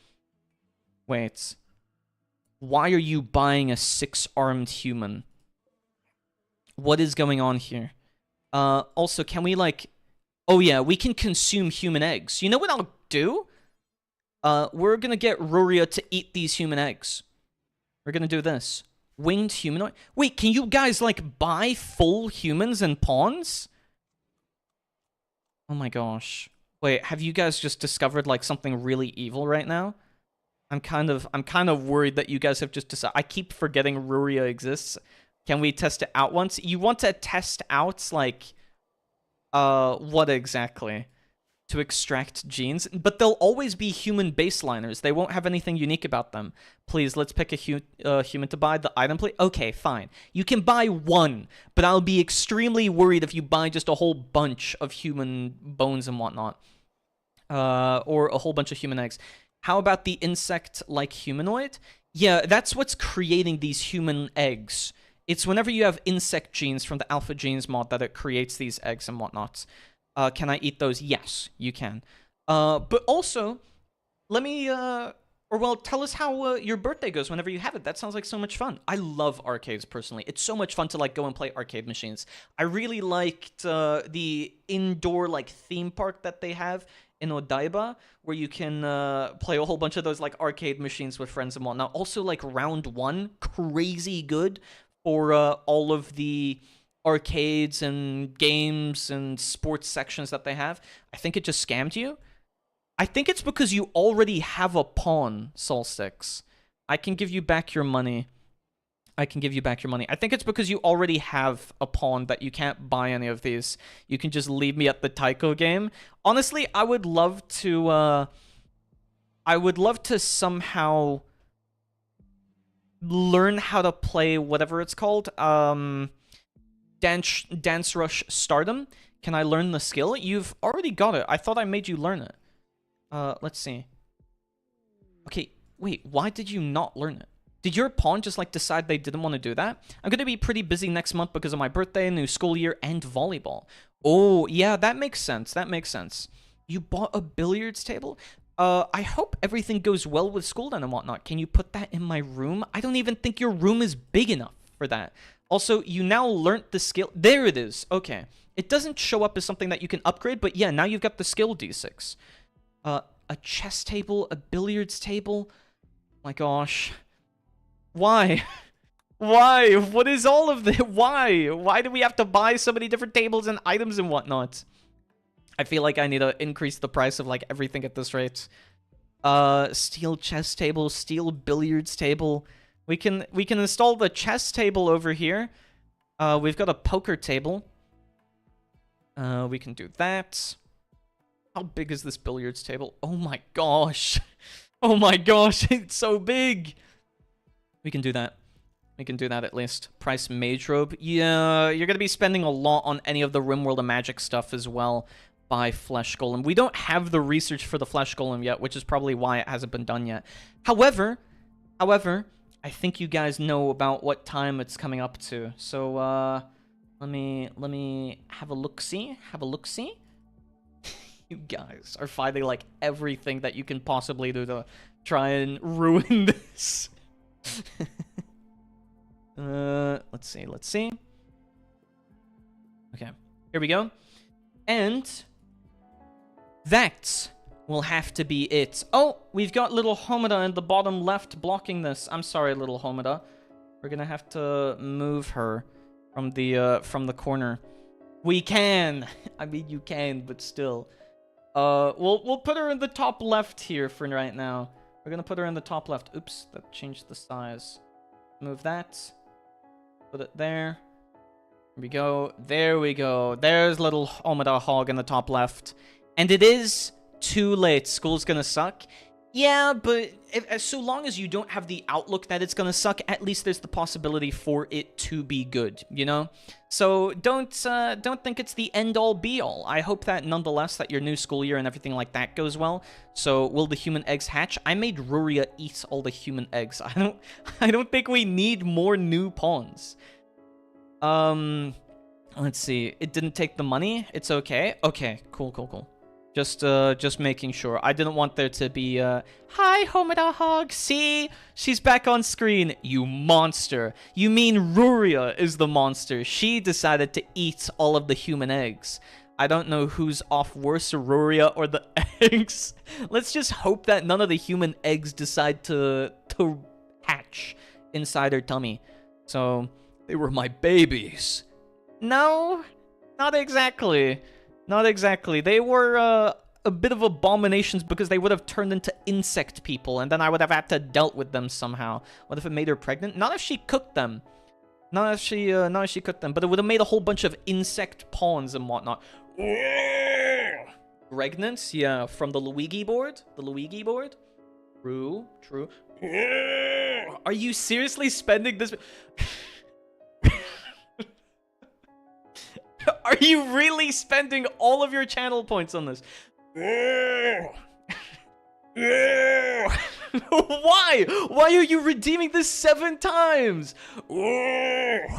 Wait. Why are you buying a 6-armed human? What is going on here? Also, can we like... Oh yeah, we can consume human eggs. You know what I'll do? We're gonna get Ruria to eat these human eggs. We're gonna do this. Winged humanoid? Wait, can you guys, like, buy full humans and pawns? Oh my gosh. Wait, have you guys just discovered, like, something really evil right now? I'm kind of worried that you guys have just decided... I keep forgetting Ruria exists. Can we test it out once? You want to test out, like... what exactly? To extract genes? But they'll always be human baseliners. They won't have anything unique about them. Please, let's pick a human to buy the item, please. Okay, fine. You can buy 1, but I'll be extremely worried if you buy just a whole bunch of human bones and whatnot. Or a whole bunch of human eggs. How about the insect-like humanoid? Yeah, that's what's creating these human eggs. It's whenever you have insect genes from the Alpha Genes mod that it creates these eggs and whatnot. Can I eat those? Yes, you can. But also, let me, tell us how your birthday goes whenever you have it. That sounds like so much fun. I love arcades, personally. It's so much fun to, like, go and play arcade machines. I really liked the indoor, like, theme park that they have in Odaiba, where you can play a whole bunch of those, like, arcade machines with friends and whatnot. Also, like, Round 1, crazy good for all of the arcades and games and sports sections that they have. I think it just scammed you. I think it's because you already have a pawn, Solstix. I can give you back your money. I think it's because you already have a pawn that you can't buy any of these. You can just leave me at the Taiko game. Honestly, I would love to somehow learn how to play whatever it's called. Dance Rush Stardom. Can I learn the skill? You've already got it. I thought I made you learn it. Let's see. Okay, wait, why did you not learn it? Did your pawn just, like, decide they didn't want to do that? I'm going to be pretty busy next month because of my birthday, new school year, and volleyball. Oh, yeah, that makes sense. That makes sense. You bought a billiards table? I hope everything goes well with school then and whatnot. Can you put that in my room? I don't even think your room is big enough for that. Also, you now learnt the skill. There it is. Okay. It doesn't show up as something that you can upgrade, but yeah, now you've got the skill D6. A chess table, a billiards table. My gosh. Why? Why? What is all of this? Why? Why do we have to buy so many different tables and items and whatnot? I feel like I need to increase the price of, like, everything at this rate. Steel chess table, steel billiards table. We can install the chess table over here. We've got a poker table. We can do that. How big is this billiards table? Oh my gosh. Oh my gosh, it's so big. We can do that. We can do that at least. Price mage robe. Yeah, you're gonna be spending a lot on any of the Rimworld of Magic stuff as well. Buy flesh golem. We don't have the research for the flesh golem yet, which is probably why it hasn't been done yet. However, I think you guys know about what time it's coming up to. So let me have a look-see. Have a look-see. You guys are finding like everything that you can possibly do to try and ruin this. Let's see. Okay, here we go. And that will have to be it. Oh, we've got little Homida in the bottom left blocking this. I'm sorry, little Homida. We're gonna have to move her from the corner. We can. I mean, you can, but still. We'll put her in the top left here for right now. We're gonna put her in the top left. Oops, that changed the size. Move that. Put it there. Here we go. There we go. There's little Omida Hog in the top left. And it is too late. School's gonna suck. Yeah, but so long as you don't have the outlook that it's gonna suck, at least there's the possibility for it to be good, you know? So don't think it's the end-all be-all. I hope that nonetheless that your new school year and everything like that goes well. So will the human eggs hatch? I made Ruria eat all the human eggs. I don't think we need more new pawns. Let's see. It didn't take the money. It's okay. Okay, cool. Just making sure. I didn't want there to be, hi, Homida Hog. See? She's back on screen. You monster. You mean Ruria is the monster. She decided to eat all of the human eggs. I don't know who's off worse, Ruria or the eggs. Let's just hope that none of the human eggs decide to hatch inside her tummy. So, they were my babies. No, not exactly. Not exactly. They were a bit of abominations because they would have turned into insect people, and then I would have had to dealt with them somehow. What if it made her pregnant? Not if she cooked them. Not if she cooked them, but it would have made a whole bunch of insect pawns and whatnot. Pregnant? Yeah, from the Luigi board? The Luigi board? True. Are you seriously spending this... Are you really spending all of your channel points on this? Why? Why are you redeeming this 7 times? Dude.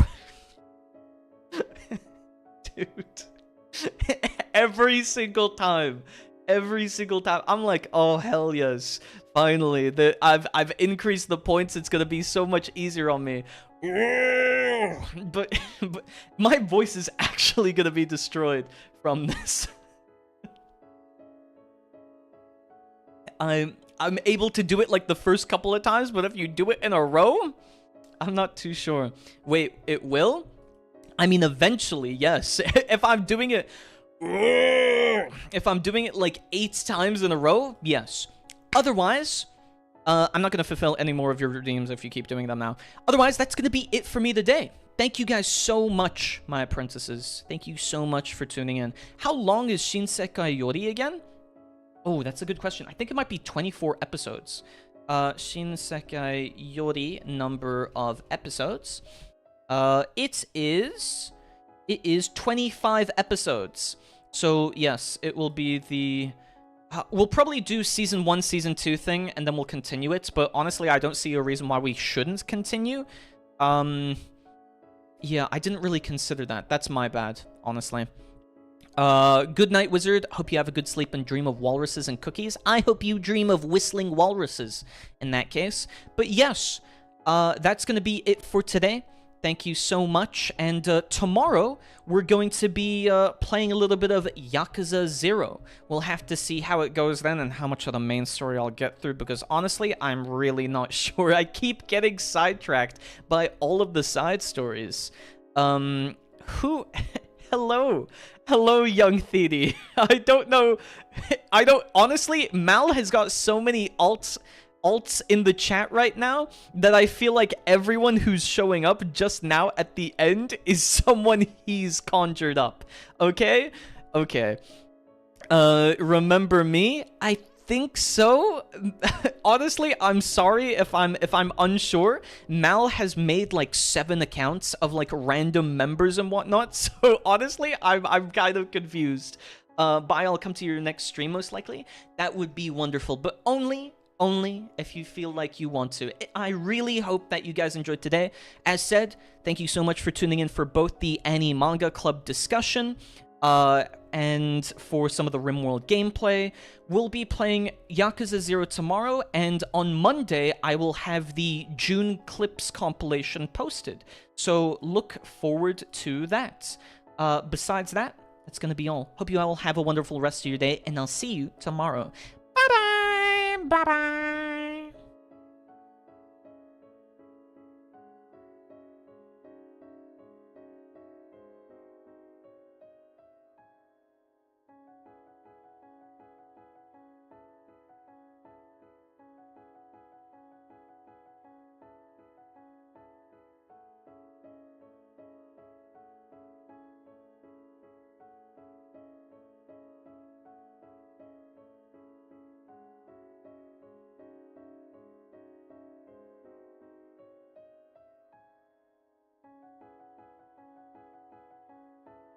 Every single time. I'm like, oh hell yes. Finally, I've increased the points. It's gonna be so much easier on me. But my voice is actually gonna be destroyed from this. I'm able to do it like the first couple of times, but if you do it in a row, I'm not too sure. Wait, it will? I mean, eventually, yes. If I'm doing it like 8 times in a row, yes. Otherwise, I'm not going to fulfill any more of your redeems if you keep doing them now. Otherwise, that's going to be it for me today. Thank you guys so much, my apprentices. Thank you so much for tuning in. How long is Shinsekai Yori again? Oh, that's a good question. I think it might be 24 episodes. Shinsekai Yori number of episodes. It is 25 episodes. So, yes, it will be the... we'll probably do Season 1, Season 2 thing, and then we'll continue it. But honestly, I don't see a reason why we shouldn't continue. Yeah, I didn't really consider that. That's my bad, honestly. Good night, wizard. Hope you have a good sleep and dream of walruses and cookies. I hope you dream of whistling walruses in that case. But yes, that's going to be it for today. Thank you so much. And tomorrow, we're going to be playing a little bit of Yakuza 0. We'll have to see how it goes then and how much of the main story I'll get through, because honestly, I'm really not sure. I keep getting sidetracked by all of the side stories. Who... Hello, young Thede. I don't know. Honestly, Mal has got so many alt alts in the chat right now that I feel like everyone who's showing up just now at the end is someone he's conjured up. Okay? Okay. Remember me? I think so. Honestly, I'm sorry if I'm unsure. Mal has made like 7 accounts of like random members and whatnot, so honestly, I'm kind of confused. But I'll come to your next stream most likely. That would be wonderful, but only if you feel like you want to. I really hope that you guys enjoyed today. As said, thank you so much for tuning in for both the AniManga Club discussion, and for some of the Rimworld gameplay. We'll be playing Yakuza 0 tomorrow, and on Monday, I will have the June Clips compilation posted. So look forward to that. Besides that, that's gonna be all. Hope you all have a wonderful rest of your day, and I'll see you tomorrow. Bye-bye! Bye-bye!